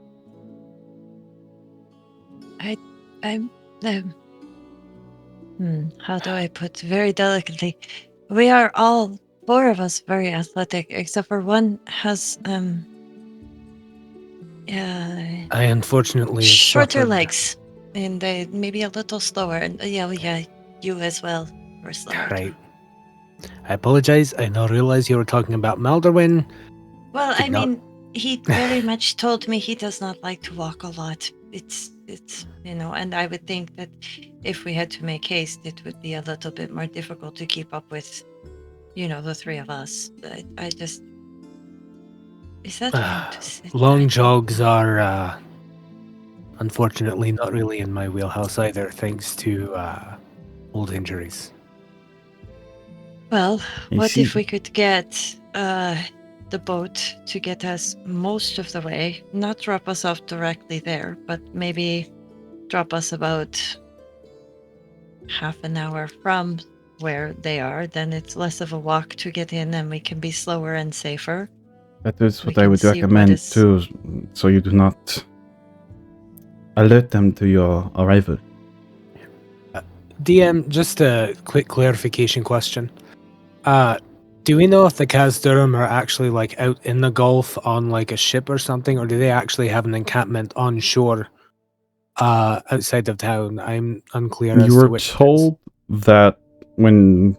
How do I put very delicately? We are all four of us very athletic, except for one has I unfortunately have shorter suffered- legs and maybe a little slower. And you as well were slower. Right. I apologize. I now realize you were talking about Maldorwen. Well, Did I not- mean, he very much told me he does not like to walk a lot. It's and I would think that if we had to make haste, it would be a little bit more difficult to keep up with, the three of us. I just... Is that wrong to say? Long jogs are unfortunately not really in my wheelhouse either, thanks to old injuries. Well, I what if see. we could get the boat to get us most of the way, not drop us off directly there, but maybe drop us about half an hour from where they are, then it's less of a walk to get in and we can be slower and safer. That is We what I can would see what recommend is- too, so you do not alert them to your arrival. DM, just a quick clarification question. Do we know if the Khazdurim are actually like out in the Gulf on like a ship or something, or do they actually have an encampment on shore outside of town? I'm unclear as You to were which. told that when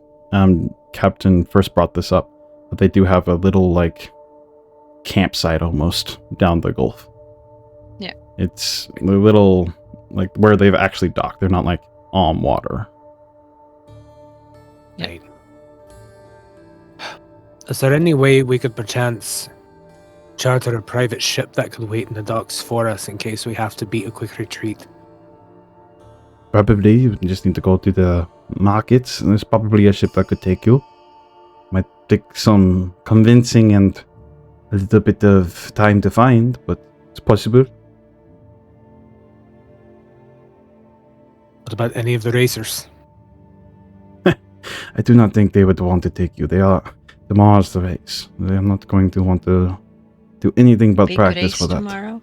Captain first brought this up, that they do have a little like campsite almost down the Gulf. Yeah. It's a little like where they've actually docked. They're not like on water. Right. Is there any way we could perchance charter a private ship that could wait in the docks for us in case we have to beat a quick retreat? Probably you just need to go to the markets, and there's probably a ship that could take you. Might take some convincing and a little bit of time to find, but it's possible. What about any of the racers? I do not think they would want to take you. They are the Mars the race. They are not going to want to do anything but Big practice race for that. tomorrow.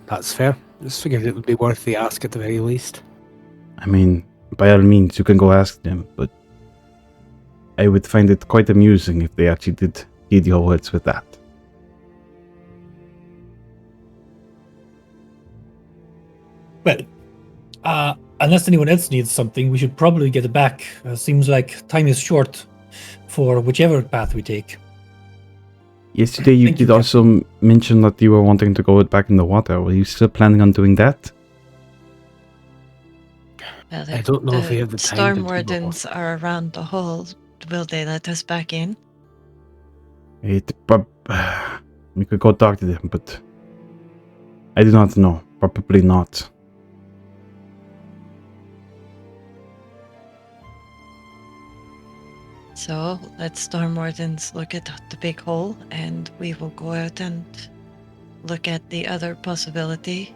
That's fair. Just figured it would be worth the ask at the very least. I mean, by all means, you can go ask them, but I would find it quite amusing if they actually did heed your words with that. Well, unless anyone else needs something, we should probably get it back. Seems like time is short for whichever path we take. Yesterday you Thank you, did also mention that you were wanting to go back in the water. Were you still planning on doing that? Well, I don't know if we have the time storm to do wardens are around the hole. Will they let us back in? We could go talk to them, but I do not know. Probably not. So let storm wardens look at the big hole, and we will go out and look at the other possibility.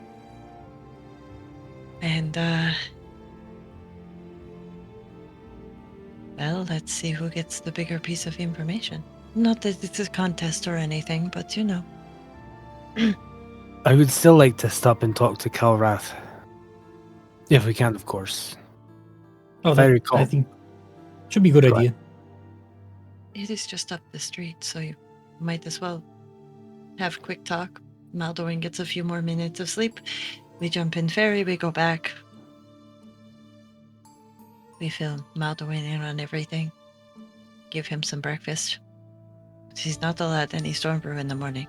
And well, let's see who gets the bigger piece of information. Not that it's a contest or anything, but you know. I would still like to stop and talk to Calrath. If we can, of course. Oh, If I recall. I think should be a good Go idea. It is just up the street, so you might as well have a quick talk. Maldorwen gets a few more minutes of sleep. We jump in ferry, we go back. We fill Maldorwen in on everything. Give him some breakfast. He's not allowed any storm brew in the morning.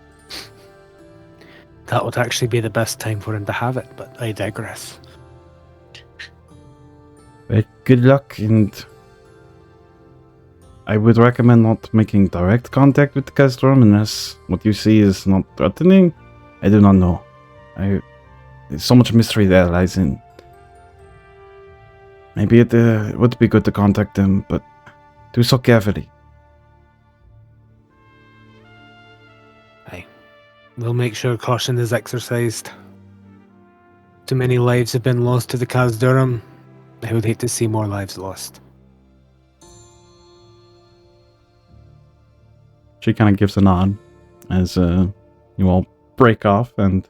That would actually be the best time for him to have it, but I digress. Well, good luck, and I would recommend not making direct contact with the Khazdurim unless what you see is not threatening. I do not know. There's so much mystery there lies in. Maybe it would be good to contact them, but do so carefully. We'll make sure caution is exercised. Too many lives have been lost to the Khazdurim. I would hate to see more lives lost. She kind of gives a nod as you all break off and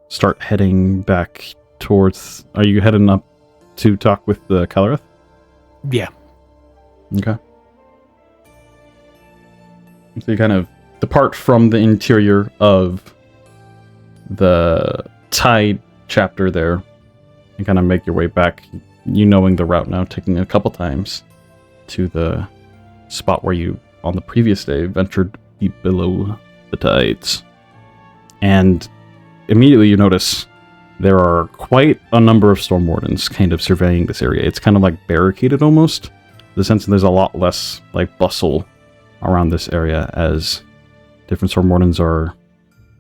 start heading back towards... Are you heading up to talk with the Calrath? Yeah. Okay. So you kind of depart from the interior of the tide chapter there and kind of make your way back, you knowing the route now, taking it a couple times to the spot where you, on the previous day, ventured deep below the tides. And immediately you notice there are quite a number of storm wardens kind of surveying this area. It's kind of like barricaded almost, in the sense that there's a lot less like bustle around this area as different storm wardens are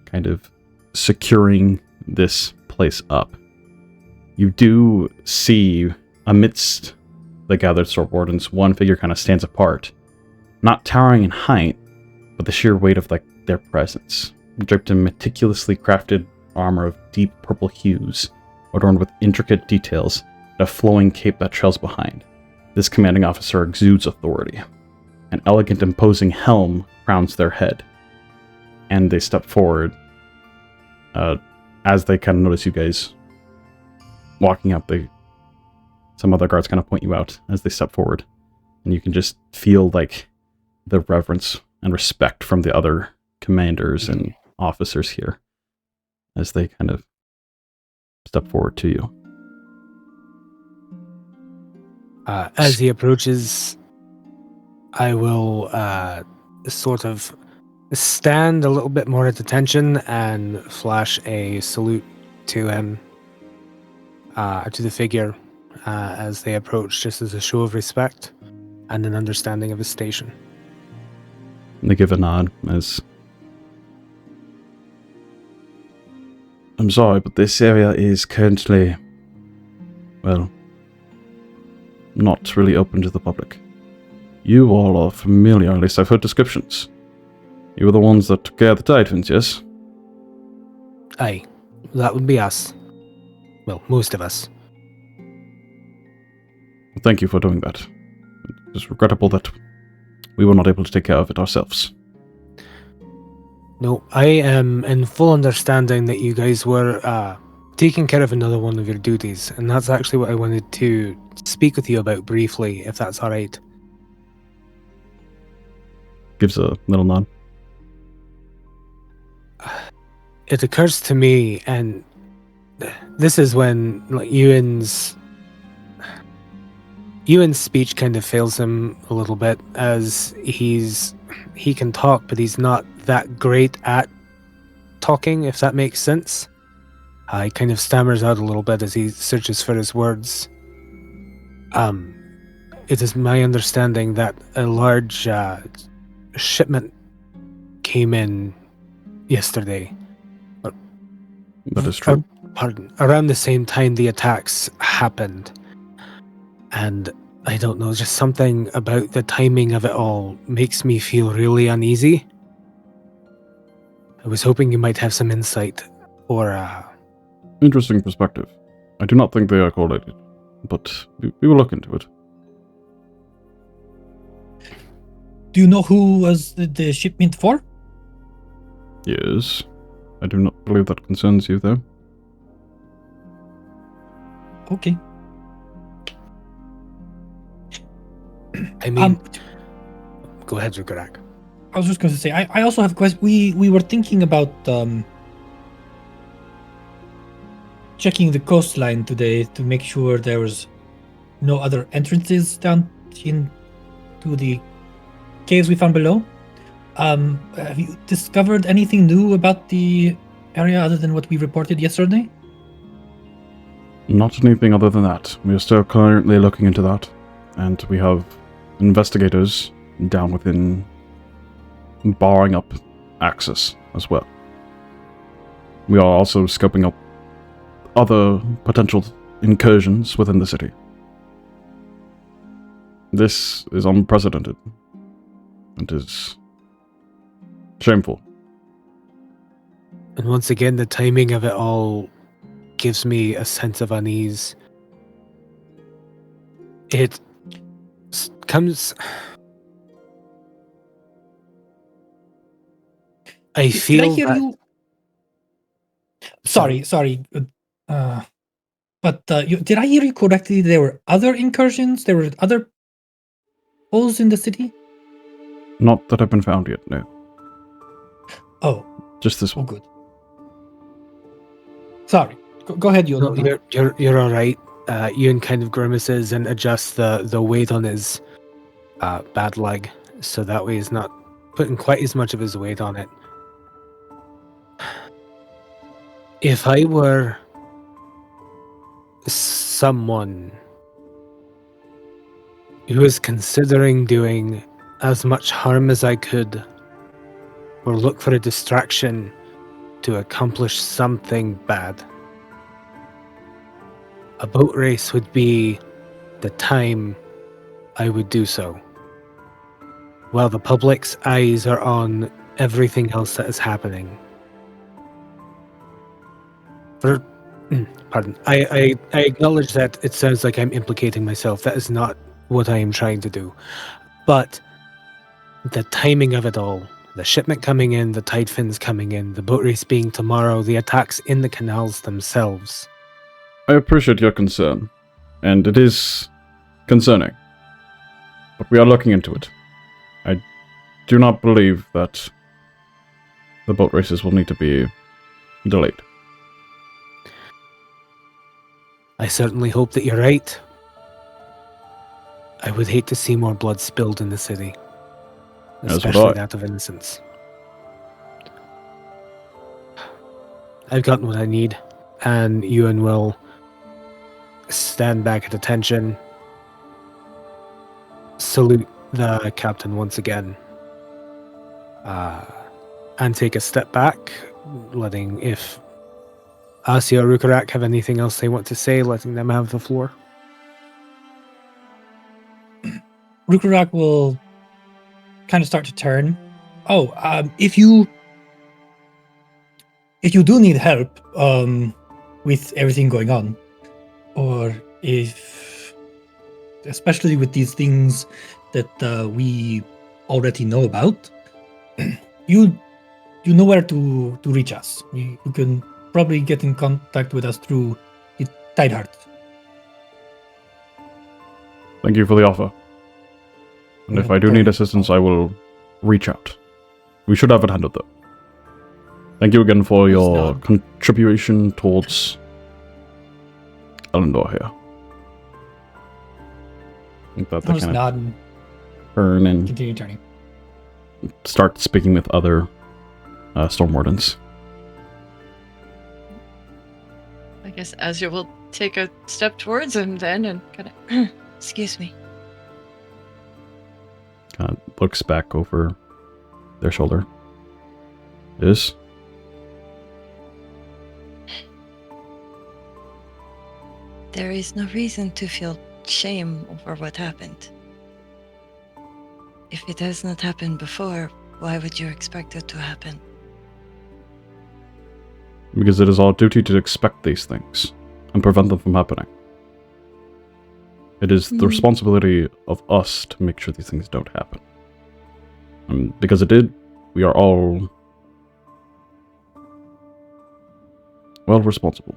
kind of securing this place up. You do see amidst the gathered storm wardens, one figure kind of stands apart, not towering in height, but the sheer weight of like their presence, draped in meticulously crafted armor of deep purple hues, adorned with intricate details, and a flowing cape that trails behind. This commanding officer exudes authority. An elegant, imposing helm crowns their head. And they step forward. As they kind of notice you guys walking up, some other guards kind of point you out as they step forward. And you can just feel like the reverence and respect from the other commanders and officers here as they kind of step forward to you. As he approaches, I will sort of stand a little bit more at attention and flash a salute to him, to the figure, as they approach, just as a show of respect and an understanding of his station. They give a nod as... I'm sorry, but this area is currently, well, not really open to the public. You all are familiar, at least I've heard descriptions. You were the ones that took care of the Titans, yes? Aye, that would be us. Well, most of us. Thank you for doing that. It's regrettable that we were not able to take care of it ourselves. No, I am in full understanding that you guys were taking care of another one of your duties, and that's actually what I wanted to speak with you about briefly, if that's alright. Gives a little nod. It occurs to me, and this is when like Euan's speech kind of fails him a little bit, as he can talk, but he's not that great at talking, if that makes sense. He kind of stammers out a little bit as he searches for his words. It is my understanding that a large shipment came in yesterday. That is true. Around the same time the attacks happened. And I don't know, just something about the timing of it all makes me feel really uneasy. I was hoping you might have some insight, or Interesting perspective. I do not think they are correlated, but we will look into it. Do you know who was the shipment for? Yes. I do not believe that concerns you, though. Okay. I mean, go ahead, Rhukkarrak. I was just going to say, I also have a question. We were thinking about checking the coastline today to make sure there was no other entrances down into the caves we found below. Have you discovered anything new about the area other than what we reported yesterday? Not anything other than that. We are still currently looking into that, and we have investigators down within barring up access as well. We are also scoping up other potential incursions within the city. This is unprecedented and is shameful. And once again, the timing of it all gives me a sense of unease. It comes... I feel Did I hear that... you? Sorry. Did I hear you correctly? There were other incursions? There were other holes in the city? Not that have been found yet, no. Oh. Just this one. Oh, good. Sorry. Go ahead, Euan. No, you're all right. Euan kind of grimaces and adjusts the weight on his bad leg, so that way he's not putting quite as much of his weight on it. If I were someone who was considering doing as much harm as I could, or look for a distraction to accomplish something bad, a boat race would be the time I would do so, while the public's eyes are on everything else that is happening. Pardon. I acknowledge that it sounds like I'm implicating myself. That is not what I am trying to do. But the timing of it all, the shipment coming in, the tide fins coming in, the boat race being tomorrow, the attacks in the canals themselves. I appreciate your concern, and it is concerning. But we are looking into it. I do not believe that the boat races will need to be delayed. I certainly hope that you're right. I would hate to see more blood spilled in the city, As would especially I. that of innocents. I've gotten what I need, and Euan will stand back at attention, salute the captain once again, and take a step back, letting, if Asja or Rhukkarrak have anything else they want to say, letting them have the floor. Rhukkarrak will kind of start to turn. Oh, if you do need help with everything going on, or if, especially with these things that we already know about, you know where to reach us. You can probably get in contact with us through the Tideheart. Thank you for the offer. And if I do need assistance, I will reach out. We should have it handled, though. Thank you again for your contribution towards Elandor here. I think that I'll they just kind nod of and turn and continue turning. start speaking with other Storm Wardens. I guess Asja will take a step towards him then and kind of, excuse me. Kind of looks back over their shoulder. Is? There is no reason to feel shame over what happened. If it has not happened before, why would you expect it to happen? Because it is our duty to expect these things and prevent them from happening. It is the responsibility of us to make sure these things don't happen. And because it did, we are all, well, responsible.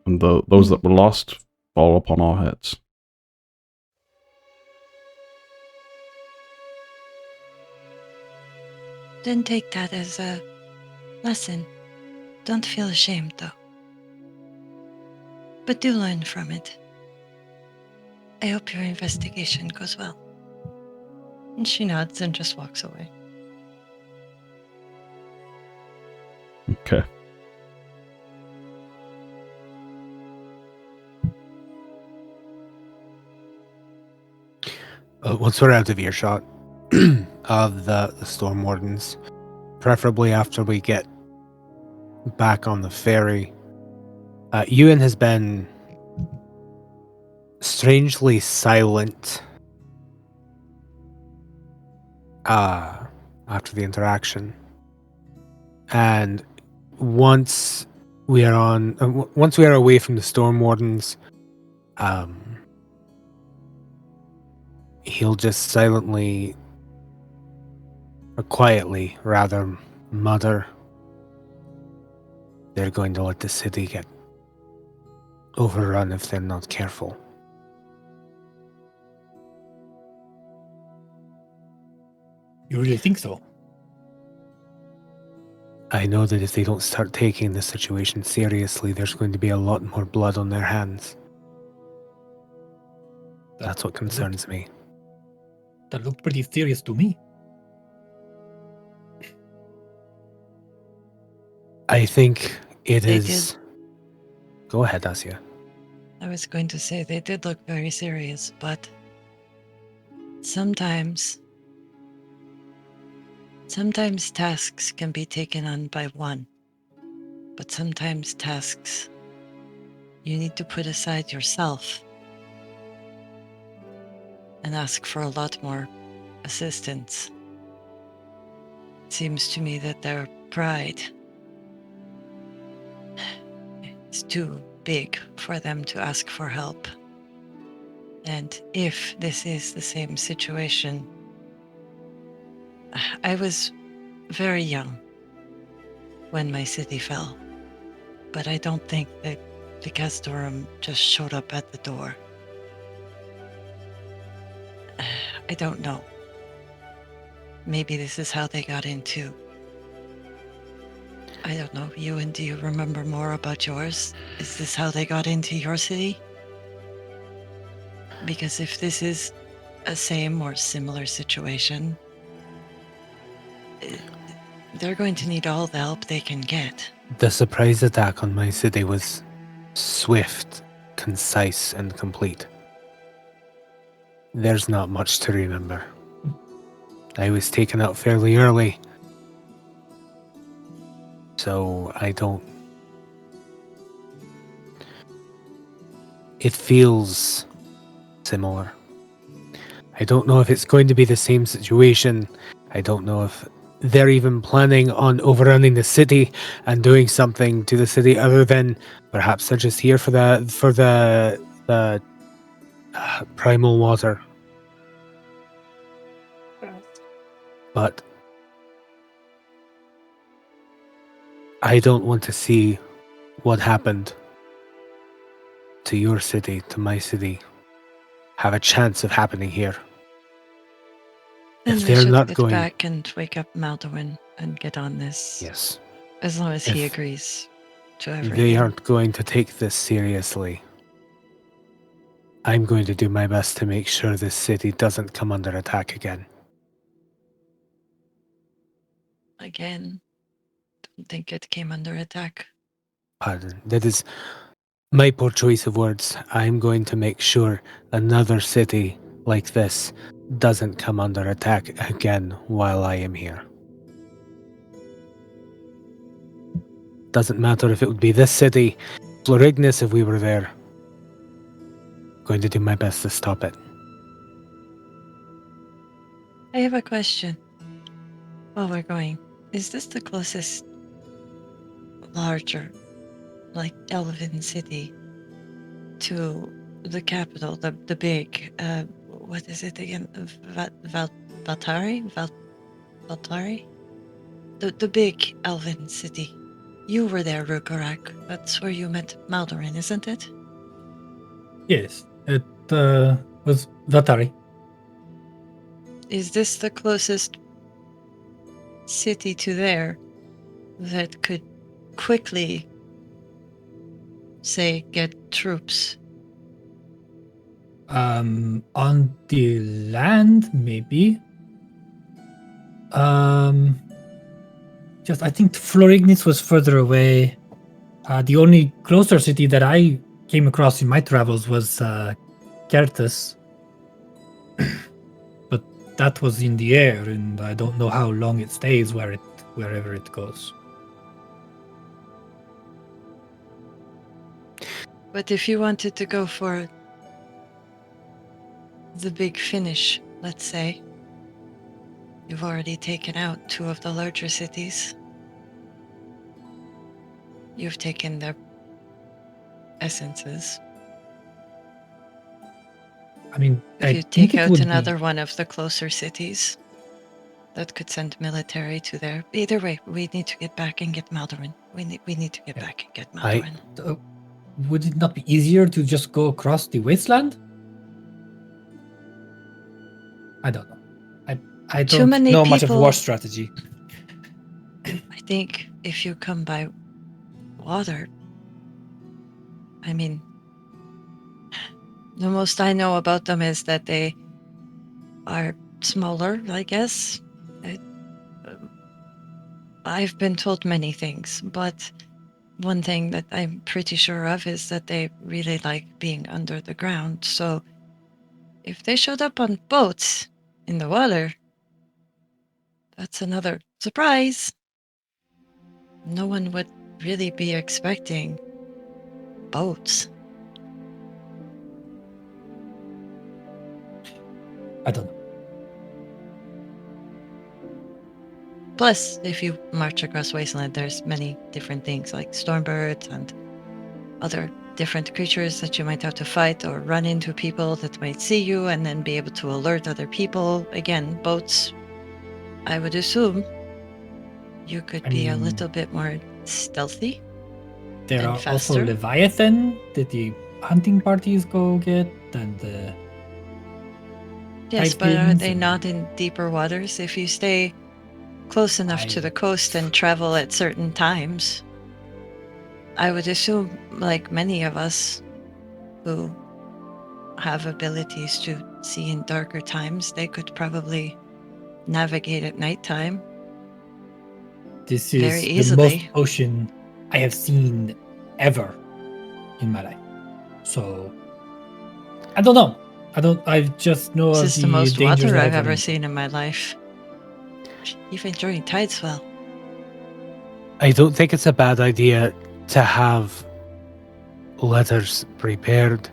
And those that were lost fall upon our heads. Then take that as a lesson. Don't feel ashamed, though. But do learn from it. I hope your investigation goes well. And she nods and just walks away. Okay. Once we're out of earshot of the Storm Wardens, preferably after we get back on the ferry, Euan has been strangely silent after the interaction. And once we are away from the Storm Wardens, he'll just silently, or quietly rather, mutter, "They're going to let the city get overrun if they're not careful." You really think so? I know that if they don't start taking the situation seriously, there's going to be a lot more blood on their hands. That's what concerns me. That looked pretty serious to me. I think it They is... Go ahead, Asja. I was going to say they did look very serious, but sometimes tasks can be taken on by one, but sometimes tasks you need to put aside yourself and ask for a lot more assistance. It seems to me that their pride is too big for them to ask for help. And if this is the same situation, I was very young when my city fell, but I don't think that the Khazdurim just showed up at the door. I don't know. Maybe this is how they got in too. I don't know. Euan, do you remember more about yours? Is this how they got into your city? Because if this is a same or similar situation, they're going to need all the help they can get. The surprise attack on my city was swift, concise, and complete. There's not much to remember. I was taken out fairly early, so I don't... It feels similar. I don't know if it's going to be the same situation. I don't know if they're even planning on overrunning the city and doing something to the city other than perhaps they're just here for the primal water. But I don't want to see what happened to your city, to my city, have a chance of happening here. Then If we they're should not get going... back and wake up Maldorwen and get on this. Yes. As long as he If agrees to everything. they aren't going to take this seriously, I'm going to do my best to make sure this city doesn't come under attack again. Again, don't think it came under attack. Pardon. That is my poor choice of words. I'm going to make sure another city like this doesn't come under attack again while I am here. Doesn't matter if it would be this city, Florignis if we were there. Going to do my best to stop it. I have a question. While we're going, is this the closest larger, like elven city to the capital, the big, what is it again? Valtari? Valtari? The big elven city. You were there, Rhukkarrak. That's where you met Maldorwen, isn't it? Yes, it was Vatari. Is this the closest city to there that could quickly, say, get troops? On the land, maybe. Just I think Florignis was further away. The only closer city that I came across in my travels was Kertus. But that was in the air, and I don't know how long it stays wherever it goes. But if you wanted to go for the big finish, let's say, you've already taken out 2 of the larger cities. You've taken their essences. I mean, If I you think take it out would another one of the closer cities, that could send military to there. Either way, we need to get back and get Maldorwen. We need to get back and get Maldorwen. Would it not be easier to just go across the wasteland? I don't know. I Too don't many know much of war people- strategy. I think if you come by water, I mean, the most I know about them is that they are smaller, I guess. I've been told many things, but one thing that I'm pretty sure of is that they really like being under the ground. So if they showed up on boats in the water, that's another surprise. No one would really be expecting boats. I don't know. Plus, if you march across Wasteland, there's many different things like stormbirds and other different creatures that you might have to fight or run into people that might see you and then be able to alert other people. Again, boats, I would assume you could be a little bit more stealthy. There and are also faster. Leviathan that the hunting parties go get, and Yes, but are Titans they and- not in deeper waters? If you stay close enough to the coast and travel at certain times, I would assume, like many of us who have abilities to see in darker times, they could probably navigate at nighttime. this very is the easily. most ocean I have seen ever in my life. So I don't know. I just know This of is the most dangers water that I've run ever into. seen in my life. Even during tide swell. I don't think it's a bad idea to have letters prepared,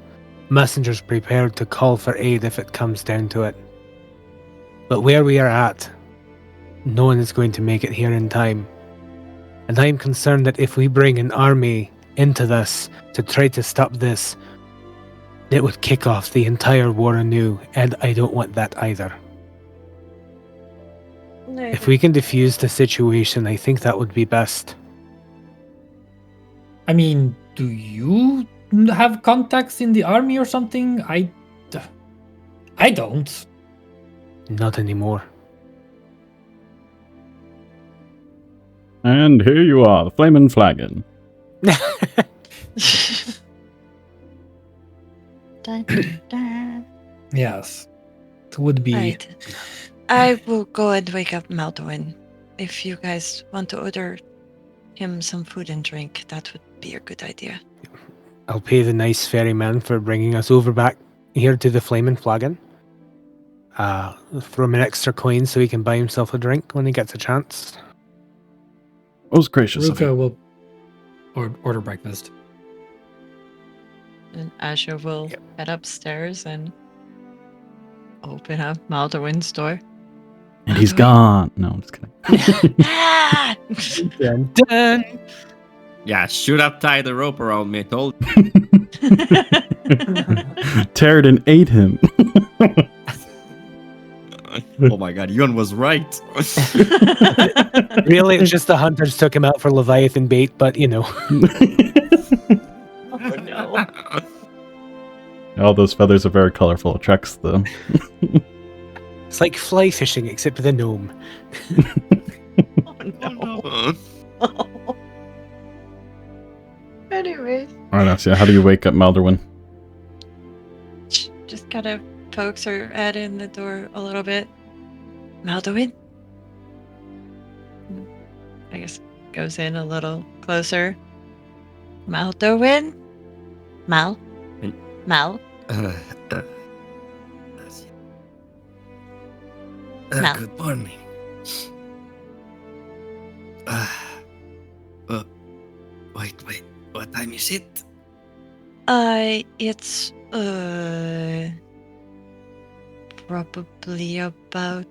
messengers prepared to call for aid if it comes down to it. But where we are at, no one is going to make it here in time. And I'm concerned that if we bring an army into this to try to stop this, it would kick off the entire war anew, and I don't want that either. If we can defuse the situation, I think that would be best. I mean, do you have contacts in the army or something? I don't. Not anymore. And here you are, the flaming flagon. Dun, dun, dun. Yes, it would be. Right. I will go and wake up Maldorwen. If you guys want to order him some food and drink, that would be a good idea. I'll pay the nice ferryman for bringing us over back here to the Flaming Flagon. Throw him an extra coin so he can buy himself a drink when he gets a chance. Most gracious of you. Rhukkarrak will order breakfast. And Asja will head upstairs and open up Maldorwen's door. And he's gone. No, I'm just kidding. Ah! Done. Yeah, should have tied the rope around me. I told Terradin ate him. Oh my god, Euan was right. Really, it's just the hunters took him out for Leviathan bait, but you know. Oh no. All those feathers are very colorful. It attracts them. It's like fly fishing, except with a gnome. Oh no. Anyways, Alright, Asya, how do you wake up Maldorwen? just kind of pokes her head in the door a little bit. Maldorwen? I guess goes in a little closer. Maldorwen? Mal? Mal? Mal. Good morning. Wait. What time is it? It's probably about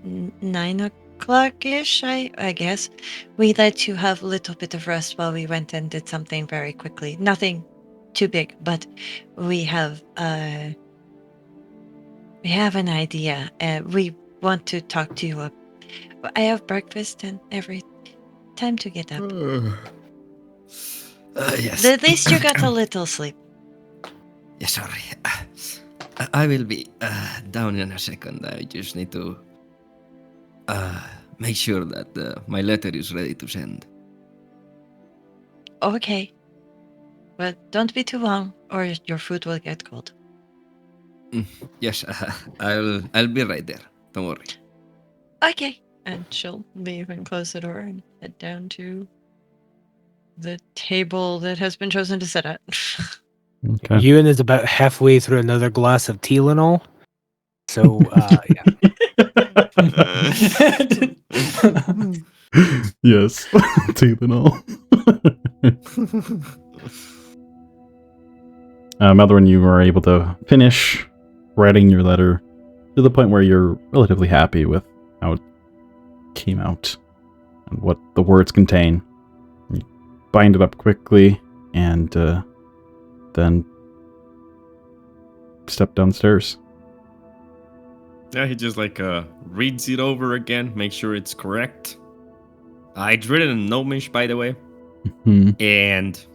9 o'clock-ish, I guess. We let you have a little bit of rest while we went and did something very quickly. Nothing too big, but we have an idea. We want to talk to you. I have breakfast and every time to get up. Yes. At least you got a little sleep. Yeah, sorry. I will be down in a second. I just need to make sure that my letter is ready to send. Okay. But don't be too long or your food will get cold. Yes, I'll be right there. Don't worry. Okay. And she'll leave and close the door and head down to the table that has been chosen to sit at. Okay. Euan is about halfway through another glass of Tylenol. So, yeah. Yes. Teeth and all. Maldorwen, you were able to finish writing your letter to the point where you're relatively happy with how it came out and what the words contain. You bind it up quickly and then step downstairs. Yeah, he just reads it over again, make sure it's correct. It's written in Gnomish, by the way. And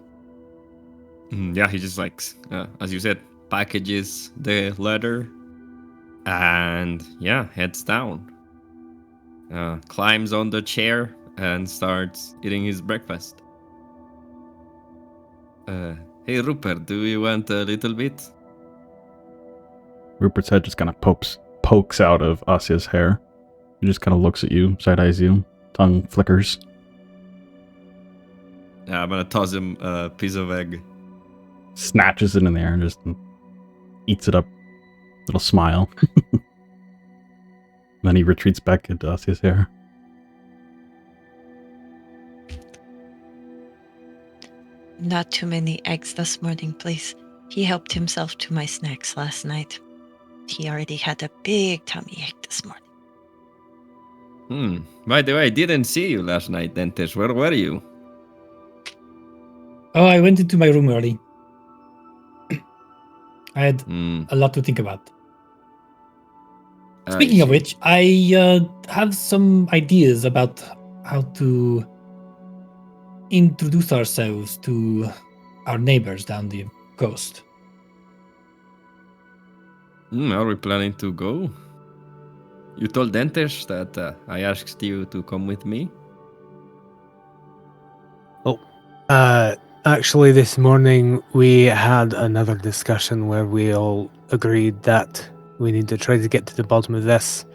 yeah, he just as you said, packages the letter and heads down. Climbs on the chair and starts eating his breakfast. Hey Rupert, do you want a little bit? Rupert's head just kind of pokes out of Asja's hair. He just kind of looks at you, side-eyes you, tongue flickers. Yeah, I'm gonna toss him a piece of egg. Snatches it in the air and just eats it up. Little smile. Then he retreats back into Asja's hair. Not too many eggs this morning, please. He helped himself to my snacks last night. He already had a big tummy ache this morning. By the way, I didn't see you last night, Dentes. Where were you? Oh, I went into my room early. I had a lot to think about. Speaking of which, I have some ideas about how to introduce ourselves to our neighbors down the coast. Are we planning to go? You told Dentes that I asked you to come with me? Actually, this morning we had another discussion where we all agreed that we need to try to get to the bottom of this.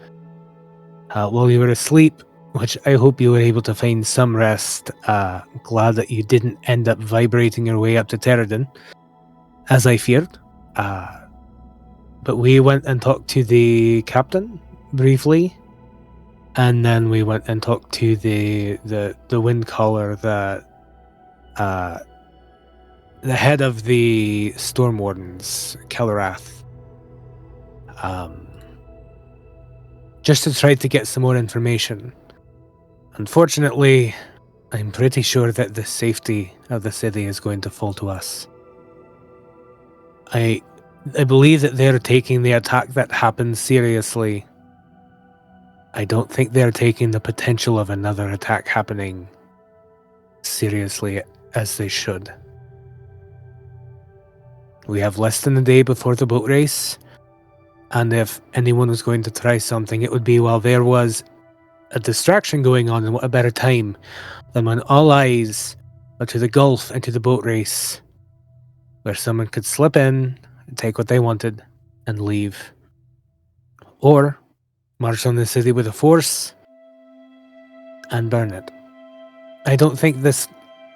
While you were asleep, which I hope you were able to find some rest, glad that you didn't end up vibrating your way up to Terradon, as I feared. But we went and talked to the captain briefly, and then we went and talked to the wind caller, the head of the Storm Wardens, Kelarath, just to try to get some more information. Unfortunately, I'm pretty sure that the safety of the city is going to fall to us. I believe that they're taking the attack that happened seriously. I don't think they're taking the potential of another attack happening seriously as they should. We have less than a day before the boat race, and if anyone was going to try something, it would be while there was a distraction going on, and what a better time than when all eyes are to the Gulf and to the boat race, where someone could slip in and take what they wanted and leave. Or march on the city with a force and burn it. I don't think this,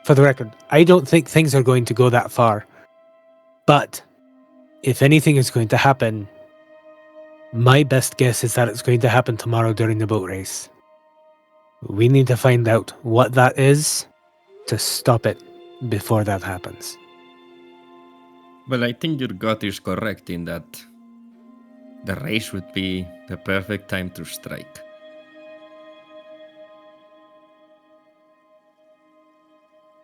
for the record, I don't think things are going to go that far. But if anything is going to happen, my best guess is that it's going to happen tomorrow during the boat race. We need to find out what that is to stop it before that happens. Well, I think your gut is correct in that the race would be the perfect time to strike.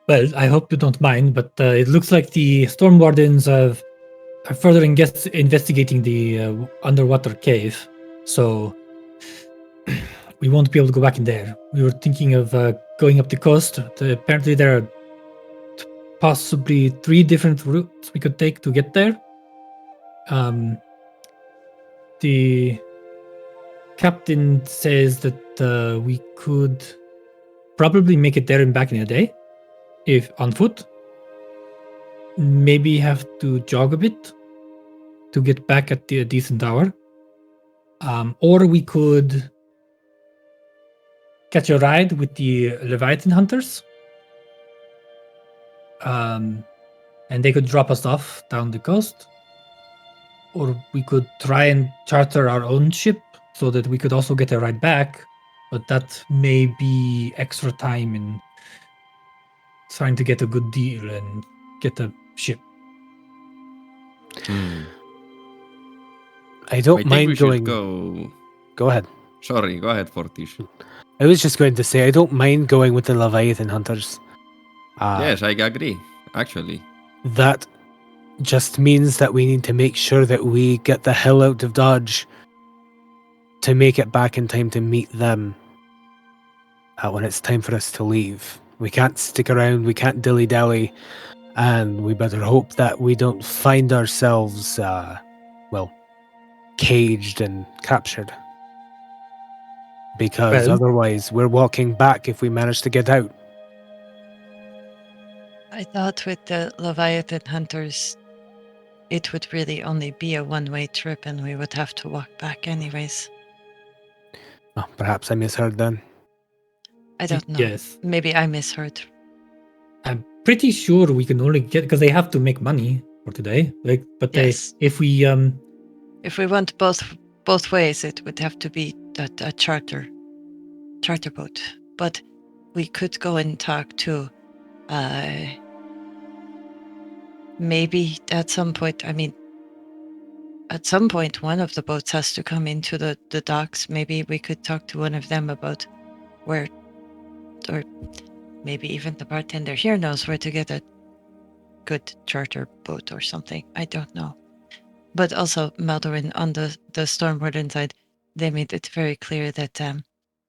Well, I hope you don't mind, but it looks like the Storm Wardens are further investigating the underwater cave, so we won't be able to go back in there. We were thinking of going up the coast. Apparently there are possibly 3 different routes we could take to get there. The captain says that we could probably make it there and back in a day, if on foot. Maybe have to jog a bit to get back at a decent hour. Or we could catch a ride with the Leviathan hunters. And they could drop us off down the coast. Or we could try and charter our own ship so that we could also get a ride back. But that may be extra time in trying to get a good deal and get a ship. I don't mind going. Go ahead. Sorry, go ahead, Fortish. I was just going to say, I don't mind going with the Leviathan hunters. Yes, I agree, actually. That just means that we need to make sure that we get the hell out of Dodge to make it back in time to meet them when it's time for us to leave. We can't stick around, we can't dilly-dally, and we better hope that we don't find ourselves, caged and captured. Because Well- otherwise, we're walking back if we manage to get out. I thought with the Leviathan hunters, it would really only be a one-way trip and we would have to walk back anyways. Oh, perhaps I misheard then. I don't know. Yes. Maybe I misheard. I'm pretty sure we can only get, because they have to make money for today. Yes. If we If we went both ways, it would have to be a charter boat. But we could go and talk to maybe at some point. I mean, at some point, one of the boats has to come into the docks. Maybe we could talk to one of them about where, or maybe even the bartender here knows where to get a good charter boat or something. I don't know. But also, Maldorwen, on the Storm Warden side, they made it very clear that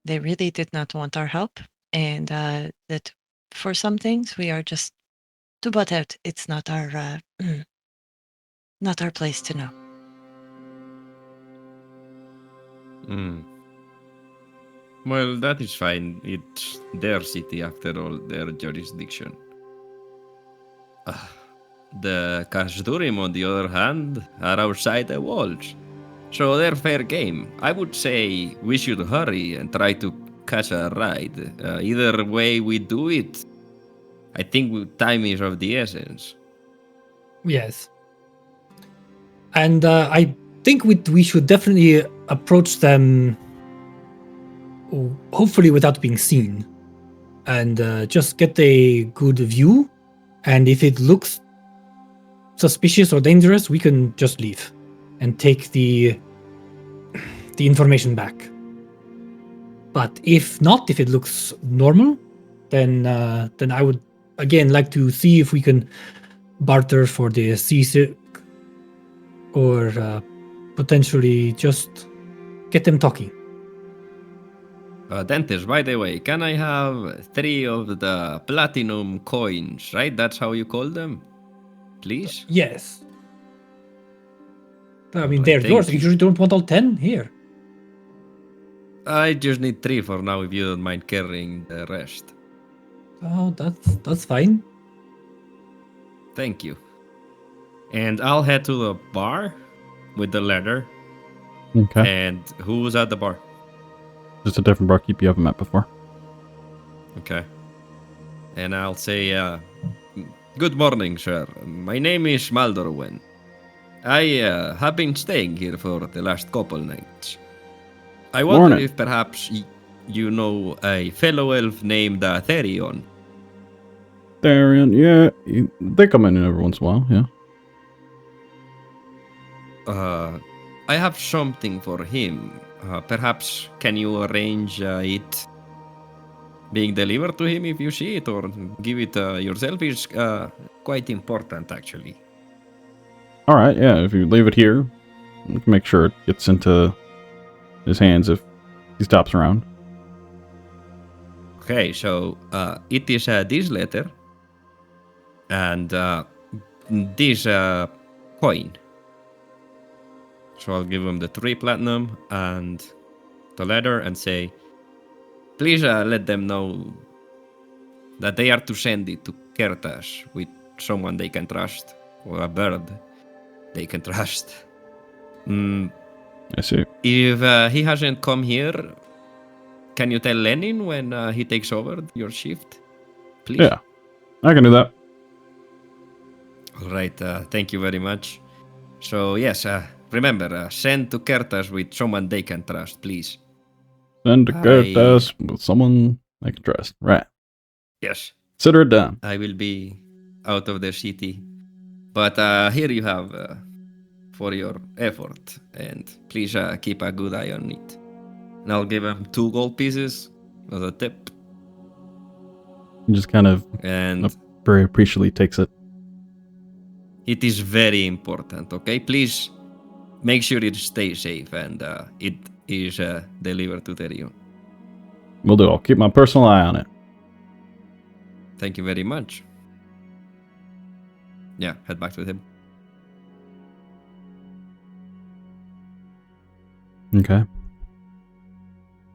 they really did not want our help, and that for some things we are just to butt out. It's not our not our place to know. Well, that is fine. It's their city after all, their jurisdiction. The Khazdurim, on the other hand, are outside the walls. So they're fair game. I would say we should hurry and try to catch a ride. Either way we do it, I think time is of the essence. Yes. And I think we should definitely approach them, hopefully without being seen, and just get a good view. And if it looks suspicious or dangerous, we can just leave and take the information back. But if not, if it looks normal, then I would again like to see if we can barter for the seasick, or potentially just get them talking. Dentist, by the way, can I have 3 of the platinum coins, right? That's how you call them? Please? Yes. I mean, Right, they're thank yours. you. You usually don't want all 10 here. I just need 3 for now if you don't mind carrying the rest. Oh, that's fine. Thank you. And I'll head to the bar with the letter. Okay. And who's at the bar? Just a different barkeep you haven't met before. Okay. And I'll say, good morning, sir. My name is Maldorwen. I have been staying here for the last couple nights. I wonder Morning. if perhaps you know a fellow elf named Therion. Darian, yeah, they come in every once in a while, yeah. I have something for him. Perhaps can you arrange it being delivered to him if you see it, or give it yourself? Is quite important, actually. All right, yeah, if you leave it here, we can make sure it gets into his hands if he stops around. Okay, so it is this letter and this coin. So I'll give him the 3 platinum and the letter and say, please let them know that they are to send it to Kertas with someone they can trust, or a bird they can trust. I see. If he hasn't come here, can you tell Lenin when he takes over your shift? Please. Yeah, I can do that. All right, thank you very much. So, yes, remember, send to Kertas with someone they can trust, please. Send to Gertas with someone I can trust. Right. Yes, Consider it done. I will be out of the city. But here you have for your effort. And please keep a good eye on it. And I'll give him 2 gold pieces as a tip. He just kind of And very appreciatively takes it. It is very important, okay? Please make sure it stays safe and it is delivered to you. Will do. I'll keep my personal eye on it. Thank you very much. Yeah, head back with him. Okay.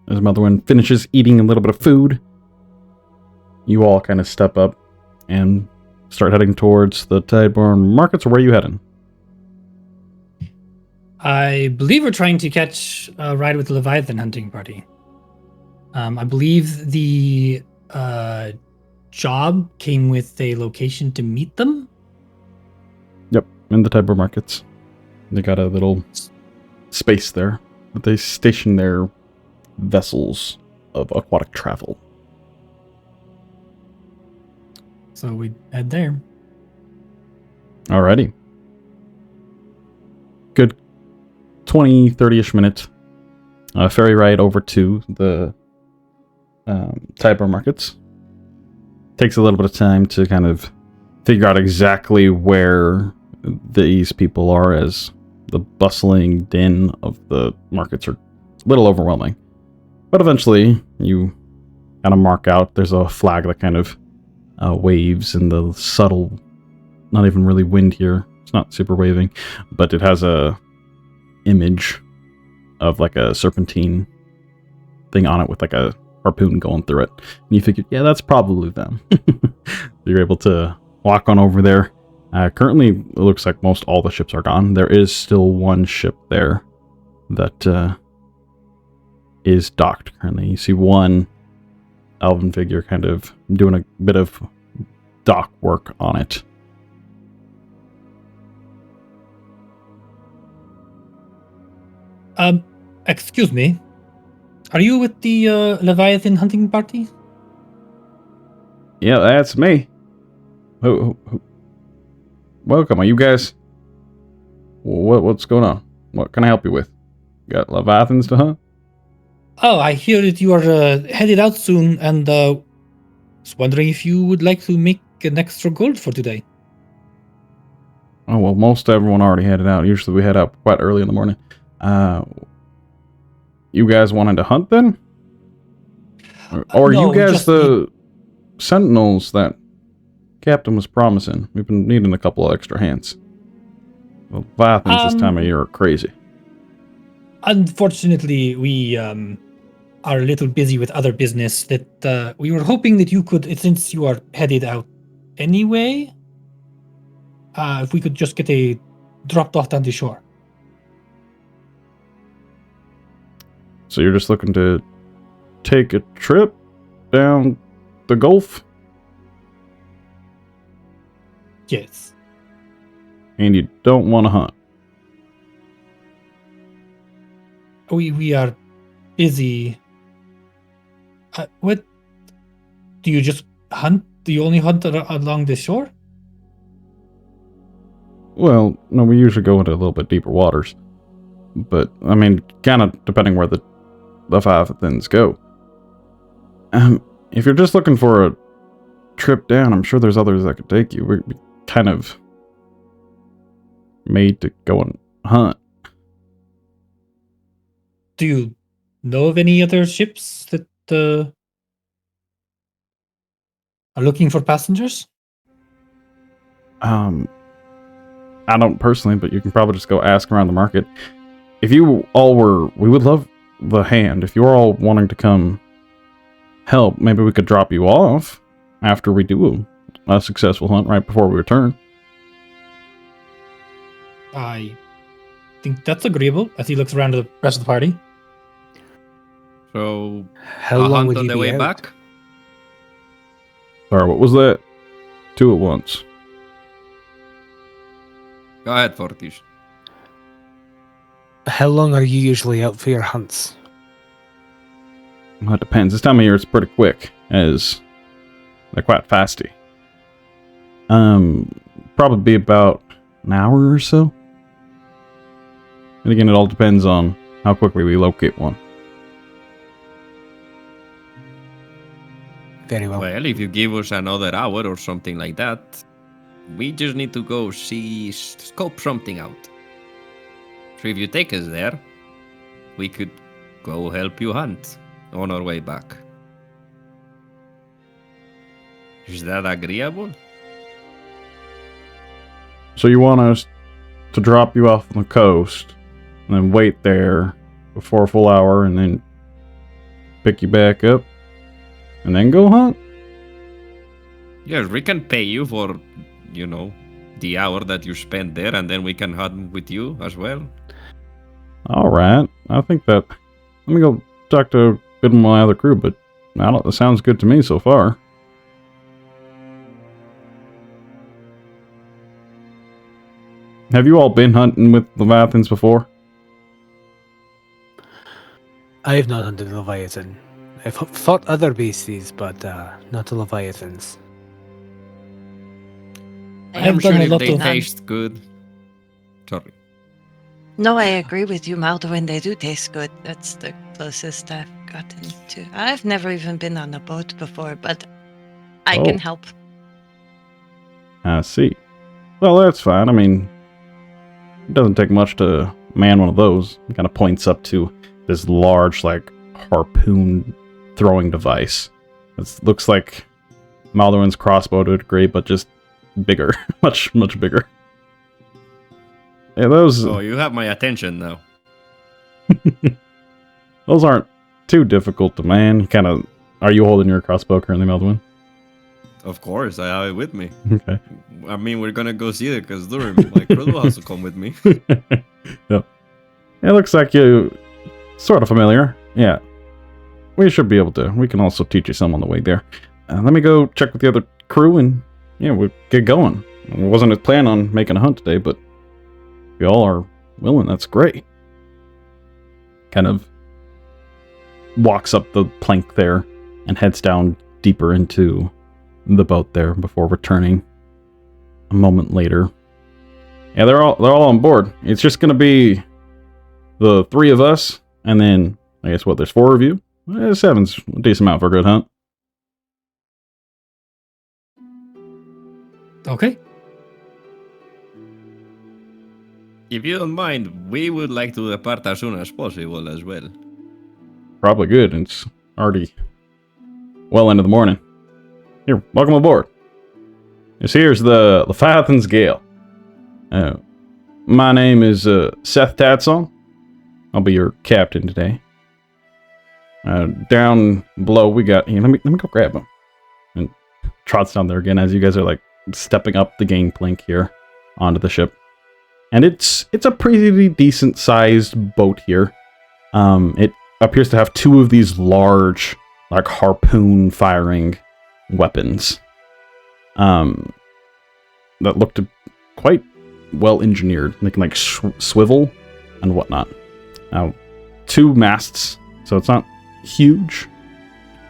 As Maldorwen finishes eating a little bit of food, you all kind of step up and start heading towards the Tideborn markets, or where are you heading? I believe we're trying to catch a ride with the Leviathan hunting party. I believe the job came with a location to meet them. Yep, in the Tideborn markets. They got a little space there, but they station their vessels of aquatic travel. So we head there. Alrighty. Good 20, 30-ish minutes. Ferry ride over to the Tideborn markets. Takes a little bit of time to kind of figure out exactly where these people are, as the bustling din of the markets are a little overwhelming. But eventually, you kind of mark out, there's a flag that kind of waves in the subtle, not even really wind here. It's not super waving, but it has a image of like a serpentine thing on it with like a harpoon going through it. And you figured, yeah, that's probably them. You're able to walk on over there. Currently, it looks like most all the ships are gone. There is still one ship there that is docked currently. You see one elven figure kind of doing a bit of dock work on it. Excuse me. Are you with the Leviathan hunting party? Yeah, that's me. Who? Welcome. Are you guys? What's going on? What can I help you with? Got Leviathans to hunt? Oh, I hear that you are headed out soon, and was wondering if you would like to make an extra gold for today. Oh, well, most everyone already headed out. Usually we head out quite early in the morning. You guys wanted to hunt then? Or are no, you guys the sentinels that Captain was promising? We've been needing a couple of extra hands. Well, Leviathans this time of year are crazy. Unfortunately, we are a little busy with other business that we were hoping that you could, since you are headed out anyway, if we could just get a dropped off down the shore. So you're just looking to take a trip down the Gulf? Yes. And you don't want to hunt? We are busy. What? Do you just hunt? Do you only hunt along the shore? Well, no, we usually go into a little bit deeper waters. But, I mean, kind of depending where the Leviathans go. If you're just looking for a trip down, I'm sure there's others that could take you. We're kind of made to go and hunt. Do you know of any other ships that are looking for passengers? I don't personally, but you can probably just go ask around the market. If you all were, we would love the hand. If you're all wanting to come help, maybe we could drop you off after we do a successful hunt right before we return. I think that's agreeable, as he looks around to the rest of the party. So, How a long hunt would on you the be way out? back? Sorry, what was that? 2 at once. Go ahead, Fortis. How long are you usually out for your hunts? Well, it depends. This time of year it's pretty quick, as they're quite fasty. Probably be about an hour or so. And again, it all depends on how quickly we locate one. Very well. Well, if you give us another hour or something like that, we just need to go scope something out. So if you take us there, we could go help you hunt on our way back. Is that agreeable? So you want us to drop you off on the coast, and then wait there for a full hour, and then pick you back up, and then go hunt? Yes, we can pay you for, the hour that you spend there, and then we can hunt with you as well. All right. I think that... Let me go talk to a bit of my other crew, but that sounds good to me so far. Have you all been hunting with Leviathans before? I have not hunted Leviathan. I've fought other beasties, but not the Leviathans. I'm sure done a if lot they of- taste good. Sorry. No, I agree with you, Maldorwen. They do taste good. That's the closest I've gotten to. I've never even been on a boat before, but I can Oh. help. I see. Well, that's fine. I mean, it doesn't take much to man one of those. It kind of points up to this large, harpoon throwing device. It looks like Maldorwen's crossbow to a degree, but just bigger. much, much bigger. Yeah, those... Oh, you have my attention now. Those aren't too difficult to man. Are you holding your crossbow currently, Maldorwen? Of course, I have it with me. Okay. I mean, we're gonna go see the Khazdurim. My crew has to come with me. Yep. It looks like you sort of familiar. Yeah. We should be able to. We can also teach you some on the way there. Let me go check with the other crew and we'll get going. I wasn't planning on making a hunt today, but if you all are willing, that's great. Kind of walks up the plank there and heads down deeper into the boat there before returning a moment later. Yeah, they're all on board. It's just gonna be the three of us, and then I guess there's four of you. Seven's a decent amount for a good hunt. Okay. If you don't mind, we would like to depart as soon as possible as well. Probably good. It's already well into the morning. Here, welcome aboard. Here's the Leviathan's Gale. My name is Seth Tatsong. I'll be your captain today. Down below we got... Let me go grab him. And trots down there again as you guys are stepping up the gangplank here onto the ship. And it's a pretty decent sized boat here. It appears to have two of these large harpoon firing weapons. That look to quite well engineered. They can swivel and whatnot. Now, two masts, so it's not huge,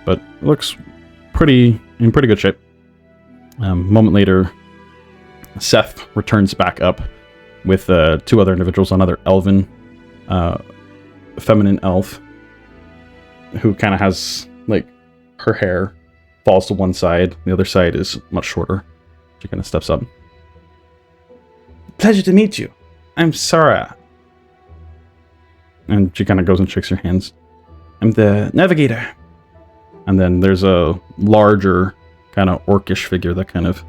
but it looks in pretty good shape. A moment later, Seth returns back up with two other individuals, another elven, feminine elf, who kind of has her hair falls to one side, the other side is much shorter. She kind of steps up. Pleasure to meet you. I'm Sarah. And she kind of goes and shakes your hands. I'm the navigator. And then there's a larger kind of orcish figure that kind of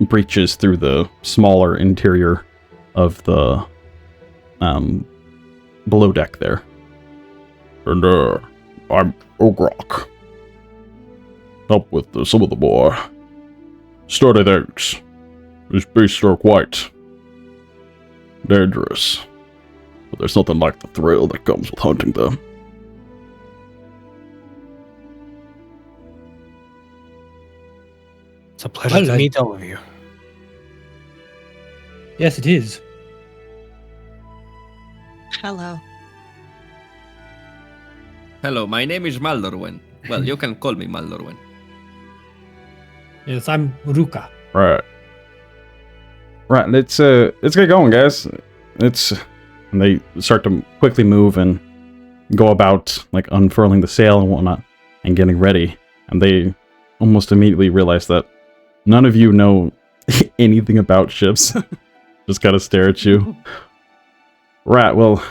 breaches through the smaller interior of the below deck there. And I'm Rhukkarrak. Help with some of the more sturdy things. These beasts are quite dangerous, but there's nothing like the thrill that comes with hunting them. It's a pleasure to Well, meet all of you. Yes, it is. Hello. Hello, my name is Maldorwen. Well, you can call me Maldorwen. Yes, I'm Ruka. Right, let's get going, guys. And they start to quickly move and go about unfurling the sail and whatnot and getting ready. And they almost immediately realize that none of you know anything about ships. Just kind of stare at you. Right, well,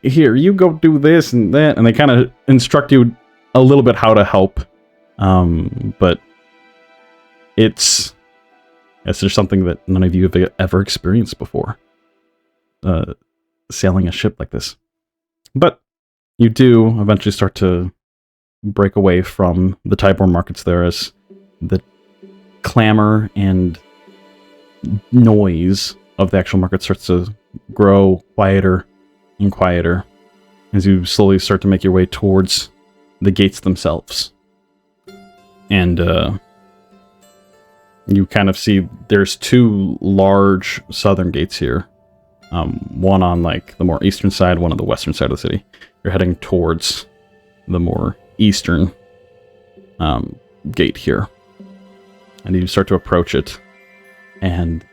here, you go do this and that, and they kind of instruct you a little bit how to help. But it's just something that none of you have ever experienced before. Sailing a ship like this. But you do eventually start to break away from the Tybor markets there as the clamor and noise of the actual market starts to grow quieter and quieter as you slowly start to make your way towards the gates themselves. And you kind of see there's two large southern gates here. One on like the more eastern side, one on the western side of the city. You're heading towards the more eastern gate here. And you start to approach it. And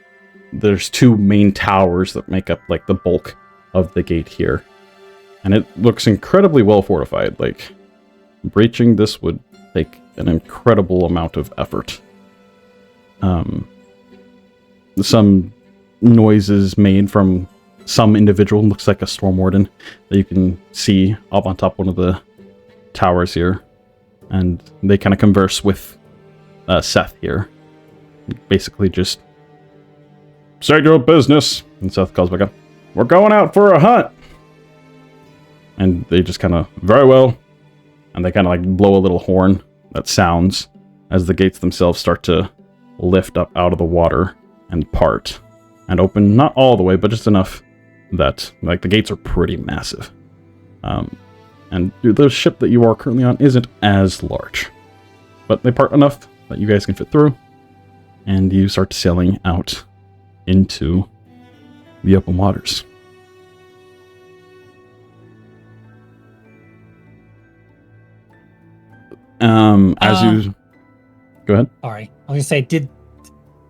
there's two main towers that make up like the bulk of the gate here. And it looks incredibly well fortified. Like, breaching this would take an incredible amount of effort. Some noises made from some individual, looks like a storm warden, that you can see up on top of one of the towers here. And they kind of converse with Seth here. Basically just, say your business. And Seth calls back up, we're going out for a hunt. And they just kind of, very well. And they kind of like blow a little horn that sounds as the gates themselves start to lift up out of the water and part and open, not all the way, but just enough that like the gates are pretty massive. And the ship that you are currently on isn't as large, but they part enough that you guys can fit through, and you start sailing out into the open waters. As you go ahead. Sorry, I was gonna say,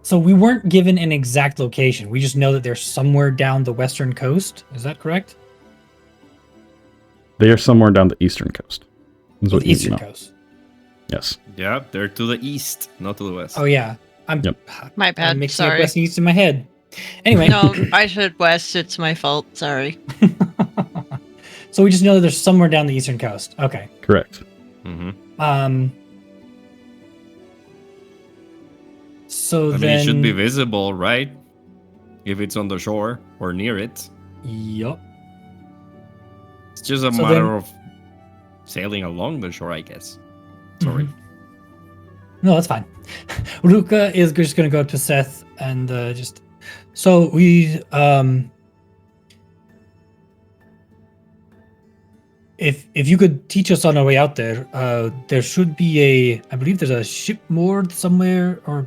so we weren't given an exact location. We just know that they're somewhere down the western coast. Is that correct? They are somewhere down the eastern coast. Is what The you eastern know. coast. Yes. Yeah, they're to the east, not to the west. Oh yeah, Yep. My bad. I'm mixing Sorry. up west and east in my head. Anyway, No, I said west. It's my fault. Sorry. so we just know that there's somewhere down the eastern coast. Okay. Correct. Mm-hmm. So I mean, then it should be visible, right? If it's on the shore or near it. Yup. It's just a So matter then- of sailing along the shore, I guess. Sorry. Mhm. No, that's fine. Ruka is just gonna go up to Seth and just. So we If you could teach us on our way out there, there should be I believe there's a ship moored somewhere or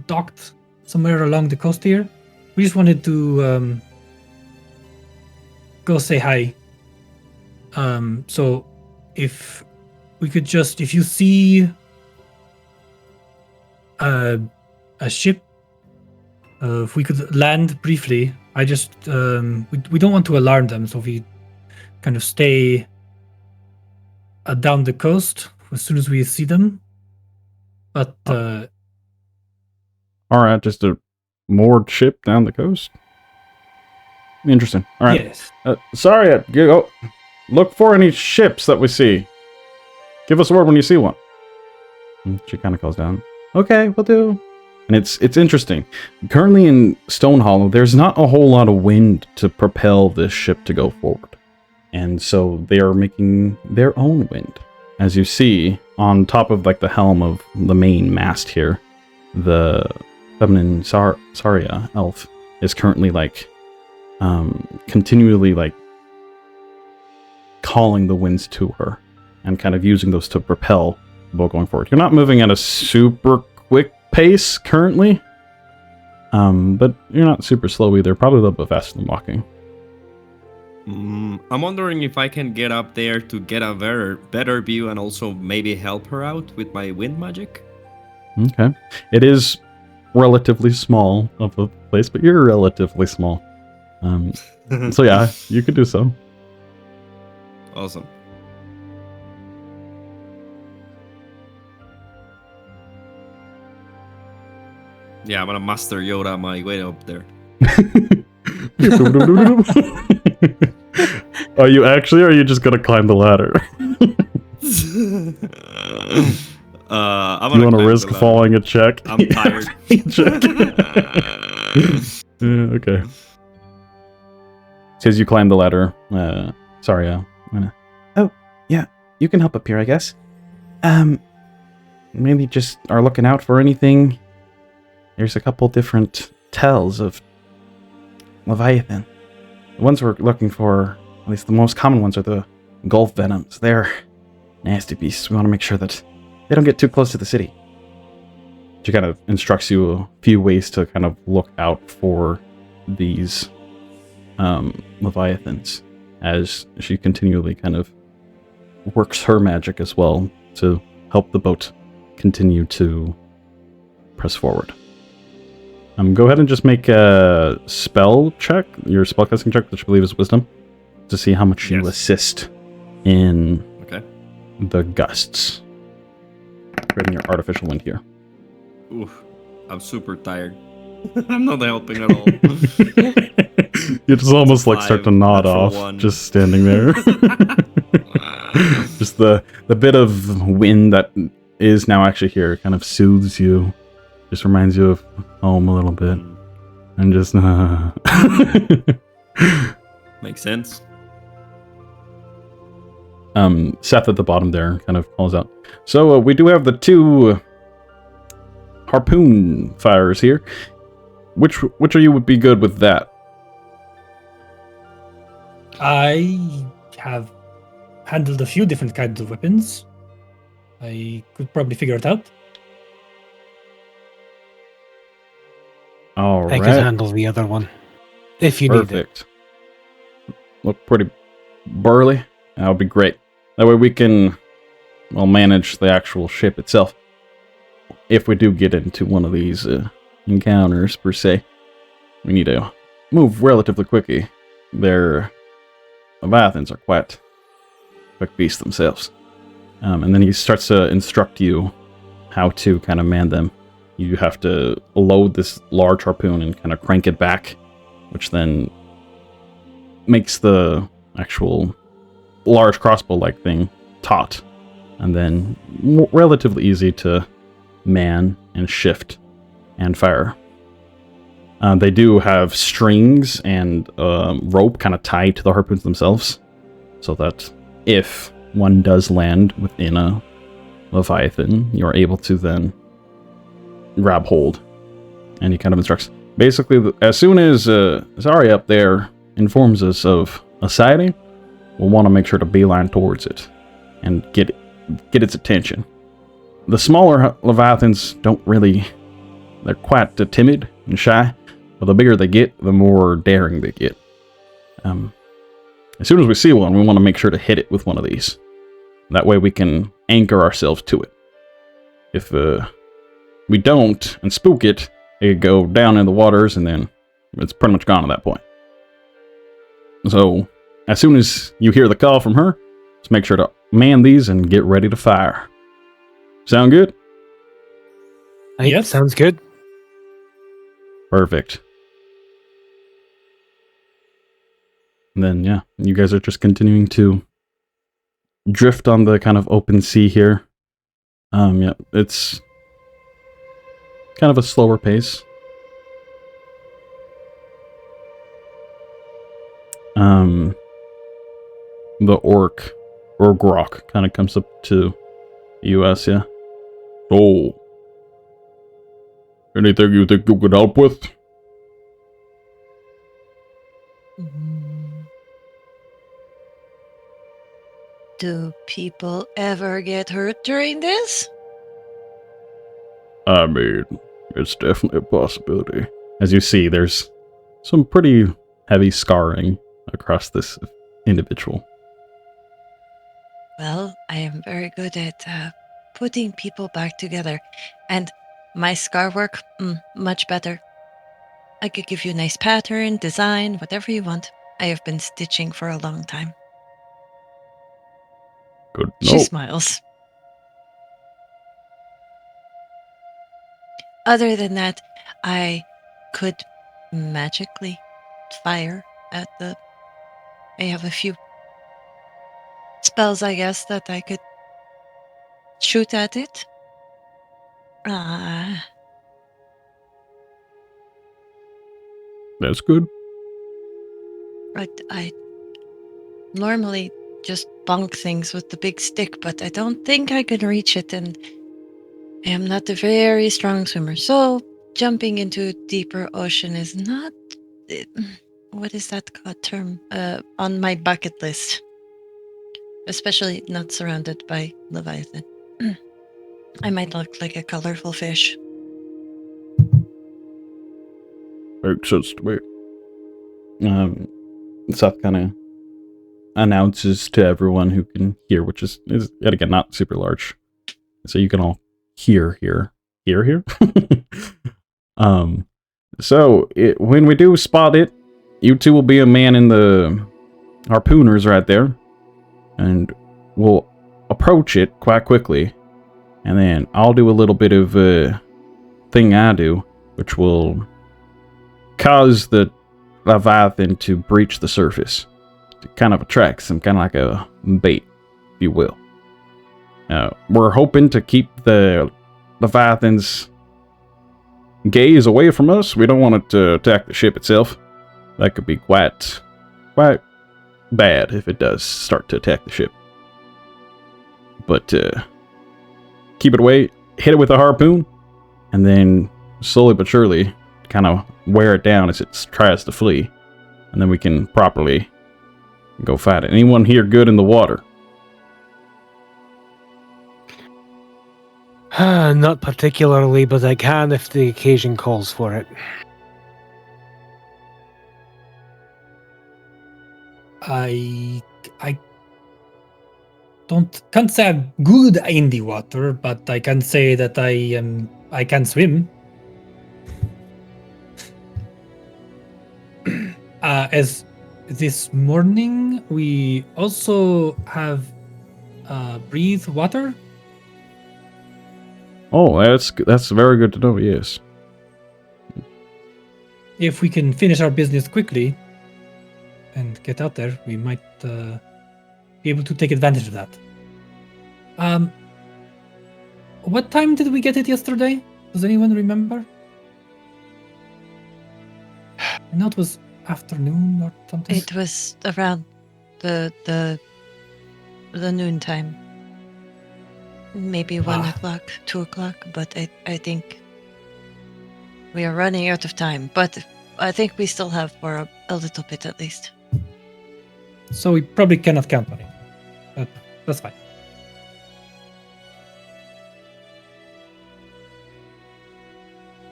docked somewhere along the coast here. We just wanted to go say hi. So if we could just, if you see a ship, if we could land briefly, I just, we don't want to alarm them, so if we kind of stay down the coast as soon as we see them. But All right, just a moored ship down the coast. Interesting. All right. yes. Sorry, go look for any ships that we see. Give us a word when you see one. And she kind of calls down. Okay, we'll do. And it's interesting. Currently in Stone Hollow, there's not a whole lot of wind to propel this ship to go forward. And so they are making their own wind. As you see, on top of like the helm of the main mast here, the feminine Saria elf is currently like continually like calling the winds to her and kind of using those to propel the boat going forward. You're not moving at a super quick pace currently, but you're not super slow either. Probably a little bit faster than walking. I'm wondering if I can get up there to get a better view and also maybe help her out with my wind magic. Okay. It is relatively small of a place, but you're relatively small. So yeah, you could do so. Awesome. Yeah, I'm gonna Master Yoda my way up there. Are you actually, or are you just gonna climb the ladder? I'm You gonna want to climb risk the ladder. falling a check? I'm tired. Check. Yeah, okay. Says you climb the ladder. Sorry, Oh, yeah. You can help up here, I guess. Maybe just are looking out for anything. There's a couple different tells of Leviathan. The ones we're looking for, at least the most common ones, are the Gulf Venoms. They're nasty beasts. We want to make sure that they don't get too close to the city. She kind of instructs you a few ways to kind of look out for these Leviathans, as she continually kind of works her magic as well to help the boat continue to press forward. Go ahead and just make a spell check, your spellcasting check, which I believe is wisdom, to see how much you assist in the gusts, creating your artificial wind here. Oof, I'm super tired. I'm not helping at all. You just almost like start to nod off, one. just standing there. Just the bit of wind that is now actually here kind of soothes you. Just reminds you of home a little bit. And just... Makes sense. Seth at the bottom there kind of calls out. So we do have the two harpoon fires here. Which of you would be good with that? I have handled a few different kinds of weapons. I could probably figure it out. All I right. could handle the other one. If you need it. Perfect. Look pretty burly. That would be great. That way we can, well, manage the actual ship itself. If we do get into one of these encounters, per se, we need to move relatively quickly. Their Leviathans are quite quick beasts themselves. And then he starts to instruct you how to kind of man them. You have to load this large harpoon and kind of crank it back, which then makes the actual large crossbow-like thing taut, and then relatively easy to man and shift and fire. They do have strings and rope kind of tied to the harpoons themselves, so that if one does land within a Leviathan, you're able to then grab hold. And he kind of instructs. Basically, as soon as Zarya up there informs us of a sighting, we'll want to make sure to beeline towards it and get its attention. The smaller Leviathans don't really... They're quite timid and shy, but the bigger they get, the more daring they get. As soon as we see one, we want to make sure to hit it with one of these. That way we can anchor ourselves to it. If we don't and spook it, it could go down in the waters and then it's pretty much gone at that point. So, as soon as you hear the call from her, just make sure to man these and get ready to fire. Sound good? Yes, sounds good. Perfect. And then, yeah, you guys are just continuing to drift on the kind of open sea here. Yeah, it's kind of a slower pace. The orc, or Grok, kind of comes up to you, Asja. Oh. Anything you think you could help with? Do people ever get hurt during this? I mean, it's definitely a possibility. As you see, there's some pretty heavy scarring across this individual. Well, I am very good at putting people back together. And my scar work, much better. I could give you a nice pattern, design, whatever you want. I have been stitching for a long time. Good. She smiles. Other than that, I could magically fire at the... I have a few spells, I guess, that I could shoot at it. That's good. I normally just bonk things with the big stick, but I don't think I can reach it, and I am not a very strong swimmer. So jumping into a deeper ocean is not... what is that term? On my bucket list. Especially not surrounded by Leviathan. I might look like a colorful fish. Makes sense to me. Seth kind of announces to everyone who can hear, which is yet again not super large, so you can all hear. So when we do spot it, you two will be a man in the harpooners right there, and we'll approach it quite quickly, and then I'll do a little bit of a thing I do, which will cause the Leviathan to breach the surface, to kind of attract some kind of like a bait, if you will. We're hoping to keep the Leviathan's gaze away from us. We don't want it to attack the ship itself. That could be quite bad if it does start to attack the ship. But keep it away, hit it with a harpoon, and then slowly but surely kind of wear it down as it tries to flee. And then we can properly go fight it. Anyone here good in the water? Not particularly, but I can if the occasion calls for it. I can't say I'm good in the water, but I can say that I can swim. As this morning, we also have breathe water. Oh, that's very good to know. Yes. If we can finish our business quickly and get out there, we might be able to take advantage of that. What time did we get it yesterday? Does anyone remember? I know it was afternoon or something. It was around the noon time. Maybe 1 o'clock, 2 o'clock, but I think we are running out of time. But I think we still have for a little bit at least. So we probably cannot count on it. But that's fine.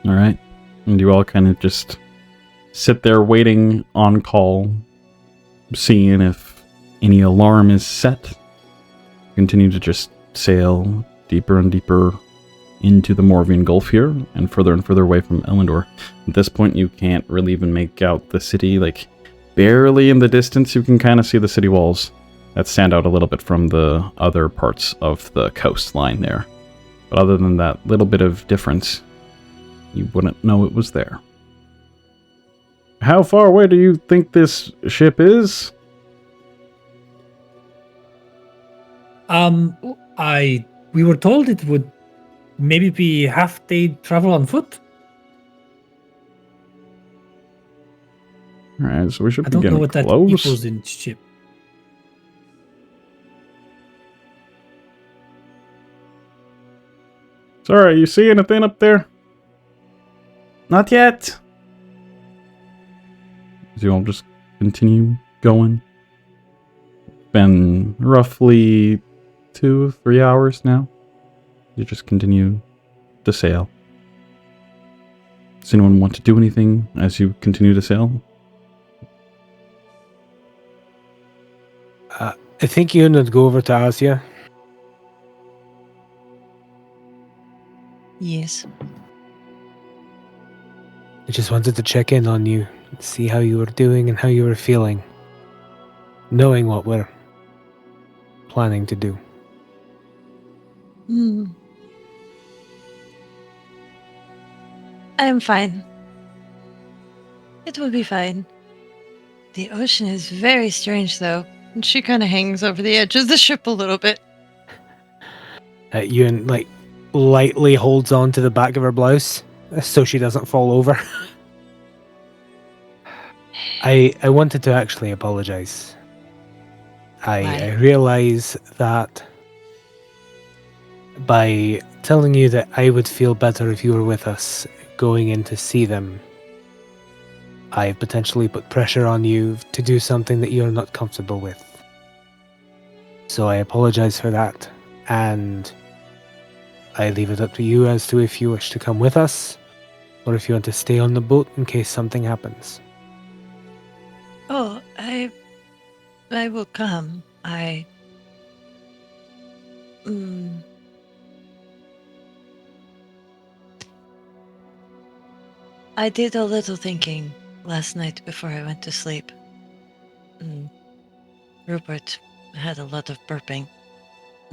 All right. And you all kind of just sit there waiting on call, seeing if any alarm is set. Continue to just sail deeper and deeper into the Morvian Gulf here, and further away from Elandor. At this point, you can't really even make out the city. Like, barely in the distance, you can kind of see the city walls that stand out a little bit from the other parts of the coastline there. But other than that little bit of difference, you wouldn't know it was there. How far away do you think this ship is? We were told it would maybe be half day travel on foot. All right, so we should I be don't getting know what that close. equals in ship. Sorry, you see anything up there? Not yet. So you'll just continue going. Been roughly 2-3 hours now. You just continue to sail. Does anyone want to do anything as you continue to sail? I think Euan would go over to Asja. Yes. I just wanted to check in on you, see how you were doing and how you were feeling, knowing what we're planning to do. I'm fine. It will be fine. The ocean is very strange, though. And she kind of hangs over the edge of the ship a little bit. Euan, lightly holds on to the back of her blouse so she doesn't fall over. I wanted to actually apologize. I realize that by telling you that I would feel better if you were with us going in to see them, I potentially put pressure on you to do something that you're not comfortable with. So I apologize for that, and I leave it up to you as to if you wish to come with us, or if you want to stay on the boat in case something happens. Oh, I will come. I did a little thinking last night before I went to sleep. Rupert had a lot of burping.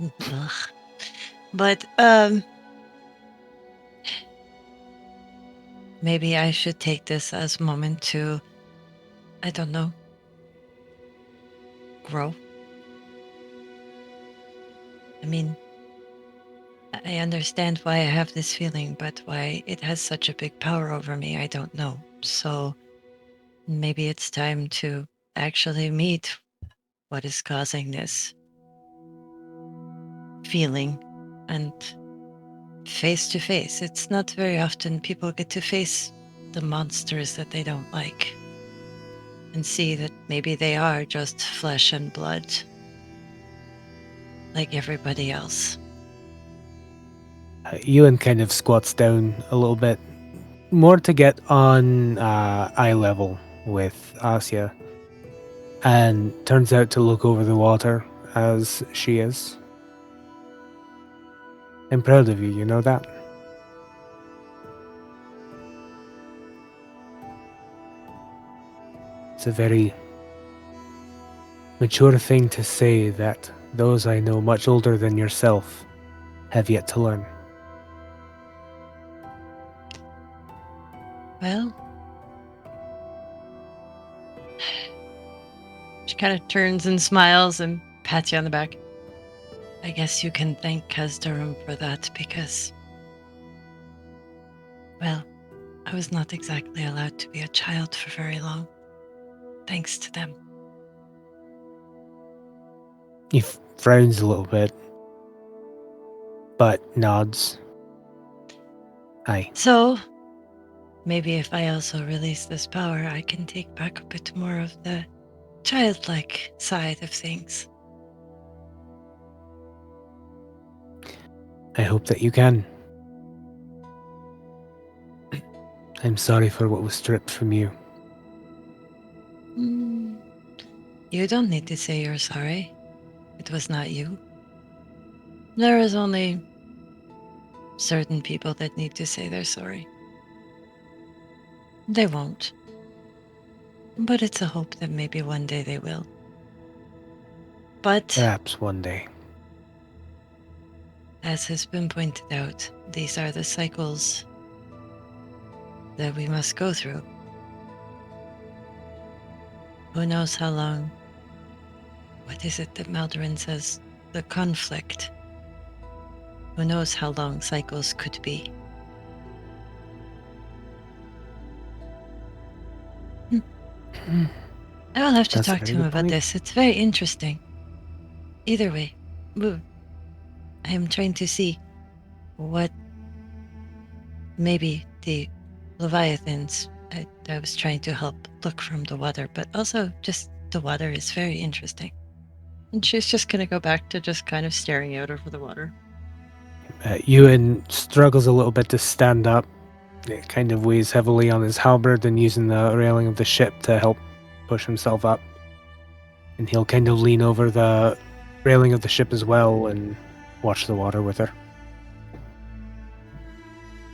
Ugh. But, maybe I should take this as a moment to, I don't know, grow. I mean, I understand why I have this feeling, but why it has such a big power over me, I don't know. So maybe it's time to actually meet what is causing this feeling, and face to face. It's not very often people get to face the monsters that they don't like and see that maybe they are just flesh and blood like everybody else. Euan kind of squats down a little bit, more to get on eye level with Asja, and turns out to look over the water as she is. I'm proud of you, you know that? It's a very mature thing to say that those I know much older than yourself have yet to learn. Well, she kind of turns and smiles and pats you on the back. I guess you can thank Khazdurim for that because, well, I was not exactly allowed to be a child for very long. Thanks to them. He frowns a little bit, but nods. Aye. So, maybe if I also release this power, I can take back a bit more of the childlike side of things. I hope that you can. I'm sorry for what was stripped from you. You don't need to say you're sorry. It was not you. There is only certain people that need to say they're sorry. They won't. But it's a hope that maybe one day they will. But, Perhaps one day. as has been pointed out, these are the cycles that we must go through. Who knows how long? What is it that Maldorwen says? The conflict. Who knows how long cycles could be? I will have to That's a talk to very him good about point. this. It's very interesting. Either way, I am trying to see what maybe the Leviathans. I was trying to help look from the water, but also just the water is very interesting. And she's just going to go back to just kind of staring out over the water. Euan struggles a little bit to stand up. It kind of weighs heavily on his halberd and using the railing of the ship to help push himself up. And he'll kind of lean over the railing of the ship as well and watch the water with her.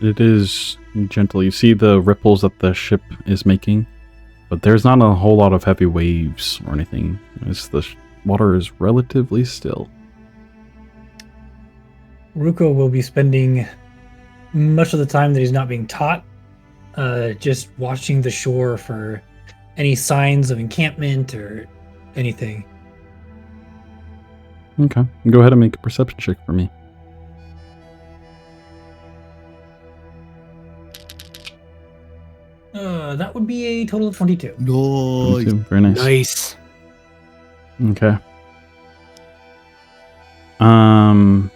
It is gentle. You see the ripples that the ship is making, but there's not a whole lot of heavy waves or anything. The water is relatively still. Ruko will be spending much of the time that he's not being taught just watching the shore for any signs of encampment or anything. Okay. Go ahead and make a perception check for me. That would be a total of 22. No. 22. Very nice. Nice. Okay. I'm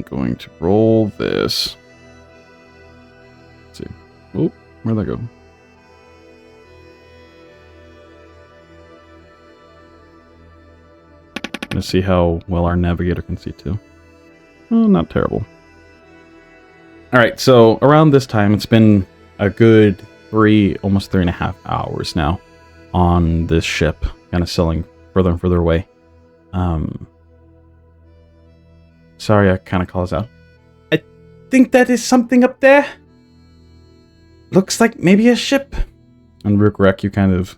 going to roll this. Let's see. Oh, where'd that go? Let's see how well our navigator can see too. Well, not terrible. Alright, so around this time, it's been a good almost 3.5 hours now on this ship, kind of sailing further and further away. Sorry, I kind of call us out. I think that is something up there. Looks like maybe a ship. And Rhukkarrak, you kind of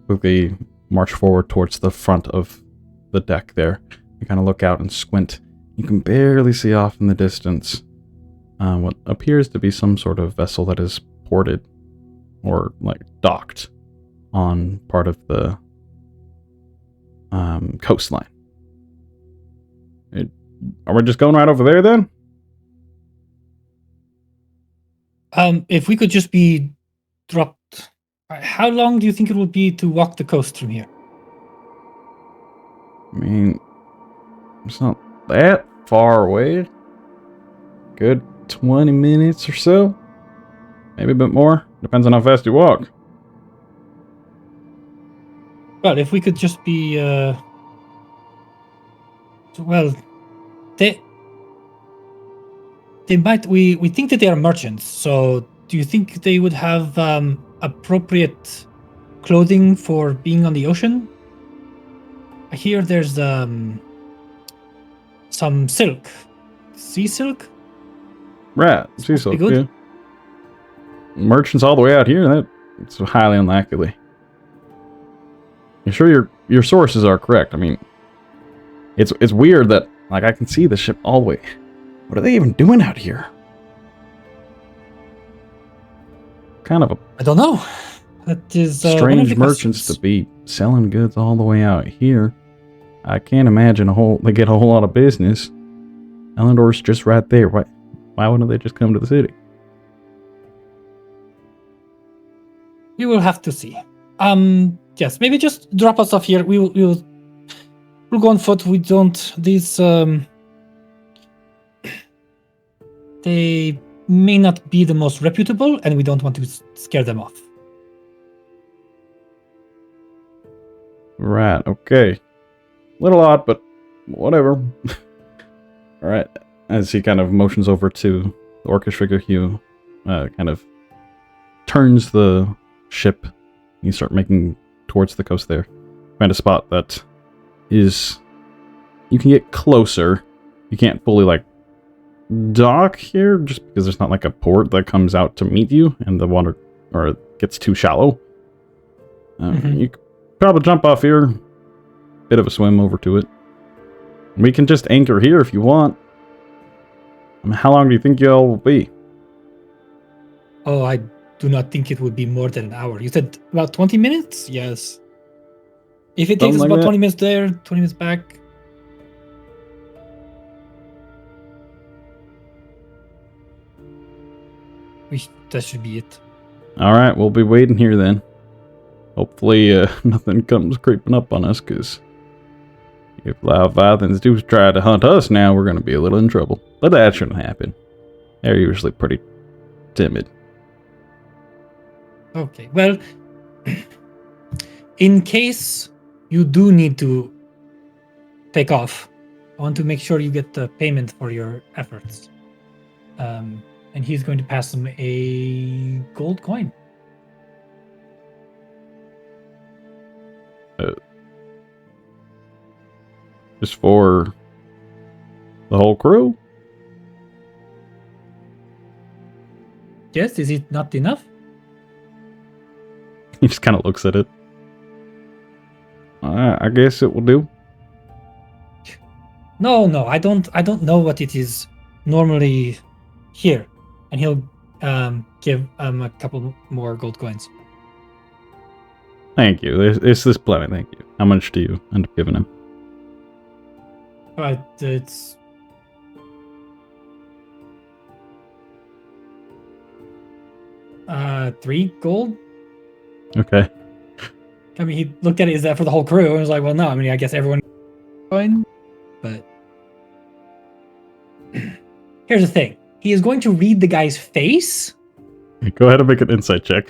quickly march forward towards the front of the deck there. You kind of look out and squint. You can barely see off in the distance what appears to be some sort of vessel that is ported or like docked on part of the coastline. Are we just going right over there then? If we could just be dropped, how long do you think it would be to walk the coast from here? I mean, it's not that far away. Good 20 minutes or so. Maybe a bit more. Depends on how fast you walk. Well, if we could just be, well, they might. We think that they are merchants. So, do you think they would have appropriate clothing for being on the ocean? I hear there's some silk, sea silk. Right, sea silk. good. Yeah. Merchants all the way out here. That's highly unlikely. You sure your sources are correct? I mean, it's weird that like I can see the ship all the way. What are they even doing out here? Kind of a I don't know. That is one of strange the merchants questions. to be selling goods all the way out here. I can't imagine they get a whole lot of business. Elandor's just right there. Why wouldn't they just come to the city? We will have to see. Yes, maybe just drop us off here. We'll go on foot. We don't. These they may not be the most reputable, and we don't want to scare them off. Right, okay. Little odd, but whatever. Alright. As he kind of motions over to the orcish figure, Hugh kind of turns the ship. You start making towards the coast there. Find a spot that is... You can get closer. You can't fully, like, dock here, just because there's not, like, a port that comes out to meet you, and the water or gets too shallow. You could probably jump off here. Bit of a swim over to it. We can just anchor here if you want. I mean, how long do you think y'all will be? Oh, I do not think it would be more than an hour. You said about 20 minutes? Yes. If it takes us Something like about that. 20 minutes there, 20 minutes back. That should be it. Alright, we'll be waiting here then. Hopefully nothing comes creeping up on us, because if Leviathans do try to hunt us now, we're going to be a little in trouble. But that shouldn't happen. They're usually pretty timid. Okay, well, in case you do need to take off, I want to make sure you get the payment for your efforts. And he's going to pass him a gold coin. Just for the whole crew? Yes, is it not enough? He just kind of looks at it. I guess it will do. No, I don't know what it is normally here. And he'll give a couple more gold coins. Thank you. This plenty, thank you. How much do you end up giving him? It's 3 gold. Okay. I mean, he looked at it, is that for the whole crew? And was like, well, no, I mean, I guess everyone going. But here's the thing. He is going to read the guy's face. Go ahead and make an insight check.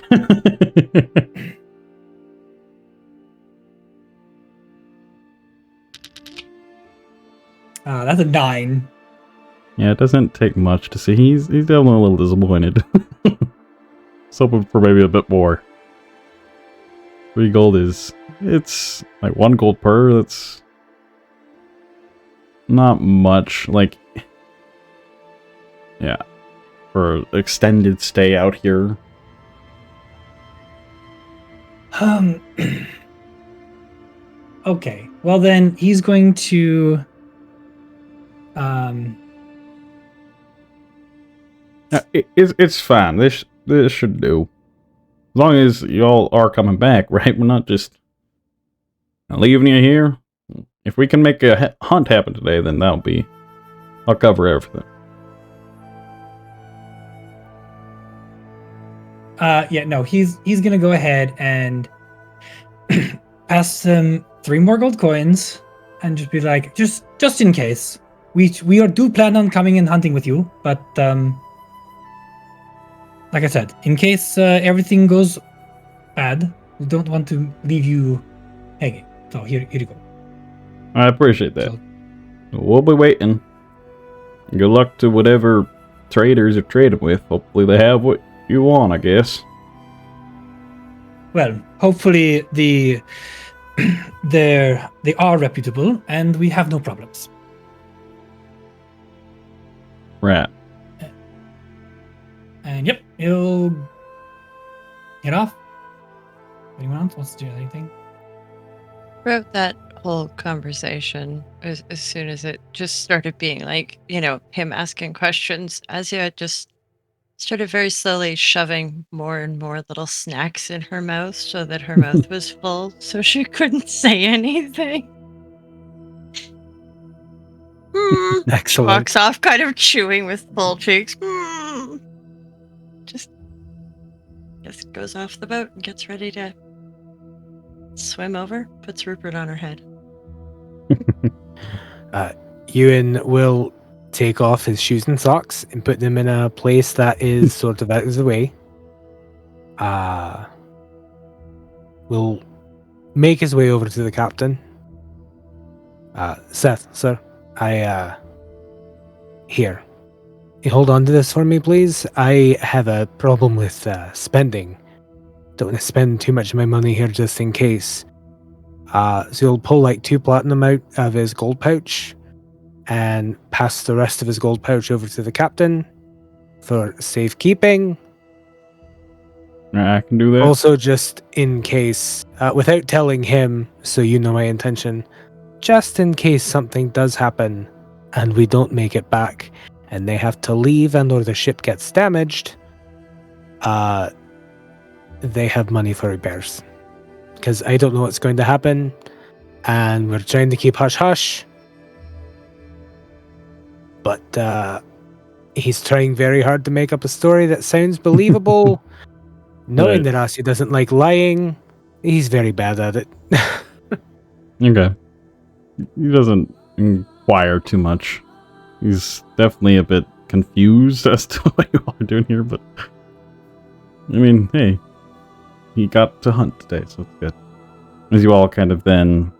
That's a 9. Yeah, it doesn't take much to see. He's definitely a little disappointed. He's hoping for maybe a bit more. 3 gold it's like 1 gold per. That's not much. Like, yeah, for extended stay out here. Okay. Well, then he's going to It's fine. This should do. As long as y'all are coming back, right? We're not just leaving you here. If we can make a hunt happen today, then I'll cover everything. Yeah, no, he's gonna go ahead and pass him 3 more gold coins and just be like, just in case. We do plan on coming and hunting with you, but like I said, in case everything goes bad, we don't want to leave you hanging. So here you go. I appreciate that. So, We'll be waiting. Good luck to whatever traders you're trading with. Hopefully they have what you want, I guess. well, hopefully they are reputable and we have no problems. Right. And yep, he'll get off. Anyone else wants to do anything? Throughout that whole conversation, as soon as it just started being like, him asking questions, Asja just started very slowly shoving more and more little snacks in her mouth so that her mouth was full so she couldn't say anything. Excellent. Walks off kind of chewing with full cheeks. Just goes off the boat and gets ready to swim over, puts Rupert on her head. Euan will take off his shoes and socks and put them in a place that is sort of out of the way. Will make his way over to the captain. Seth, sir, here. You hold on to this for me, please. I have a problem with spending. Don't want to spend too much of my money here just in case. So he'll pull like 2 platinum out of his gold pouch and pass the rest of his gold pouch over to the captain for safekeeping. I can do that. Also, just in case, without telling him, so you know my intention, just in case something does happen and we don't make it back and they have to leave and or the ship gets damaged, they have money for repairs. Because I don't know what's going to happen and we're trying to keep hush-hush. But he's trying very hard to make up a story that sounds believable. Knowing that Asja doesn't like lying, he's very bad at it. Okay. He doesn't inquire too much. He's definitely a bit confused as to what you all are doing here, but I mean, hey, he got to hunt today, so it's good. As you all kind of then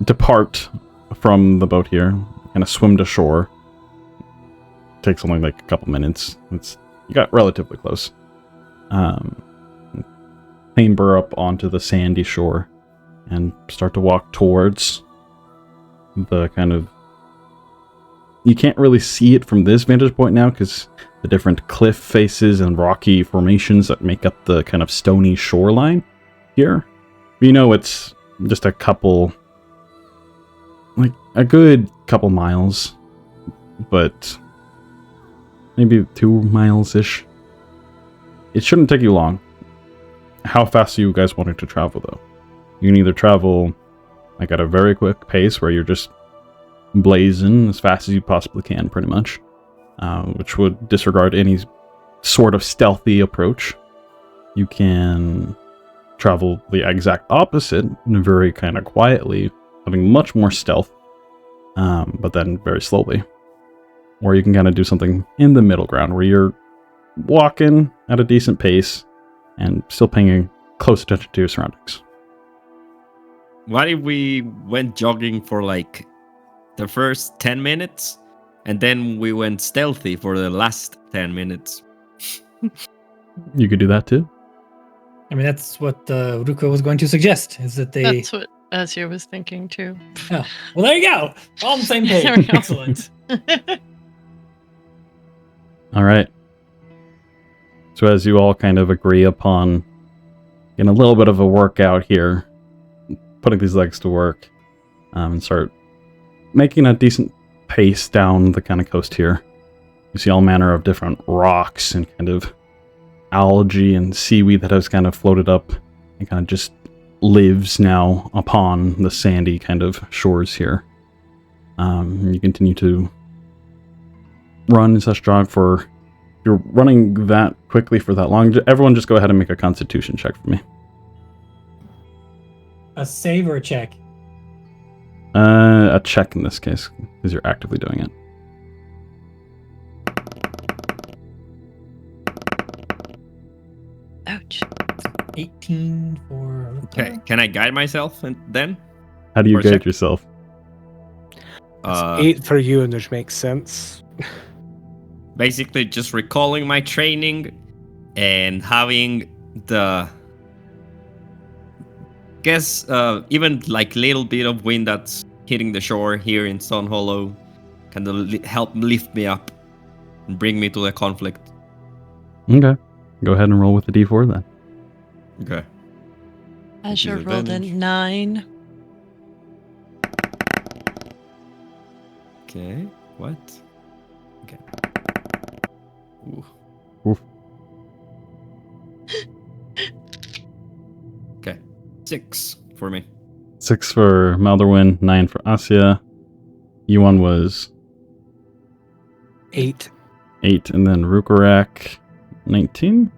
depart from the boat here, kind of swim to shore. Takes only like a couple minutes. You got relatively close. Clamber up onto the sandy shore and start to walk towards the kind of... You can't really see it from this vantage point now because the different cliff faces and rocky formations that make up the kind of stony shoreline here. But you know it's just a couple... Like, a good couple miles, but maybe 2 miles-ish. It shouldn't take you long. How fast are you guys wanting to travel, though? You can either travel like at a very quick pace where you're just blazing as fast as you possibly can, pretty much, which would disregard any sort of stealthy approach. You can travel the exact opposite, very kind of quietly, having much more stealth, but then very slowly. Or you can kind of do something in the middle ground where you're walking at a decent pace and still paying close attention to your surroundings. What if we went jogging for like the first 10 minutes and then we went stealthy for the last 10 minutes? You could do that too. I mean, that's what Rhukkarrak was going to suggest, is that they... That's what Asja was thinking too. Oh, well, there you go. We're all on the same page. There we go. Excellent. All right. So as you all kind of agree upon getting a little bit of a workout here, putting these legs to work, and start making a decent pace down the kind of coast here, you see all manner of different rocks and kind of algae and seaweed that has kind of floated up and kind of just lives now upon the sandy kind of shores here. You continue to run and such, jog for... You're running that quickly for that long. Everyone just go ahead and make a constitution check for me. A save or a check? A check in this case, because you're actively doing it. Ouch. 18 for... Okay, can I guide myself then? How do you For a guide check? yourself? It's 8 for you, which makes sense. Basically just recalling my training and having the... guess even like little bit of wind that's hitting the shore here in Stone Hollow kind of help lift me up and bring me to the conflict. Okay. Go ahead and roll with the d4 then. Okay. Asja rolled a Disadvantage. 9. Okay. What? Okay. Ooh. Oof. Okay. 6 for me. 6 for Maldorwen, 9 for Asja. Euan was 8. 8, and then Rhukkarrak, 19?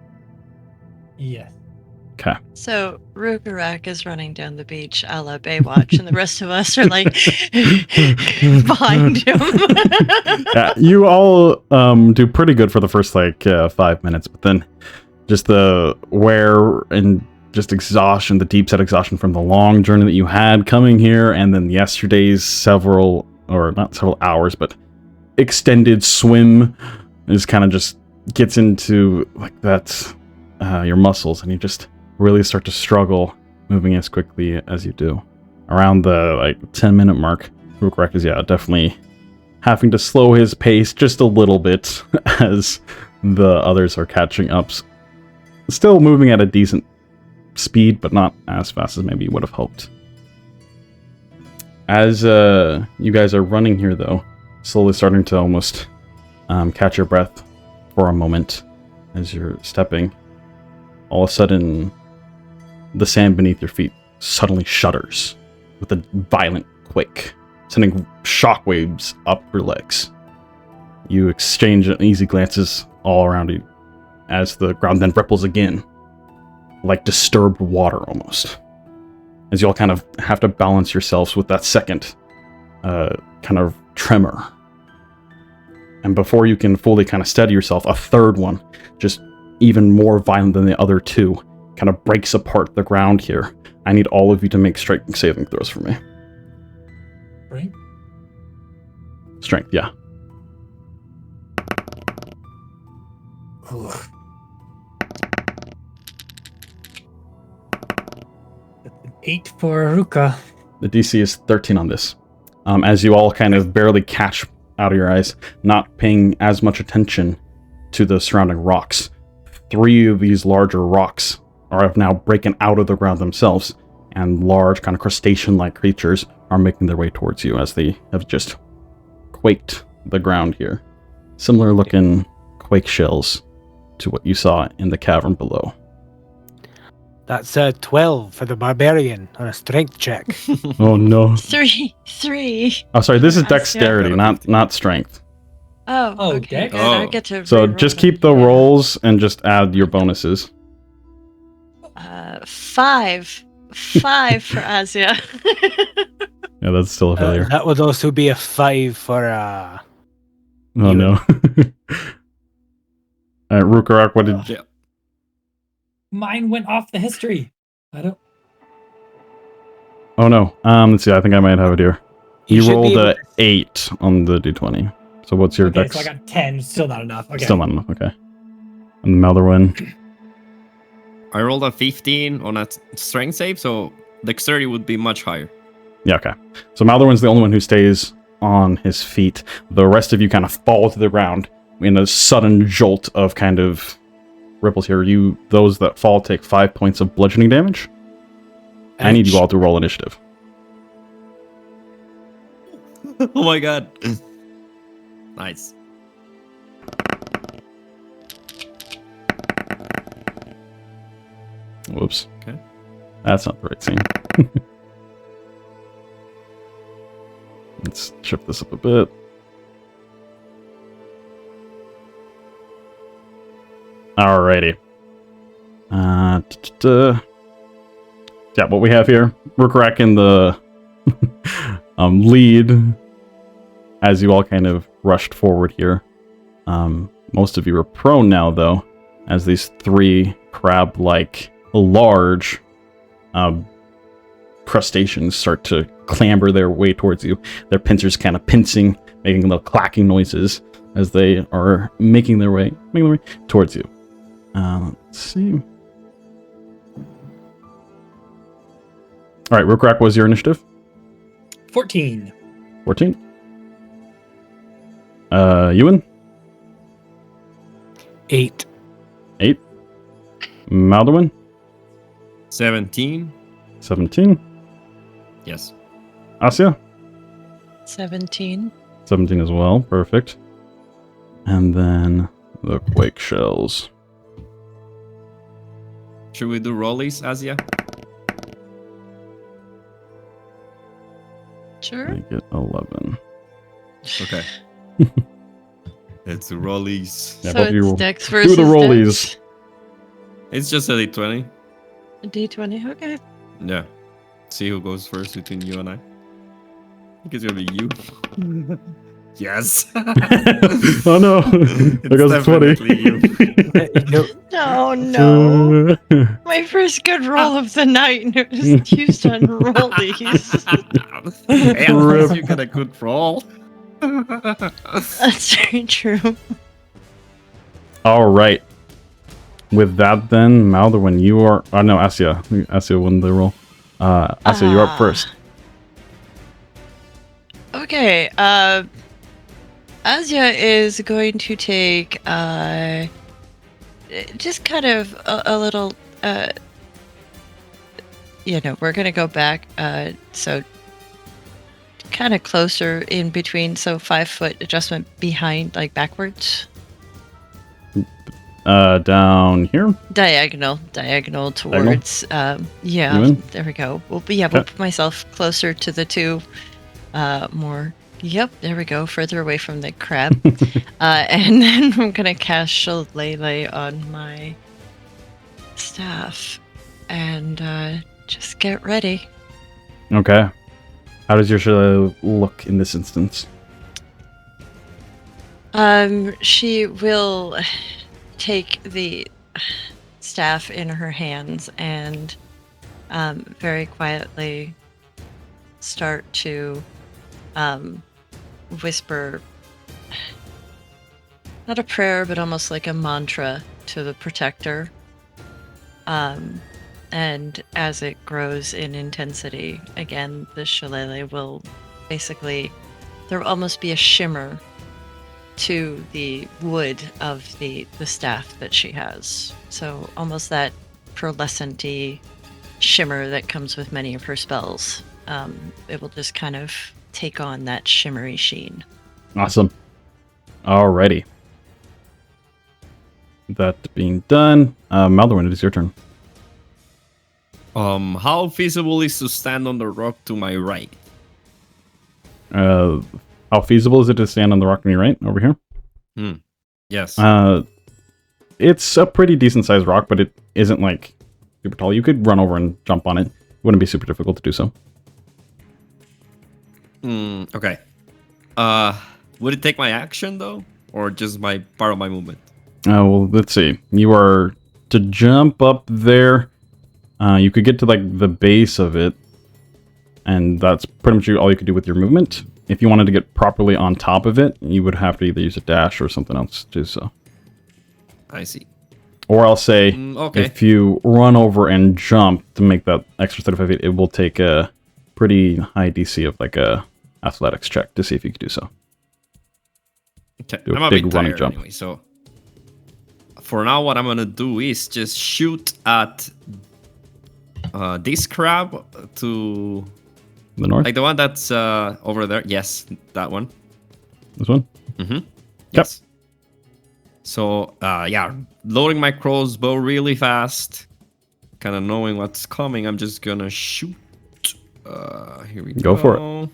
Yes. Okay. So Rhukkarrak is running down the beach a la Baywatch, and the rest of us are like behind him. Yeah, you all do pretty good for the first 5 minutes, but then just the wear and just exhaustion, the deep set exhaustion from the long journey that you had coming here, and then yesterday's not several hours, but extended swim is kind of just gets into like that your muscles, and you just really start to struggle moving as quickly as you do. Around the 10-minute mark, Rhukkarrak is definitely having to slow his pace just a little bit as the others are catching up. Still moving at a decent speed, but not as fast as maybe you would have hoped. As you guys are running here, though, slowly starting to almost catch your breath for a moment as you're stepping, all of a sudden, the sand beneath your feet suddenly shudders with a violent quake, sending shockwaves up your legs. You exchange uneasy glances all around you as the ground then ripples again, like disturbed water almost. As you all kind of have to balance yourselves with that second kind of tremor. And before you can fully kind of steady yourself, a third one, just even more violent than the other two, kind of breaks apart the ground here. I need all of you to make strength saving throws for me. Right? Strength, yeah. Ugh. That's an 8 for Ruka. The DC is 13 on this. As you all kind of barely catch out of your eyes, not paying as much attention to the surrounding rocks. 3 of these larger rocks have now broken out of the ground themselves, and large kind of crustacean-like creatures are making their way towards you as they have just quaked the ground here. Similar looking quake shells to what you saw in the cavern below. That's 12 for the barbarian on a strength check. Oh no. Three. Oh, sorry, this is Asja. dexterity, not strength. Oh, okay. Dex? Good. I get to So re-roll just them. keep the Yeah. rolls and just add your bonuses. 5. 5 for Asya. Yeah, that's still a failure. That would also be a 5 for Oh no. Alright, Rhukkarrak, what did Yeah. Mine went off the history. I don't. Oh no. Let's see, I think I might have it here. You You should be rolled able a to- 8 on the d20. So what's your Okay, dex? so I got 10. Still not enough. Okay. Still not enough, okay. And the Maldorwen. I rolled a 15 on a strength save, so dexterity would be much higher. Yeah, okay. So Maldorwen's the only one who stays on his feet. The rest of you kind of fall to the ground in a sudden jolt of kind of ripples here. Those that fall take 5 points of bludgeoning damage. I need you all to roll initiative. Oh my god. Nice. Whoops. Okay. That's not the right scene. Let's shift this up a bit. Alrighty. Yeah, what we have here, Rhukkarrak in the lead as you all kind of rushed forward here. Most of you are prone now, though, as these 3 crab-like large crustaceans start to clamber their way towards you. Their pincers kind of pincing, making little clacking noises as they are making their way towards you. Let's see. All right, Rhukkarrak, was your initiative? 14. 14. Euan? 8. 8. Maldorwen? 17. 17. Yes. Asja? 17. 17 as well. Perfect. And then the quake shells. Should we do rollies, Asya? Sure. I get 11. Okay. Let's do rollies. Yeah, So both of you it's Dex versus the rollies. It's just a d20. Dex. D20. Okay. Yeah. See who goes first between you and I. I think it's gonna be you. Yes. Oh no! I got 20. definitely you. No, No. My first good roll of the night, and it was used on rollies. Hey, at Rip. least you got a good roll. That's very true. All right. With that, then, Maldorwen, you are. Oh no, Asja. Asja won the roll. Asja, you're up first. Okay. Asya is going to take just kind of a little. We're gonna go back. So kind of closer in between. So 5 foot adjustment behind, like backwards. Down here. Diagonal towards. Euan? There we go. We'll put myself closer to the 2. More. Yep, there we go. Further away from the crab. And then I'm gonna cast Shillelagh on my staff, and just get ready. Okay. How does your shillelagh look in this instance? She will take the staff in her hands and very quietly start to whisper, not a prayer, but almost like a mantra to the protector. And as it grows in intensity, again, the shillelagh will basically, there will almost be a shimmer to the wood of the staff that she has. So almost that pearlescent-y shimmer that comes with many of her spells. it will just kind of take on that shimmery sheen. Awesome. Alrighty. That being done, Maldorwen, it is your turn. How feasible is to stand on the rock to my right? How feasible is it to stand on the rock on your right, over here? Yes. It's a pretty decent sized rock, but it isn't like super tall. You could run over and jump on it. It wouldn't be super difficult to do so. Okay. Would it take my action though, or just my part of my movement? Well, let's see. You are to jump up there. You could get to like the base of it, and that's pretty much all you could do with your movement. If you wanted to get properly on top of it, you would have to either use a dash or something else to do so. I see. Or I'll say, okay. if you run over and jump to make that extra 35 feet, it will take a pretty high DC of like a athletics check to see if you can do so. Okay, Do I'm a a big bit running tired jump. anyway, so for now what I'm gonna do is just shoot at this crab to The north? like the one that's over there. Yes, that one. This one? Yes. So yeah, loading my crossbow really fast, kind of knowing what's coming. I'm just gonna shoot. Here we go. Go for it.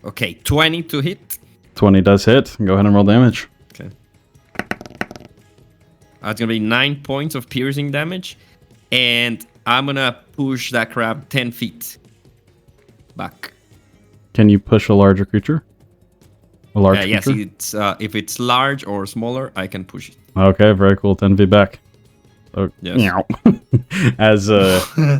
Okay, 20 to hit. 20 does hit. Go ahead and roll damage. Okay. That's gonna be 9 points of piercing damage, and I'm gonna push that crab 10 feet back. Can you push a larger creature? A large Yes, creature? it's if it's large or smaller, I can push it. Okay, very cool. 10 feet back. So, Yes. meow. As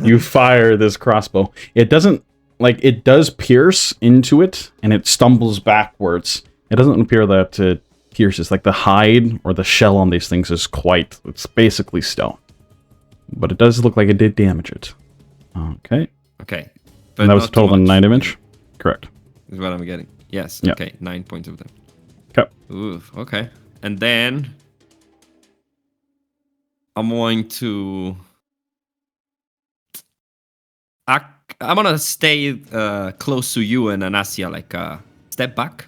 you fire this crossbow, it doesn't, like, it does pierce into it, and it stumbles backwards. It doesn't appear that it pierces. Like, the hide or the shell on these things is quite, it's basically stone. But it does look like it did damage it. Okay. Okay. And that was a not too total of much, 9 damage? Correct. is what I'm getting. Yes. Yeah. Okay. 9 points of them. Okay. Oof. Okay. And then I'm going to. I'm gonna stay close to you and Asja, like step back.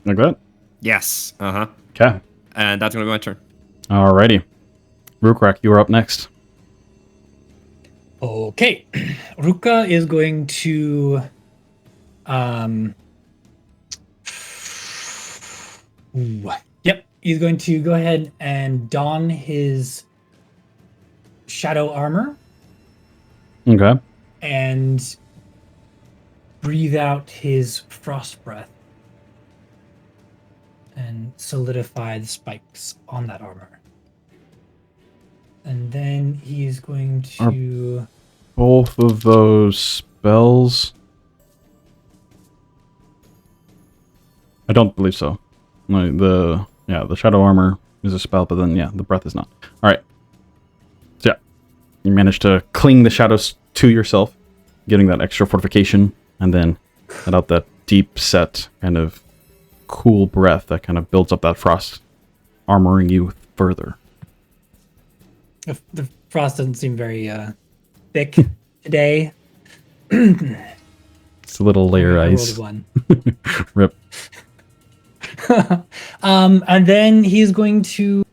Like that? Yes. Okay. And that's gonna be my turn. Alrighty. Rhukkarrak, you are up next. Okay. Ruka is going to yep, he's going to go ahead and don his shadow armor Okay. and breathe out his frost breath and solidify the spikes on that armor. And then he's going to Both of those spells? I don't believe so. No, the shadow armor is a spell, but then the breath is not. All right. So you managed to cling the shadows to yourself, getting that extra fortification, and then let out that deep set kind of cool breath that kind of builds up that frost, armoring you further. the frost doesn't seem very thick today. It's a little layer I rolled ice. a 1. Rip. And then he's going to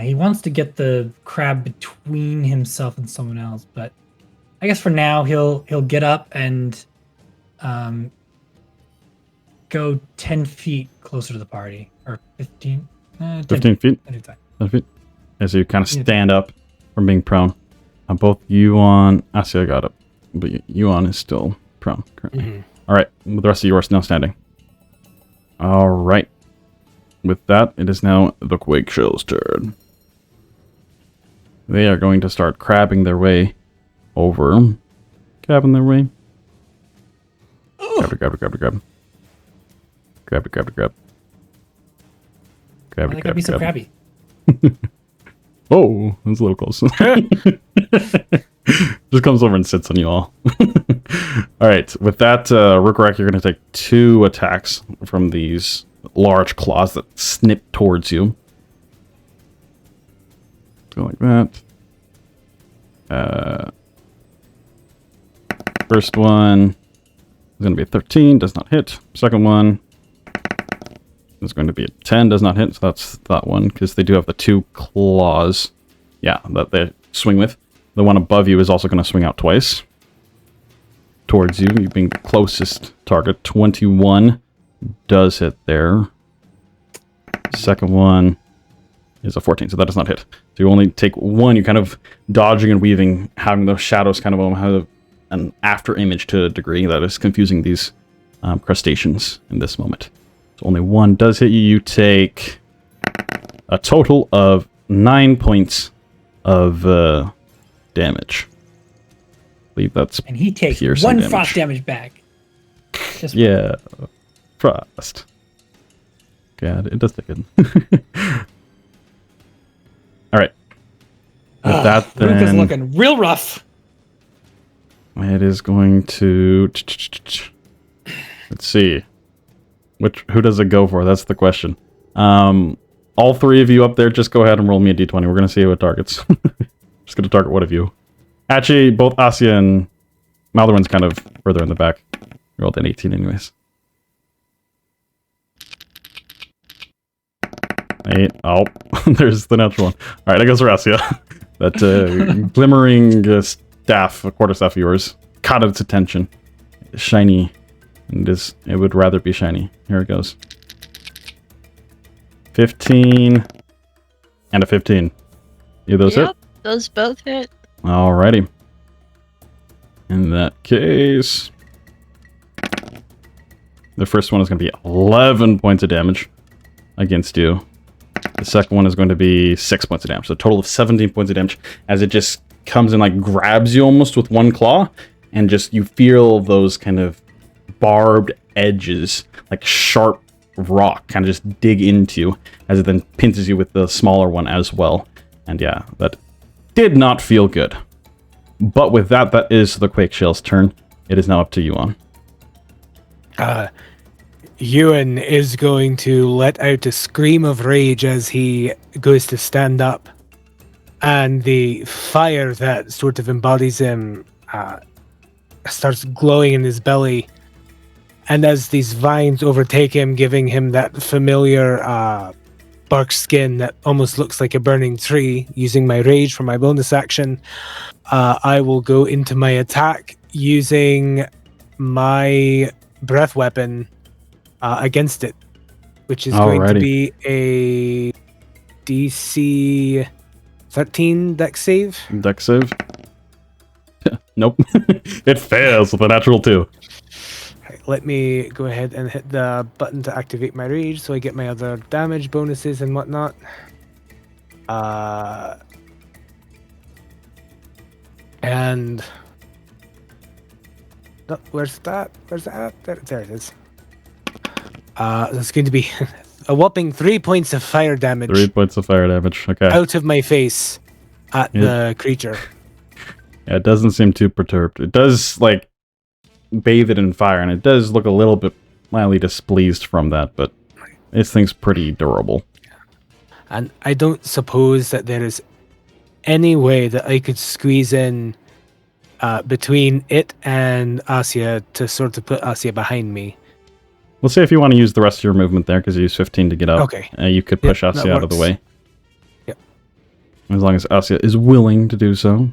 he wants to get the crab between himself and someone else, but I guess for now he'll get up and go 10 feet closer to the party, or 15 15 feet? 10 feet. As you kind of stand up from being prone. Both Euan, Asja got up, but Euan is still prone currently. Mm-hmm. All right, the rest of you are still standing. All right. With that, it is now the Quake Shell's turn. They are going to start crabbing their way over. Crabbing their way. Grab. Why gotta be so crabby? Oh, that's a little close. Just comes over and sits on you all. All right, with that, Rhukkarrak, you're going to take 2 attacks from these large claws that snip towards you. Go like that. First one is going to be a 13, does not hit. Second one is going to be a 10, does not hit. So that's that one, because they do have the 2 claws. Yeah, that they swing with. The one above you is also going to swing out twice towards you. You being closest target. 21 does hit there. Second one is a 14, so that does not hit. So you only take one. You're kind of dodging and weaving, having those shadows kind of have an after image to a degree that is confusing these crustaceans in this moment. So only one does hit you. You take a total of 9 points of damage. I believe that's And he takes piercing 1 damage. frost damage back. Just Yeah, frost. God, it does take it. All right. With that, Luke is then looking real rough. it is going to. Let's see. Who does it go for? That's the question. All 3 of you up there, just go ahead and roll me a d20. We're gonna see what targets. Just gonna target one of you. Actually, both Asja and Maldorwen's kind of further in the back. You rolled an 18 anyways. 8. Oh, there's the natural one. All right, that goes for Asja. That glimmering staff, a quarterstaff of yours, caught its attention. Shiny. And it would rather be shiny. Here it goes. 15 and a 15. Either those hit? Those both hit. Alrighty. In that case, the first one is going to be 11 points of damage against you. The second one is going to be 6 points of damage. So a total of 17 points of damage as it just comes and like grabs you almost with one claw, and just you feel those kind of barbed edges, like sharp rock, kind of just dig into you as it then pinches you with the smaller one as well. And yeah, that did not feel good. But with that, that is the Quake Shell's turn. It is now up to Euan. Euan is going to let out a scream of rage as he goes to stand up. And the fire that sort of embodies him starts glowing in his belly. And as these vines overtake him, giving him that familiar bark skin that almost looks like a burning tree, using my rage for my bonus action, I will go into my attack using my breath weapon against it, which is going to be a DC 13 dex save. Dex save? Nope. It fails with a natural 2. Let me go ahead and hit the button to activate my rage so I get my other damage bonuses and whatnot. And no, where's that? Where's that? There it is. That's going to be a whopping 3 points of fire damage. 3 points of fire damage. Okay. Out of my face at the creature. Yeah, it doesn't seem too perturbed. It does like bathe it in fire, and it does look a little bit mildly displeased from that, but this thing's pretty durable. And I don't suppose that there is any way that I could squeeze in between it and Asja to sort of put Asja behind me. We'll see if you want to use the rest of your movement there, because you use 15 to get up. Okay. You could push Yep, Asja out of the way. Yep. As long as Asja is willing to do so.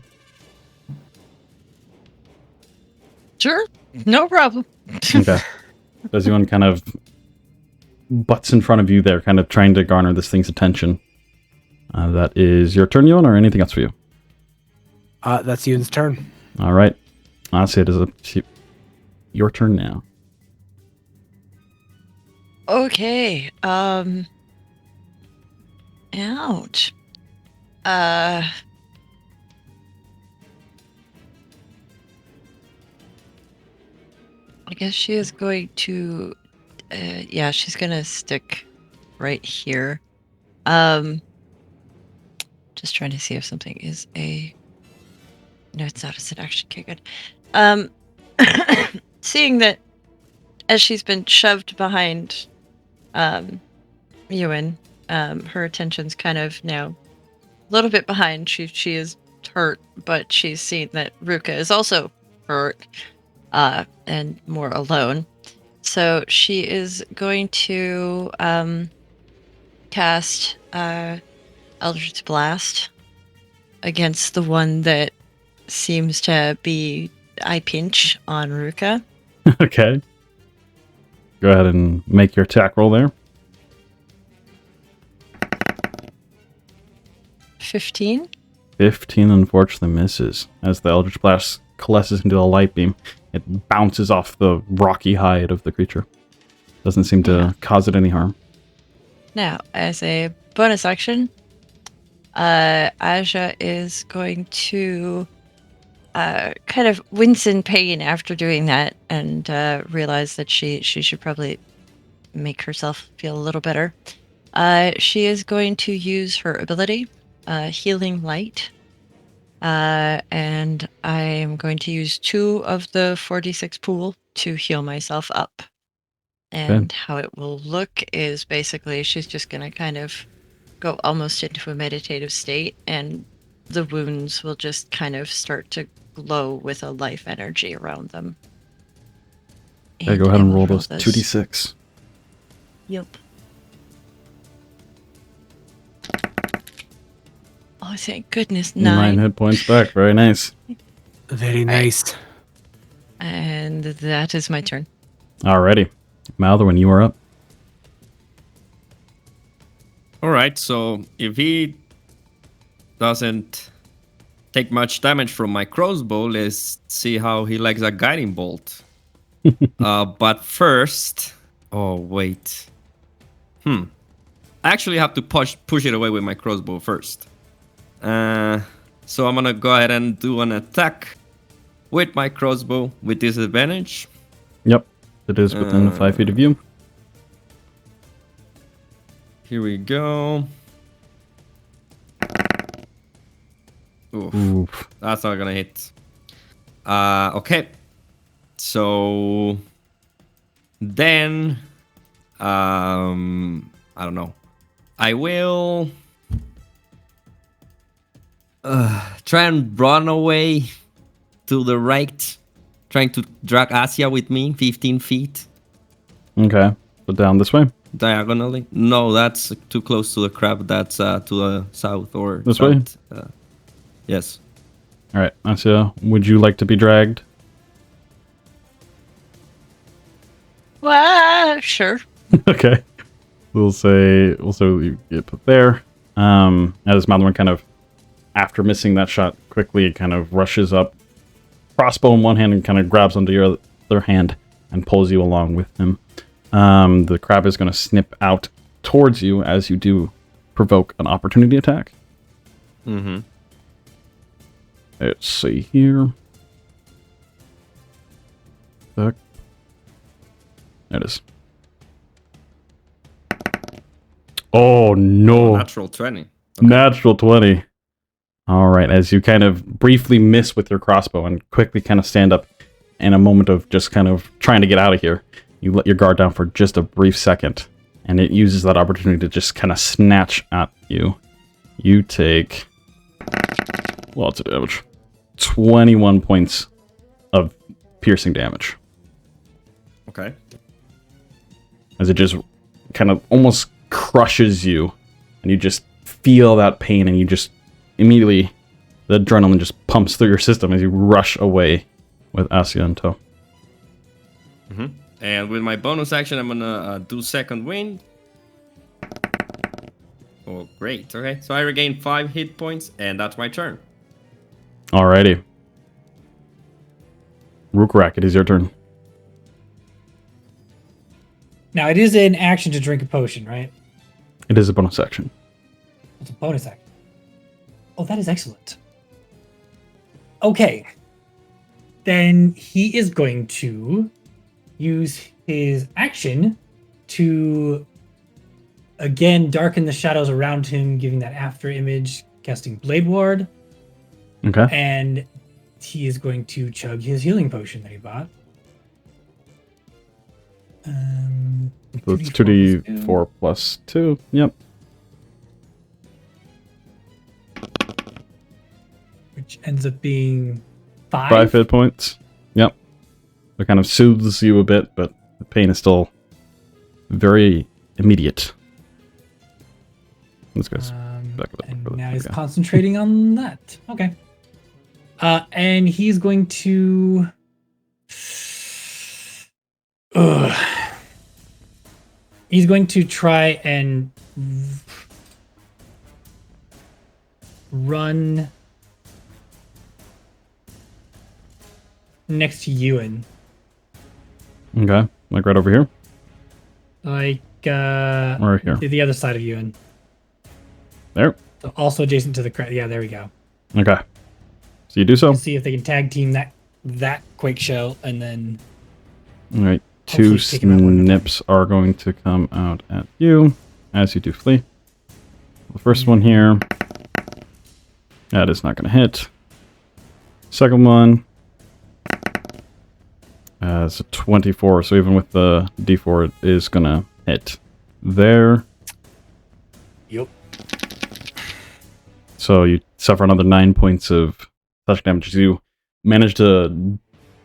Sure, no problem. Okay. Does Euan kind of butts in front of you there, kind of trying to garner this thing's attention. That is your turn, Euan, or anything else for you? That's Euan's turn. All right. Asja, it is up to your turn now. Okay. Ouch. I guess she is going to, yeah, she's gonna stick right here. Just trying to see if something is a. No, it's not. It's an action. Okay, good. Seeing that, as she's been shoved behind, Euan, her attention's kind of now a little bit behind. She is hurt, but she's seen that Ruka is also hurt and more alone. So she is going to cast Eldritch Blast against the one that seems to be eye pinch on Ruka. Okay. Go ahead and make your attack roll there. 15. 15 unfortunately misses. As the Eldritch Blast coalesces into a light beam, it bounces off the rocky hide of the creature. Doesn't seem to cause it any harm. Now, as a bonus action, Asja is going to kind of wince in pain after doing that and realize that she should probably make herself feel a little better. She is going to use her ability, Healing Light, and I am going to use 2 of the 46 pool to heal myself up. And how it will look is basically she's just going to kind of go almost into a meditative state, and the wounds will just kind of start to glow with a life energy around them. Okay, go ahead and roll those 2d6. Yep. Oh, thank goodness. 9 hit points back. Very nice. Very nice. And that is my turn. Alrighty. Maldorwen, you are up. Alright, so if he doesn't take much damage from my crossbow, let's see how he likes a guiding bolt. But first... Oh, wait. I actually have to push it away with my crossbow first. So I'm gonna go ahead and do an attack with my crossbow with disadvantage. Yep. It is within 5 feet of you. Here we go. Oof. That's not gonna hit. Okay. So then I don't know. I will try and run away to the right, trying to drag Asja with me 15 feet. Okay. So down this way? Diagonally? No, that's too close to the crab. That's to the south or this south. way? Yes. Alright, Asja, would you like to be dragged? Well, sure. Okay. We'll say you get put there. As Maldorwen kind of, after missing that shot, quickly kind of rushes up, crossbow in one hand, and kind of grabs onto your other hand and pulls you along with him. The crab is going to snip out towards you as you do provoke an opportunity attack. Mm-hmm. Let's see here. There it is. Oh no! Natural 20. Okay. Natural 20. All right, as you kind of briefly miss with your crossbow and quickly kind of stand up in a moment of just kind of trying to get out of here, you let your guard down for just a brief second, and it uses that opportunity to just kind of snatch at you. You take lots of damage. 21 points of piercing damage. Okay. As it just kind of almost crushes you, and you just feel that pain, and you just immediately, the adrenaline just pumps through your system as you rush away with Asja in tow. Mm-hmm. And with my bonus action, I'm gonna do second wind. Oh, great. Okay, so I regain 5 hit points, and that's my turn. Alrighty. Rhukkarrak, it is your turn. Now, it is an action to drink a potion, right? It is a bonus action. It's a bonus action. Oh, that is excellent. Okay. Then he is going to use his action to, again, darken the shadows around him, giving that after image, casting Blade Ward. Okay. And he is going to chug his healing potion that he bought. So it's 2d4 plus 2. Yep. which ends up being 5. 5 hit points. Yep. It kind of soothes you a bit, but the pain is still very immediate. Let's go. Back up And further. now he's Okay. concentrating on that. Okay. And he's going to. He's going to try and run next to Euan. Okay. Like right over here? Like, Or here? to the other side of Euan. There. So also adjacent to the crowd. Yeah, there we go. Okay. So you do so? See if they can tag team that Quake Shell, and then Alright. 2 Hopefully take him out one at a time. snips are going to come out at you as you do flee. The first one here. That is not going to hit. Second one. It's a 24, so even with the D4, it is going to hit. There. Yep. So you suffer another 9 points of slashing damage as you manage to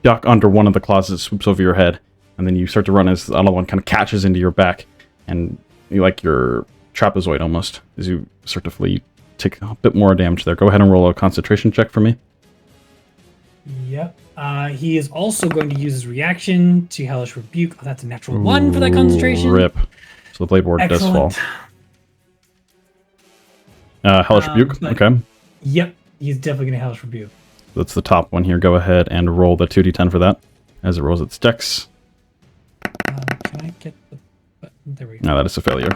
duck under one of the claws that swoops over your head, and then you start to run as the other one kind of catches into your back, and you like your trapezoid almost as you start to flee. You take a bit more damage there. Go ahead and roll a concentration check for me. Yep. He is also going to use his reaction to Hellish Rebuke. Oh, that's a natural 1 for that concentration. Rip. So the blade ward does fall. Excellent. Hellish Rebuke. but- Okay. Yep. He's definitely going to Hellish Rebuke. That's the top one here. Go ahead and roll the 2d10 for that as it rolls its dex. Can I get the button? There we go. No, that is a failure.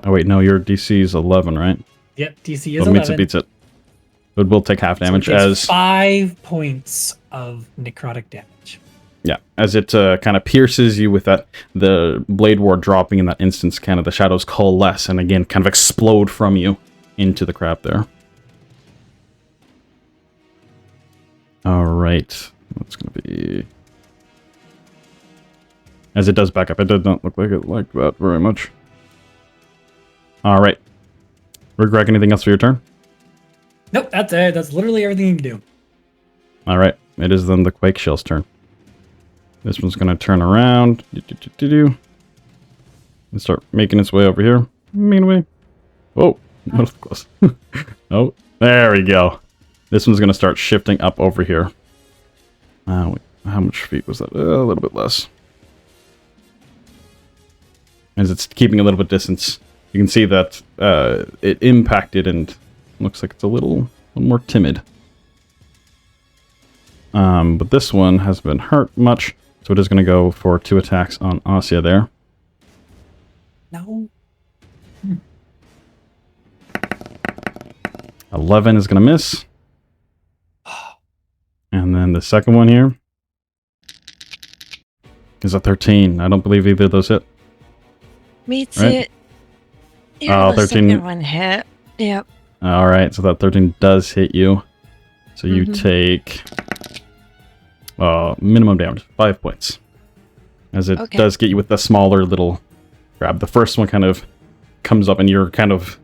Oh, wait, no, your DC is 11, right? Yep. DC is That 11. means it beats it. It will take half damage So it takes as 5 points of necrotic damage. as it kind of pierces you with that, the blade ward dropping in that instance, kind of the shadows coalesce and again kind of explode from you into the crab there. All right, that's going to be... As it does back up, it did not look like it like that very much. All right. Rhukkarrak, anything else for your turn? Nope, that's it. That's literally everything you can do. All right, it is then the Quake Shell's turn. This one's going to turn around. And start making its way over here. Making way. Whoa, that was close. Oh, there we go. This one's going to start shifting up over here. Wait, how much feet was that? A little bit less. As it's keeping a little bit distance, you can see that it impacted and looks like it's a little more timid. But this one hasn't been hurt much, so it is going to go for 2 attacks on Asja there. No. 11 is going to miss. And then the second one here is a 13. I don't believe either of those hit. Meets Right. it. Yeah, the 13. second one hit. Yep. All right, so that 13 does hit you. So you take minimum damage, 5 points. As it Okay. does get you with the smaller little grab. The first one kind of comes up and you're kind of...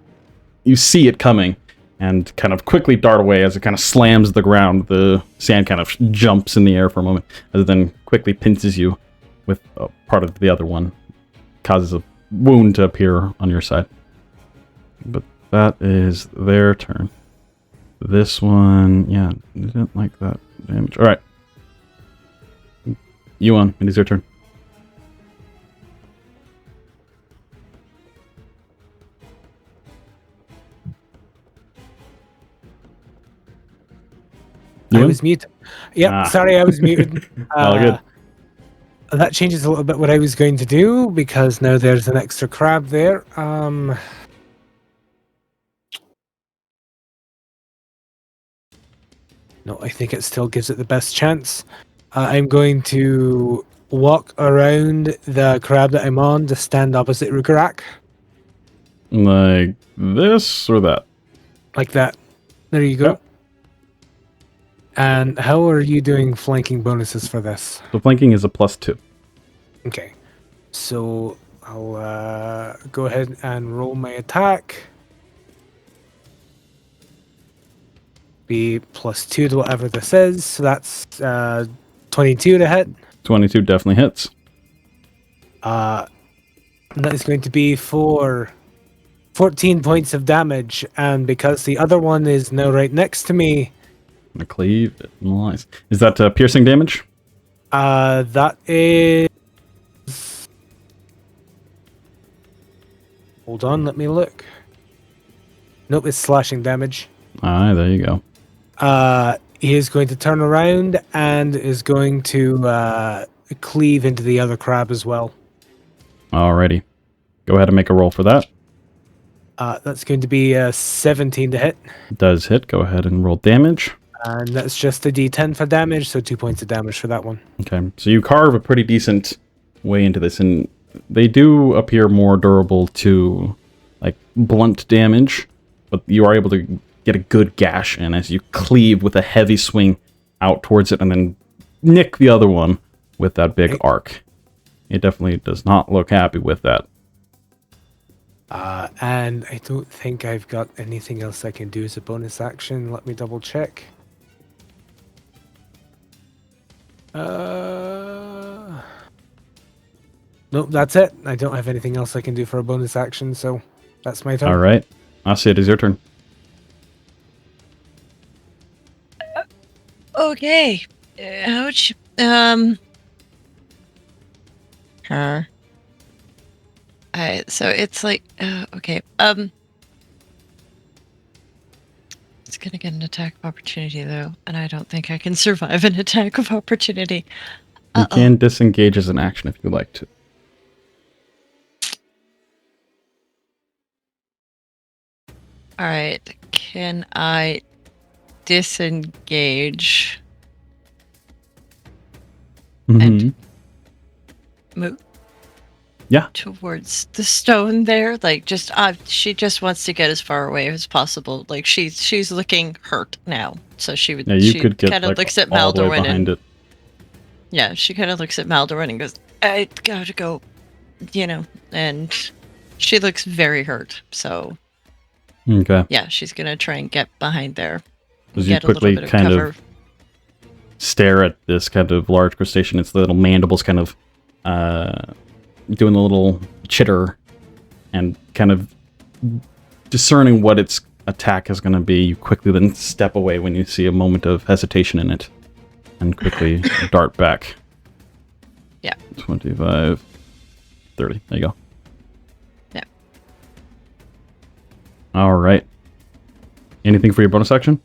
You see it coming and kind of quickly dart away as it kind of slams the ground. The sand kind of jumps in the air for a moment as it then quickly pinches you with part of the other one. Causes a wound to appear on your side. But that is their turn. This one, yeah, didn't like that damage. All right. Euan, it is your turn. I Euan? was muted. Yep, Ah. sorry, I was muted. All good. That changes a little bit what I was going to do because now there's an extra crab there. No, I think it still gives it the best chance. I'm going to walk around the crab that I'm on to stand opposite Rhukkarrak. Like this or that? Like that. There you go. Yep. And how are you doing flanking bonuses for this? So flanking is a +2. Okay. So I'll go ahead and roll my attack. be +2 to whatever this is. So that's 22 to hit. 22 definitely hits. And that is going to be for 14 points of damage. And because the other one is now right next to me, The cleave. Nice. Is that piercing damage? that is... Hold on, let me look. Nope, it's slashing damage. There you go. He is going to turn around and is going to cleave into the other crab as well. Alrighty. Go ahead and make a roll for that. That's going to be 17 to hit. Does hit. Go ahead and roll damage. And that's just a d10 for damage, so 2 points of damage for that one. Okay. So you carve a pretty decent way into this, and they do appear more durable to like blunt damage, but you are able to get a good gash in as you cleave with a heavy swing out towards it and then nick the other one with that big arc. It definitely does not look happy with that. And I don't think I've got anything else I can do as a bonus action. Let me double check. Nope, that's it. I don't have anything else I can do for a bonus action, so that's my turn. All right. Asja, it is your turn. Okay. Ouch. So it's like, okay. It's gonna get an attack of opportunity though, and I don't think I can survive an attack of opportunity. You can disengage as an action if you like to. All right. Can I disengage and move? Yeah. Towards the stone there, like just she just wants to get as far away as possible. Like she's looking hurt now, so she would. Yeah, you she could get kind of like, looks at all the way Maldorwen behind and it. yeah, she kind of looks at Maldorwen and goes, "I gotta go," and she looks very hurt. So Okay. yeah, she's gonna try and get behind there. As you quickly kind of stare at this kind of large crustacean, its little mandibles kind of doing a little chitter and kind of discerning what its attack is going to be. You quickly then step away when you see a moment of hesitation in it and quickly dart back. Yeah. 25, 30. There you go. Yeah. All right. Anything for your bonus action?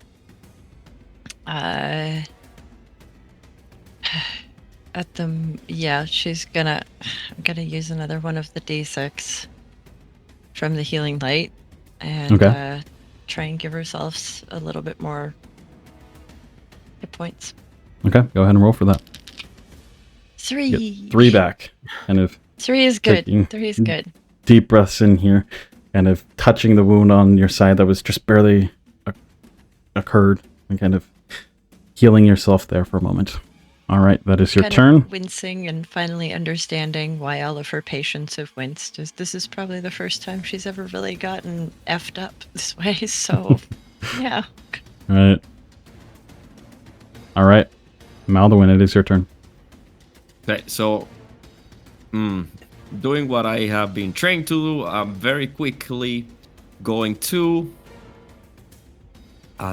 She's gonna. I'm gonna use another one of the D6 from the healing light, and try and give herself a little bit more hit points. Okay, go ahead and roll for that. 3. Get 3 back. Kind of 3 is good. 3 is good. Deep breaths in here, kind of touching the wound on your side that was just barely occurred, and kind of healing yourself there for a moment. All right, that is your turn. Wincing and finally understanding why all of her patients have winced. This is probably the first time she's ever really gotten effed up this way. So, yeah. All right, Maldorwen, it is your turn. Okay, so doing what I have been trained to do, I'm very quickly going to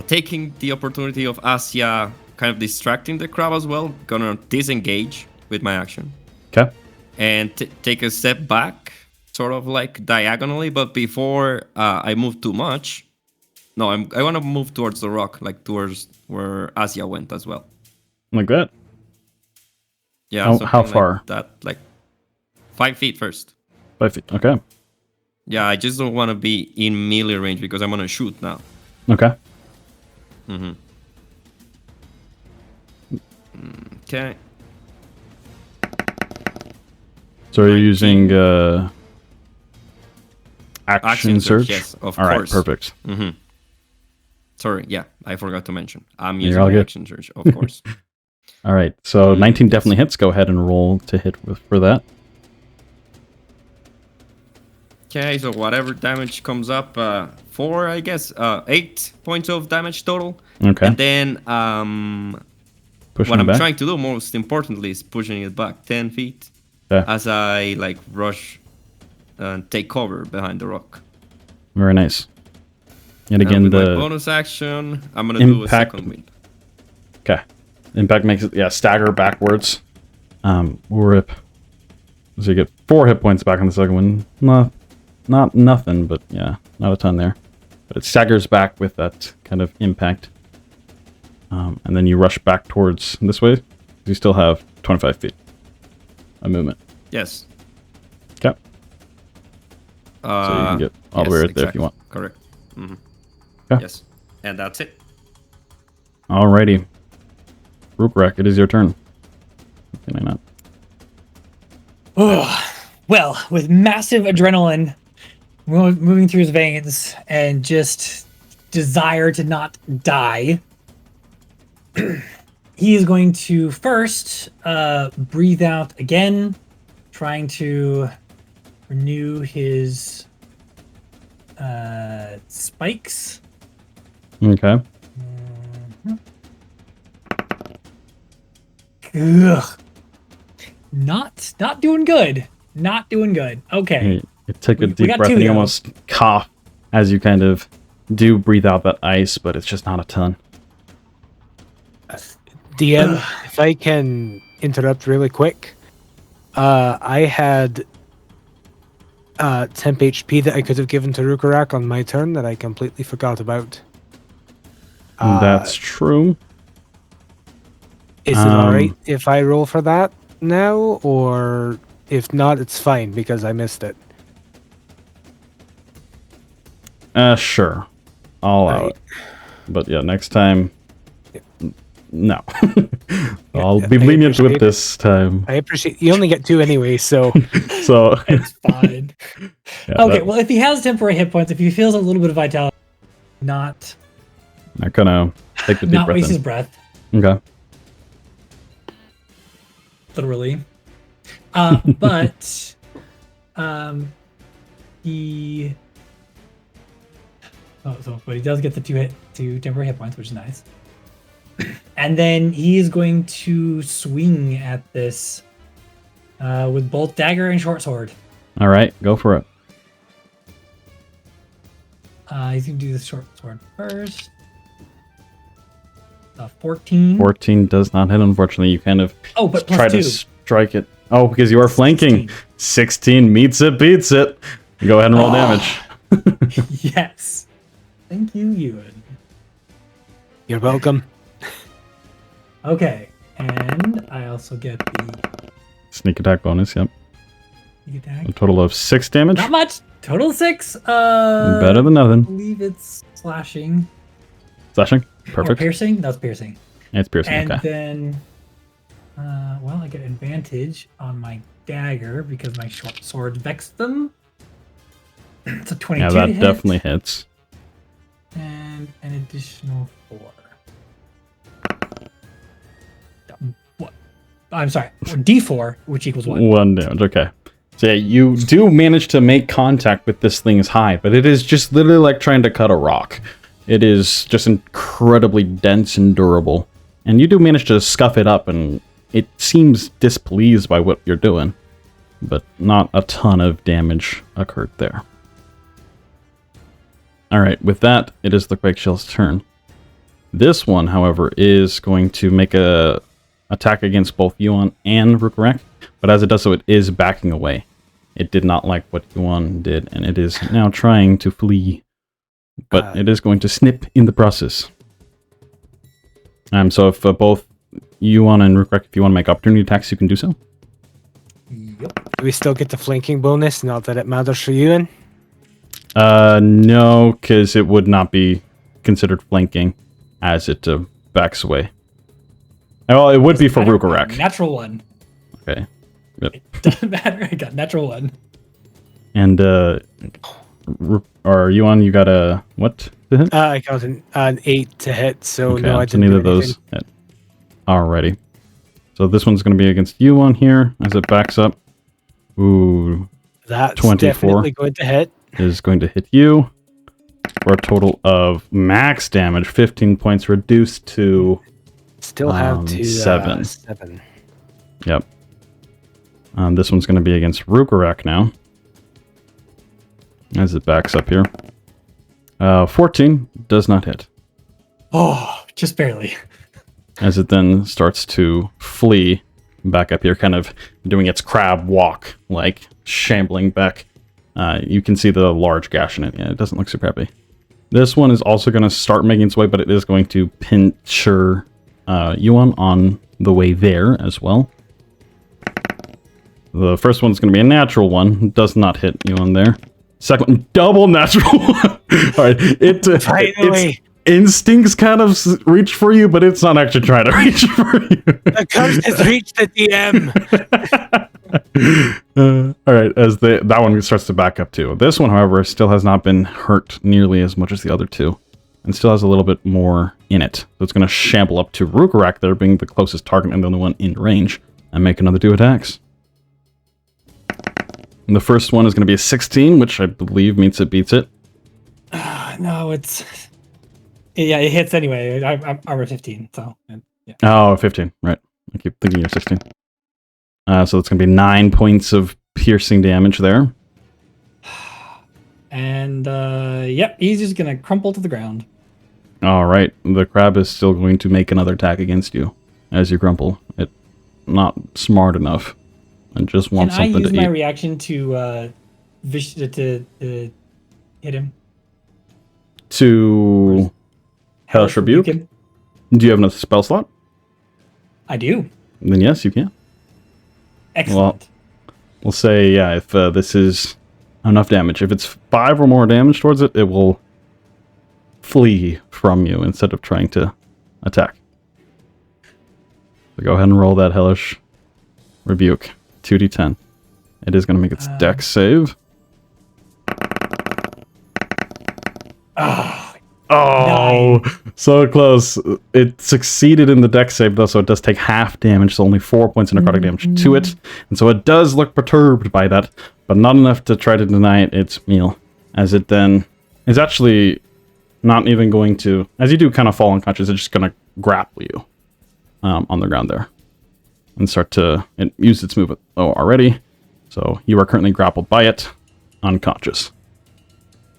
taking the opportunity of Asja kind of distracting the crab as well. Gonna disengage with my action. Okay. And take a step back, sort of like diagonally, but before I move too much. No, I want to move towards the rock, like towards where Asja went as well. Like that? Yeah. How far? Like that, like 5 feet first. 5 feet. Okay. Yeah, I just don't want to be in melee range because I'm gonna shoot now. Okay. Mm-hmm. Okay. So you're using action surge? Yes, of All course. Right, perfect. Mm-hmm. Sorry, yeah, I forgot to mention. I'm You're using all good. action surge, of course. All right, so 19 definitely hits. Go ahead and roll to hit for that. Okay, so whatever damage comes up, 4, I guess, 8 points of damage total. Okay. And then Pushing what it I'm back. trying to do most importantly is pushing it back 10 feet Yeah. as I like rush and take cover behind the rock. Very nice. And And again, with my the bonus action, I'm gonna do a impact- second wind. okay impact makes it stagger backwards. Rip. So you get 4 hit points back on the second one. Not nothing, but yeah, not a ton there. But it staggers back with that kind of impact. And then you rush back towards this way. You still have 25 feet of movement. Yes. Okay. So you can get all the way right there if you want. Correct. Mm-hmm. Okay. Yes. And that's it. Alrighty. Rhukkarrak, it is your turn. Can I not? Oh, well, with massive adrenaline moving through his veins and just desire to not die, he is going to first breathe out again, trying to renew his spikes. Okay. Ugh. Not doing good. Not doing good. Okay. You take a We deep got breath two and you though. almost cough as you kind of do breathe out that ice, but it's just not a ton. DM, if I can interrupt really quick, I had temp HP that I could have given to Rhukkarrak on my turn that I completely forgot about. That's true. Is it alright if I roll for that now, or if not, it's fine because I missed it. Sure. I'll allow Right. it. But yeah, next time, no. I'll Yeah, be I lenient with appreciate it. this time. I appreciate you only get 2 anyway, so So, It's fine. yeah, Okay, well, if he has temporary hit points, if he feels a little bit of vitality, not I'm gonna take the deep breath waste his in. breath, Okay. literally. But he. But he does get the two temporary hit points, which is nice. And then he is going to swing at this with both dagger and short sword. All right, go for it. He's going to do the short sword first. 14. 14 does not hit, unfortunately. You kind of Oh, but plus try 2. to strike it. Oh, because you are flanking. 16 meets it, beats it. Go ahead and roll damage. Yes. Thank you, Ewan. you're welcome. Okay, and I also get the Sneak attack bonus, yep. sneak attack. A total of 6 damage. Not much. Total 6. Better than I nothing. believe it's slashing. Slashing. Or Perfect. piercing? That's piercing. It's piercing, And okay. then, well, I get advantage on my dagger because my short sword vexed them. It's a 22 Yeah, to that hit, definitely hits. and an additional 4. What? I'm sorry, D4, which equals 1. 1 damage, okay. So yeah, you do manage to make contact with this thing's hide, but it is just literally like trying to cut a rock. It is just incredibly dense and durable. And you do manage to scuff it up, and it seems displeased by what you're doing. But not a ton of damage occurred there. Alright, with that, it is the Quake Shell's turn. This one, however, is going to make a attack against both Euan and Rhukkarrak, but as it does so, it is backing away. It did not like what Juan did, and it is now trying to flee, but it is going to snip in the process. So if both Euan and Rhukkarrak, if you want to make opportunity attacks, you can do so. Yep. Do we still get the flanking bonus? Not that it matters for Euan. No, because it would not be considered flanking as it backs away. Well, it would be for Rhukkarrak. Natural 1. Okay. Yep. It doesn't matter. I got natural 1. And or Euan, you got a what to hit? I got an 8 to hit, so Okay, no, I so didn't neither do of those anything. hit. Alrighty. So this one's going to be against Euan here as it backs up. Ooh, That's 24. definitely going to hit. Is going to hit you for a total of max damage, 15 points reduced to Still have to 7. 7. Yep. This one's going to be against Rhukkarrak now. As it backs up here. 14 does not hit. Oh, just barely. As it then starts to flee back up here, kind of doing its crab walk, like shambling back. You can see the large gash in it. Yeah, it doesn't look super happy. This one is also going to start making its way, but it is going to pincher Euan on the way there as well. The first one's going to be a natural one. Does not hit Euan there. Second one, double natural one. All right, its instincts kind of reach for you, but it's not actually trying to reach for you. The curse has reached the DM. All right, as that one starts to back up too. This one, however, still has not been hurt nearly as much as the other two, and still has a little bit more in it. So it's going to shamble up to Rhukkarrak there, being the closest target and the only one in range, and make another 2 attacks. And the first one is going to be a 16, which I believe means it beats it. No, it's... Yeah, it hits anyway. I'm armor 15, so... Yeah. Oh, 15, right. I keep thinking you're 16. So it's going to be 9 points of piercing damage there. And, yep, he's just going to crumple to the ground. All right, the crab is still going to make another attack against you as you crumple. It's not smart enough and just wants something to eat. Can I use my reaction to hit him? To Hellish Rebuke? him? Do you have enough spell slot? I do. Then yes, you can. Excellent. We'll say, yeah, if this is enough damage. If it's 5 or more damage towards it, it will flee from you instead of trying to attack. So go ahead and roll that Hellish Rebuke. 2d10. It is going to make its dex save. Oh, so close. It succeeded in the dex save, though, so it does take half damage, so only 4 points of necrotic damage to it. And so it does look perturbed by that, but not enough to try to deny it its meal, as it then is actually not even going to, as you do kind of fall unconscious, it's just going to grapple you on the ground there. And start to use its move already. So you are currently grappled by it, unconscious.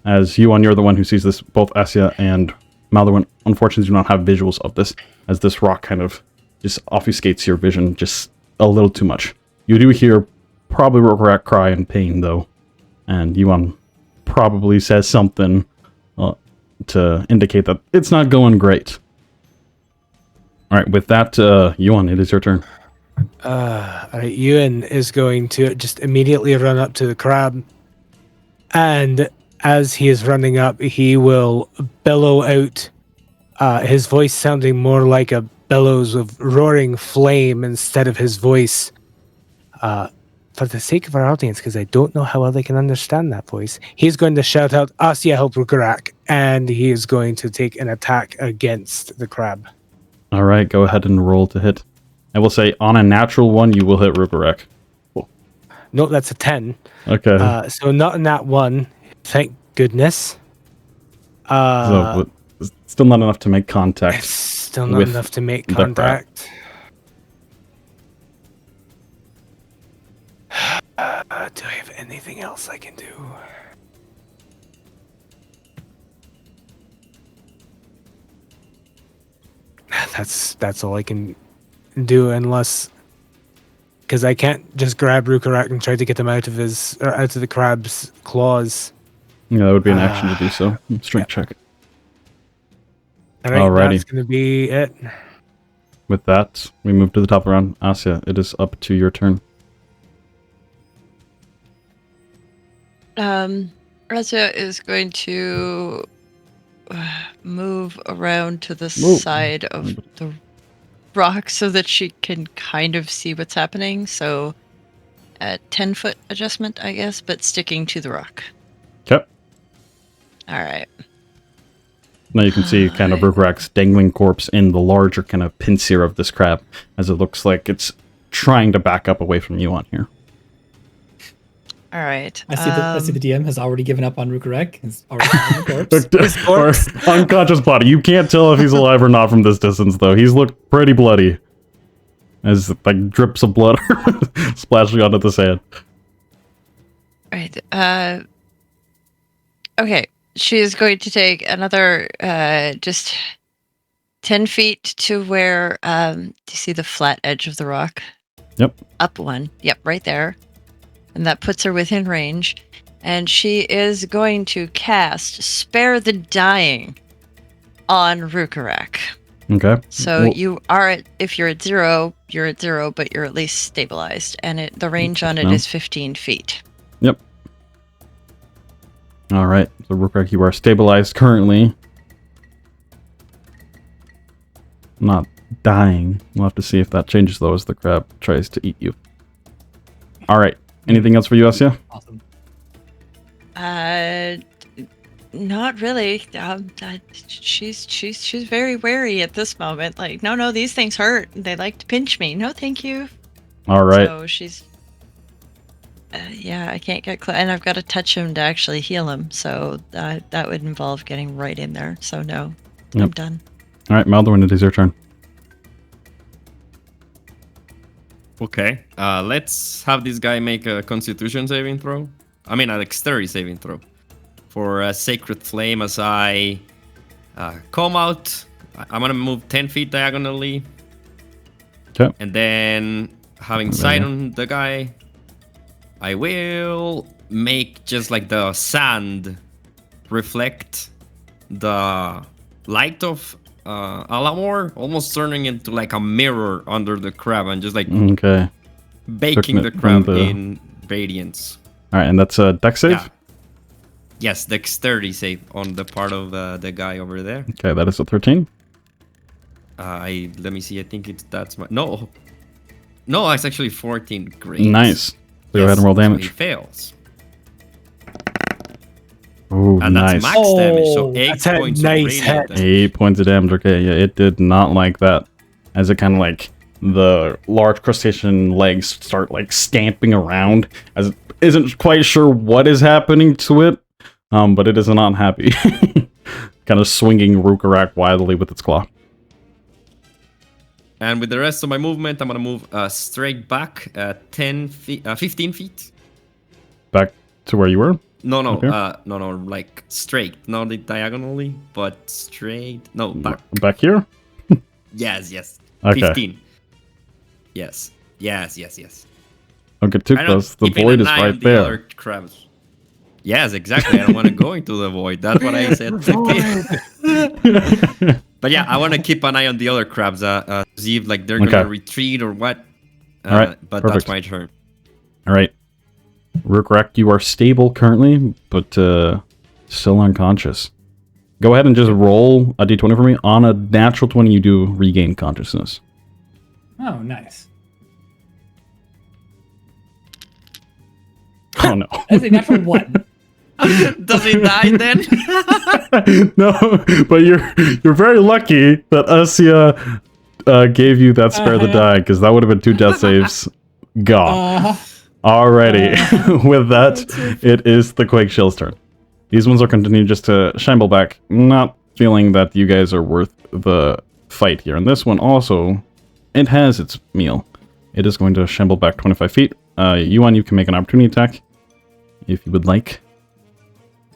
As Juan, you're the one who sees this. Both Asja and Maldorwen unfortunately do not have visuals of this, as this rock kind of just obfuscates your vision just a little too much. You do hear probably Rhukkarrak cry in pain, though, and Juan probably says something to indicate that it's not going great. All right, with that, Juan, it is your turn. All right, Euan is going to just immediately run up to the crab, and as he is running up, he will bellow out, his voice sounding more like a bellows of roaring flame instead of his voice. For the sake of our audience, because I don't know how well they can understand that voice, he's going to shout out, Asja, help Rhukkarrak, and he is going to take an attack against the crab. All right, go ahead and roll to hit. I will say, on a natural one, you will hit Rhukkarrak. Cool. No, that's a 10. Okay. So not in that one. Thank goodness. So, still not enough to make contact. It's still not enough to make contact. Do I have anything else I can do? That's all I can do, unless, because I can't just grab Rhukkarrak and try to get him out of the crab's claws. Yeah, that would be an action to do so. Strength check. Alrighty, that's going to be it. With that, we move to the top of the round. Asja, it is up to your turn. Asja is going to move around to the side of the rock so that she can kind of see what's happening. So a 10-foot adjustment, I guess, but sticking to the rock. Okay. All right. Now you can see kind of Rhukkarrak's dangling corpse in the larger kind of pincer of this crab, as it looks like it's trying to back up away from you on here. All right. I see the DM has already given up on Rhukkarrak. He's already found the corpse. Or unconscious body. You can't tell if he's alive or not from this distance, though. He's looked pretty bloody. As, like, drips of blood are splashing onto the sand. Right. Okay. She is going to take another just 10 feet to where do you see the flat edge of the rock? Yep. Up one. Yep, right there. And that puts her within range. And she is going to cast Spare the Dying on Rhukkarrak. Okay. So Well, you are at, if you're at 0, you're at 0, but you're at least stabilized. And the range on it No. is 15 feet. Yep. Alright. So, Rhukkarrak, you are stabilized currently. Not dying. We'll have to see if that changes, though, as the crab tries to eat you. Alright. Anything else for you, Asja? Awesome. Not really. She's very wary at this moment. Like, no, these things hurt. They like to pinch me. No, thank you. Alright. So she's. Yeah, I can't get close, and I've got to touch him to actually heal him. So that would involve getting right in there. So no, I'm Yep. done. Alright, Maldorwen, it is your turn. Okay. Let's have this guy make a Constitution saving throw. I mean, a Dexterity saving throw. For a Sacred Flame as I come out. I'm going to move 10 feet diagonally. Okay. And then, having sight on the guy, I will make just like the sand reflect the light of Alamor, almost turning into like a mirror under the crab and just like Okay. baking the From crab the- in radiance. Alright, and that's a dex save? Yeah. Yes, Dexterity save on the part of the guy over there. Okay, that is a 13. Let me see. I think that's my no, it's actually 14. Great. Nice. So go ahead and roll So damage. he fails, Ooh, and that's nice. max damage. So Oh, 8 that's a points. nice of radiant hit. damage. 8 points of damage. Okay, yeah, it did not like that. As it kind of like the large crustacean legs start like stamping around, as it isn't quite sure what is happening to it, but it is not happy. Kind of swinging Rhukkarrak wildly with its claw. And with the rest of my movement, I'm gonna move straight back 10 feet, 15 feet. Back to where you were. No, Okay. no, like straight, not diagonally, but straight. No, back. Back here. Yes. Okay. 15. Yes. Don't get too I don't- close. The keeping void an is eye on right the there. other crabs. Yes, exactly. I don't want to go into the void. That's what I said. But yeah, I want to keep an eye on the other crabs. See if like they're Okay. gonna retreat or what. All right, But perfect. that's my turn. All right. Rhukkarrak, you are stable currently, but still unconscious. Go ahead and just roll a d20 for me. On a natural 20, you do regain consciousness. Oh, nice. Oh, no. That's a natural one. Does he die then? No, but you're very lucky that Asja gave you that spare the die, because that would have been 2 death saves. Gone. Alrighty. With that, it is the Quake Shell's turn. These ones are continuing just to shamble back, not feeling that you guys are worth the fight here. And this one also, it has its meal. It is going to shamble back 25 feet. Euan, you can make an opportunity attack if you would like.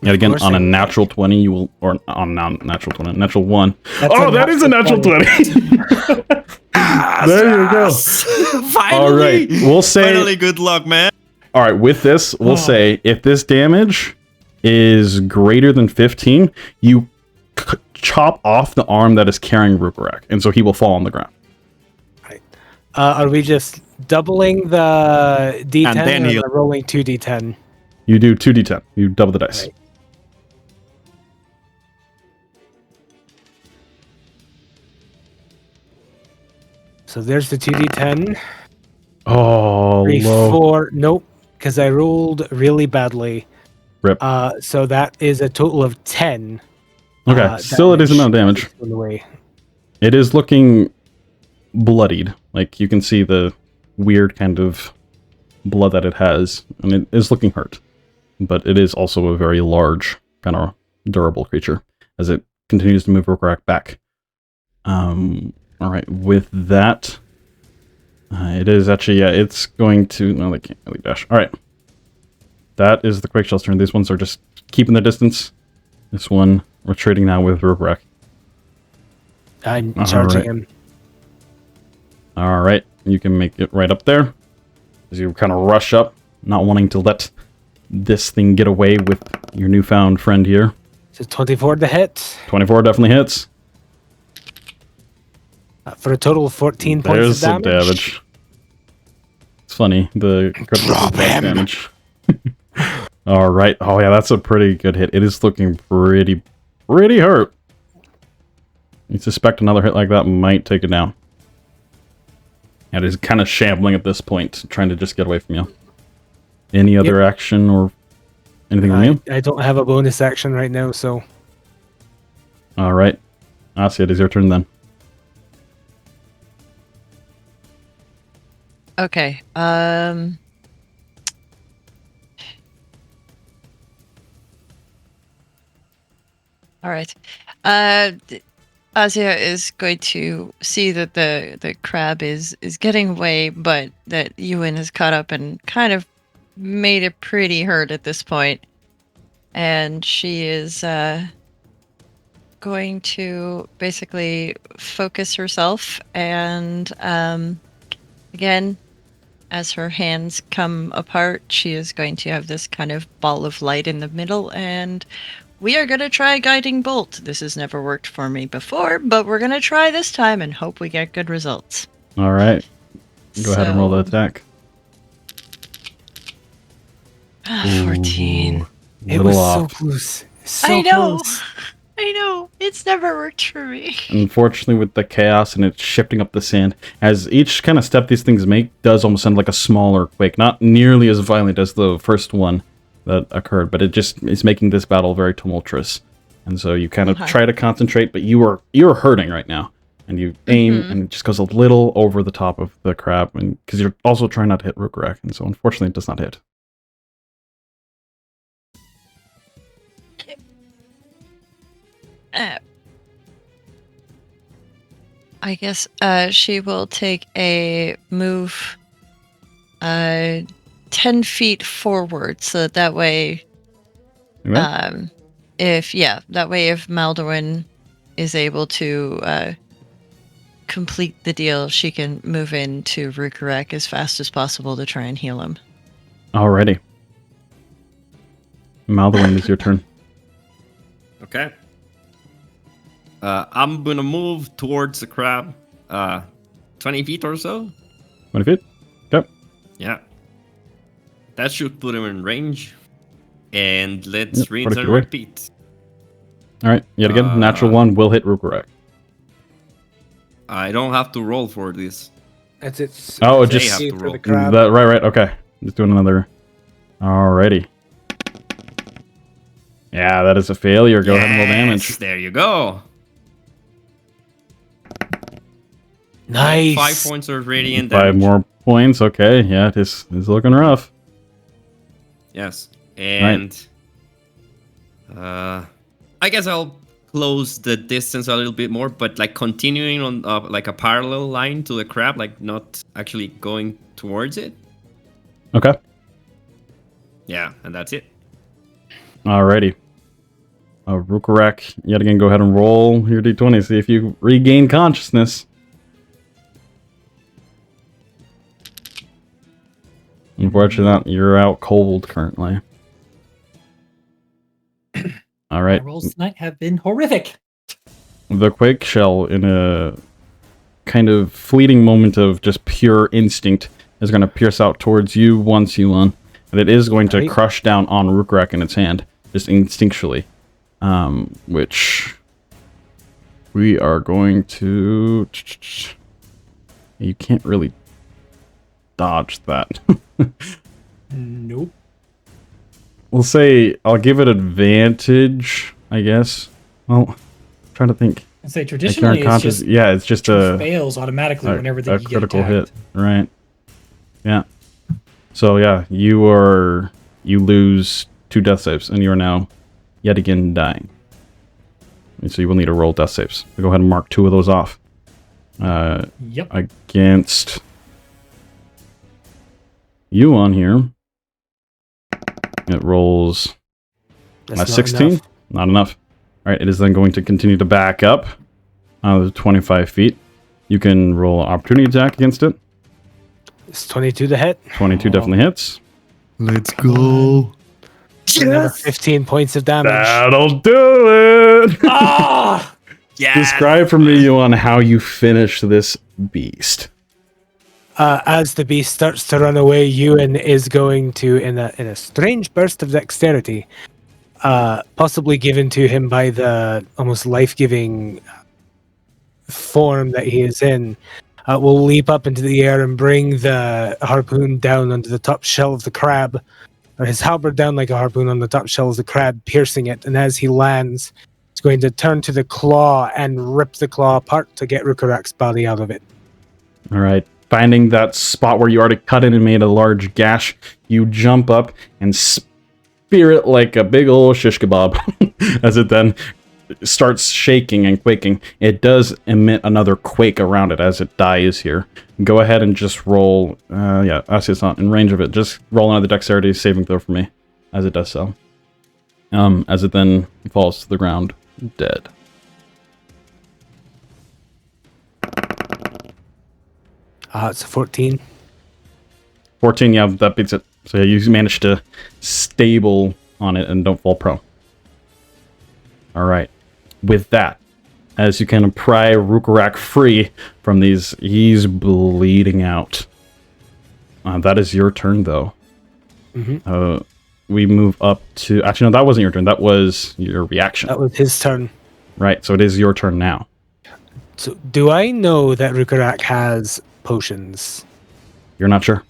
Yet again, course on I a would natural 20, you will, or on natural 20, natural 1. That's Oh, a that is a natural 20. There you go. Finally. All right, we'll say. Finally, good luck, man. All right, with this, we'll Oh. say if this damage is greater than 15, you chop off the arm that is carrying Rhukkarrak, and so he will fall on the ground. Are we just doubling the D10 And then or he'll- rolling 2D10? You do 2d10. You double the dice. Right. So there's the 2D10. Oh, 3, low. 4. Nope, because I rolled really badly. Rip. So that is a total of 10. Okay, still it is enough damage. On the way. It is looking bloodied. Like, you can see the weird kind of blood that it has, and it is looking hurt. But it is also a very large, kind of durable creature, as it continues to move Rhukkarrak back. Alright, with that, it is actually, yeah, it's going to, no, they can't really dash. Alright. That is the Quake Shell's turn. These ones are just keeping their distance. This one, retreating now with Rhukkarrak. I'm charging him. Alright, you can make it right up there. As you kind of rush up, not wanting to let this thing get away with your newfound friend here. So 24 to hit. 24 definitely hits. For a total of 14 points of damage. It's funny, the critical damage. Alright, oh yeah, that's a pretty good hit. It is looking pretty hurt. You suspect another hit like that might take it down. It is kind of shambling at this point, trying to just get away from you. Any other action or anything from you? I don't have a bonus action right now, so... Alright. Asja, it is your turn then. Okay. All right. Asja is going to see that the crab is getting away, but that Euan has caught up and kind of made it pretty hurt at this point. And she is going to basically focus herself and again, as her hands come apart, she is going to have this kind of ball of light in the middle, and we are going to try Guiding Bolt. This has never worked for me before, but we're going to try this time and hope we get good results. All right. Go ahead and roll the attack. 14. It was so close. So I know. close. I know. It's never worked for me. Unfortunately, with the chaos and it shifting up the sand, as each kind of step these things make does almost sound like a smaller quake. Not nearly as violent as the first one that occurred, but it just is making this battle very tumultuous. And so you kind of try to concentrate, but you're hurting right now. And you aim, and it just goes a little over the top of the crab, and because you're also trying not to hit Rhukkarrak, and so unfortunately it does not hit. I guess she will take a move 10 feet forward, so that way if Maldorwen is able to complete the deal, she can move into Rhukkarrak as fast as possible to try and heal him. Alrighty. Maldorwen, it's your turn. Okay. I'm gonna move towards the crab, 20 feet or so. 20 feet? Okay. Yeah. That should put him in range. And let's rinse pretty and good. repeat. Alright, yet again, natural one will hit Rhukkarrak. I don't have to roll for this. It's Oh, They just have to roll. the crab. right, okay. Just doing another. Alrighty. Yeah, that is a failure. Go ahead and roll damage. There you go. Nice. 5 points of radiant 5 damage. more points. Okay, yeah, it's looking rough. Yes. And I guess I'll close the distance a little bit more, but like continuing on like a parallel line to the crab, like not actually going towards it. Okay. Yeah, and that's it. Alrighty. Rhukkarrak, yet again, go ahead and roll your d20. See if you regain consciousness. Unfortunately, you're out cold currently. Alright. My rolls tonight have been horrific. The Quake Shell, in a kind of fleeting moment of just pure instinct, is going to pierce out towards you once, Yuan. And it is going to crush down on Rhukkarrak in its hand, just instinctually. Which we are going to... You can't really dodge that. Nope. We'll say I'll give it advantage, I guess. Well, I'm trying to think. I say traditionally it's just it's just a fails automatically whenever a you get critical attacked. hit, right? Yeah. So yeah, you lose 2 death saves, and you are now yet again dying. And so you will need to roll death saves. So go ahead and mark 2 of those off. Yep. Against Euan here, it rolls That's a not 16. enough. Not enough. All right, it is then going to continue to back up the 25 feet. You can roll an opportunity attack against it. It's 22 to hit. 22 definitely hits. Let's go. Another 15 points of damage. That'll do it. Ah! Yeah. Describe for me, Yuan, how you finish this beast. As the beast starts to run away, Euan is going to, in a strange burst of dexterity, possibly given to him by the almost life-giving form that he is in, will leap up into the air and bring the harpoon down onto the top shell of the crab, or his halberd down like a harpoon on the top shell of the crab, piercing it. And as he lands, he's going to turn to the claw and rip the claw apart to get Rhukkarrak's body out of it. All right. Finding that spot where you already cut it and made a large gash, you jump up and spear it like a big old shish kebab. As it then starts shaking and quaking, it does emit another quake around it as it dies here. Go ahead and just roll. Yeah, Asja's not in range of it. Just roll another dexterity saving throw for me as it does so. As it then falls to the ground dead. It's a 14. 14, yeah, that beats it. So yeah, you manage to stable on it and don't fall prone. All right. With that, as you kind of pry Rhukkarrak free from these, he's bleeding out. That is your turn, though. Mm-hmm. We move up to... Actually, no, that wasn't your turn. That was your reaction. That was his turn. Right, so it is your turn now. So, do I know that Rhukkarrak has potions? You're not sure?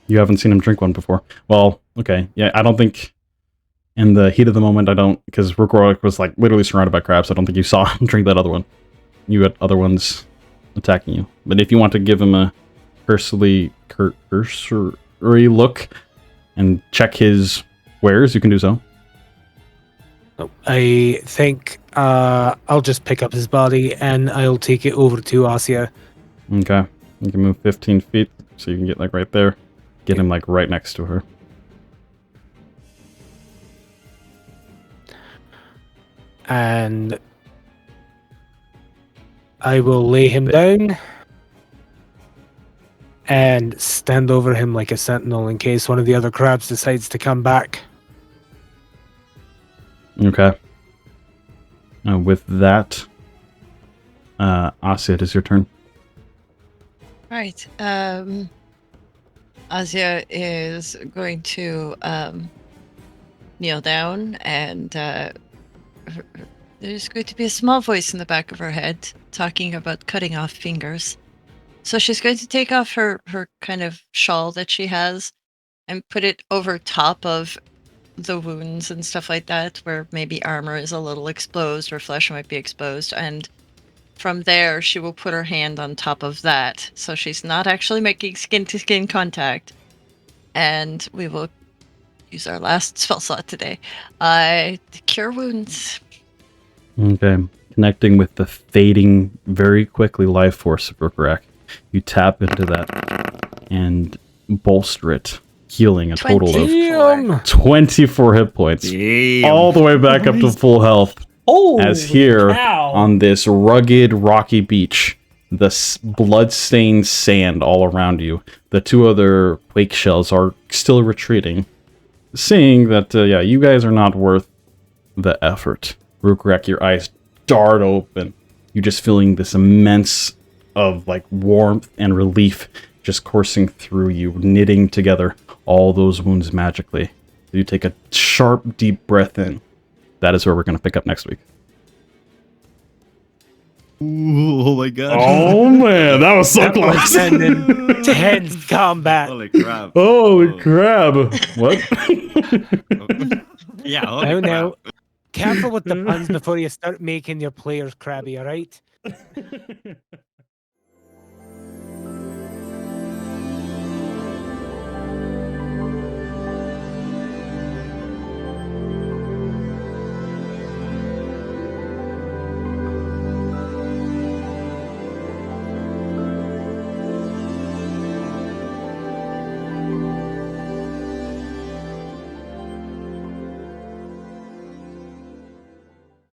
You haven't seen him drink one before. Well, okay. Yeah, I don't think... In the heat of the moment, I don't... Because Rhukkarrak was, like, literally surrounded by crabs. I don't think you saw him drink that other one. You had other ones attacking you. But if you want to give him a cursory look and check his wares, you can do so. I think I'll just pick up his body and I'll take it over to Asja. Okay. You can move 15 feet, so you can get, like, right there. Get him, like, right next to her. And I will lay him down and stand over him like a sentinel in case one of the other crabs decides to come back. Okay. With that, Asja, it is your turn. Right. Asja is going to kneel down, and there's going to be a small voice in the back of her head talking about cutting off fingers. So she's going to take off her kind of shawl that she has and put it over top of the wounds and stuff like that, where maybe armor is a little exposed or flesh might be exposed, and from there she will put her hand on top of that, so she's not actually making skin-to-skin contact, and we will use our last spell slot today to cure wounds. Okay. Connecting with the fading, very quickly life force of Rhukkarrak, you tap into that and bolster it, healing a total of 24 hit points. Damn. All the way back up to full health. Oh, As here cow. on this rugged, rocky beach, the blood-stained sand all around you, the 2 other quake shells are still retreating, seeing that, yeah, you guys are not worth the effort. Rhukkarrak, your eyes dart open. You're just feeling this immense of, like, warmth and relief just coursing through you, knitting together all those wounds magically. You take a sharp, deep breath in. That is where we're going to pick up next week. Ooh, oh my god. Oh man, that was so That was close. an intense combat. Holy crap. Holy crab. What? Yeah, holy Now, crap. careful with the puns before you start making your players crabby, alright?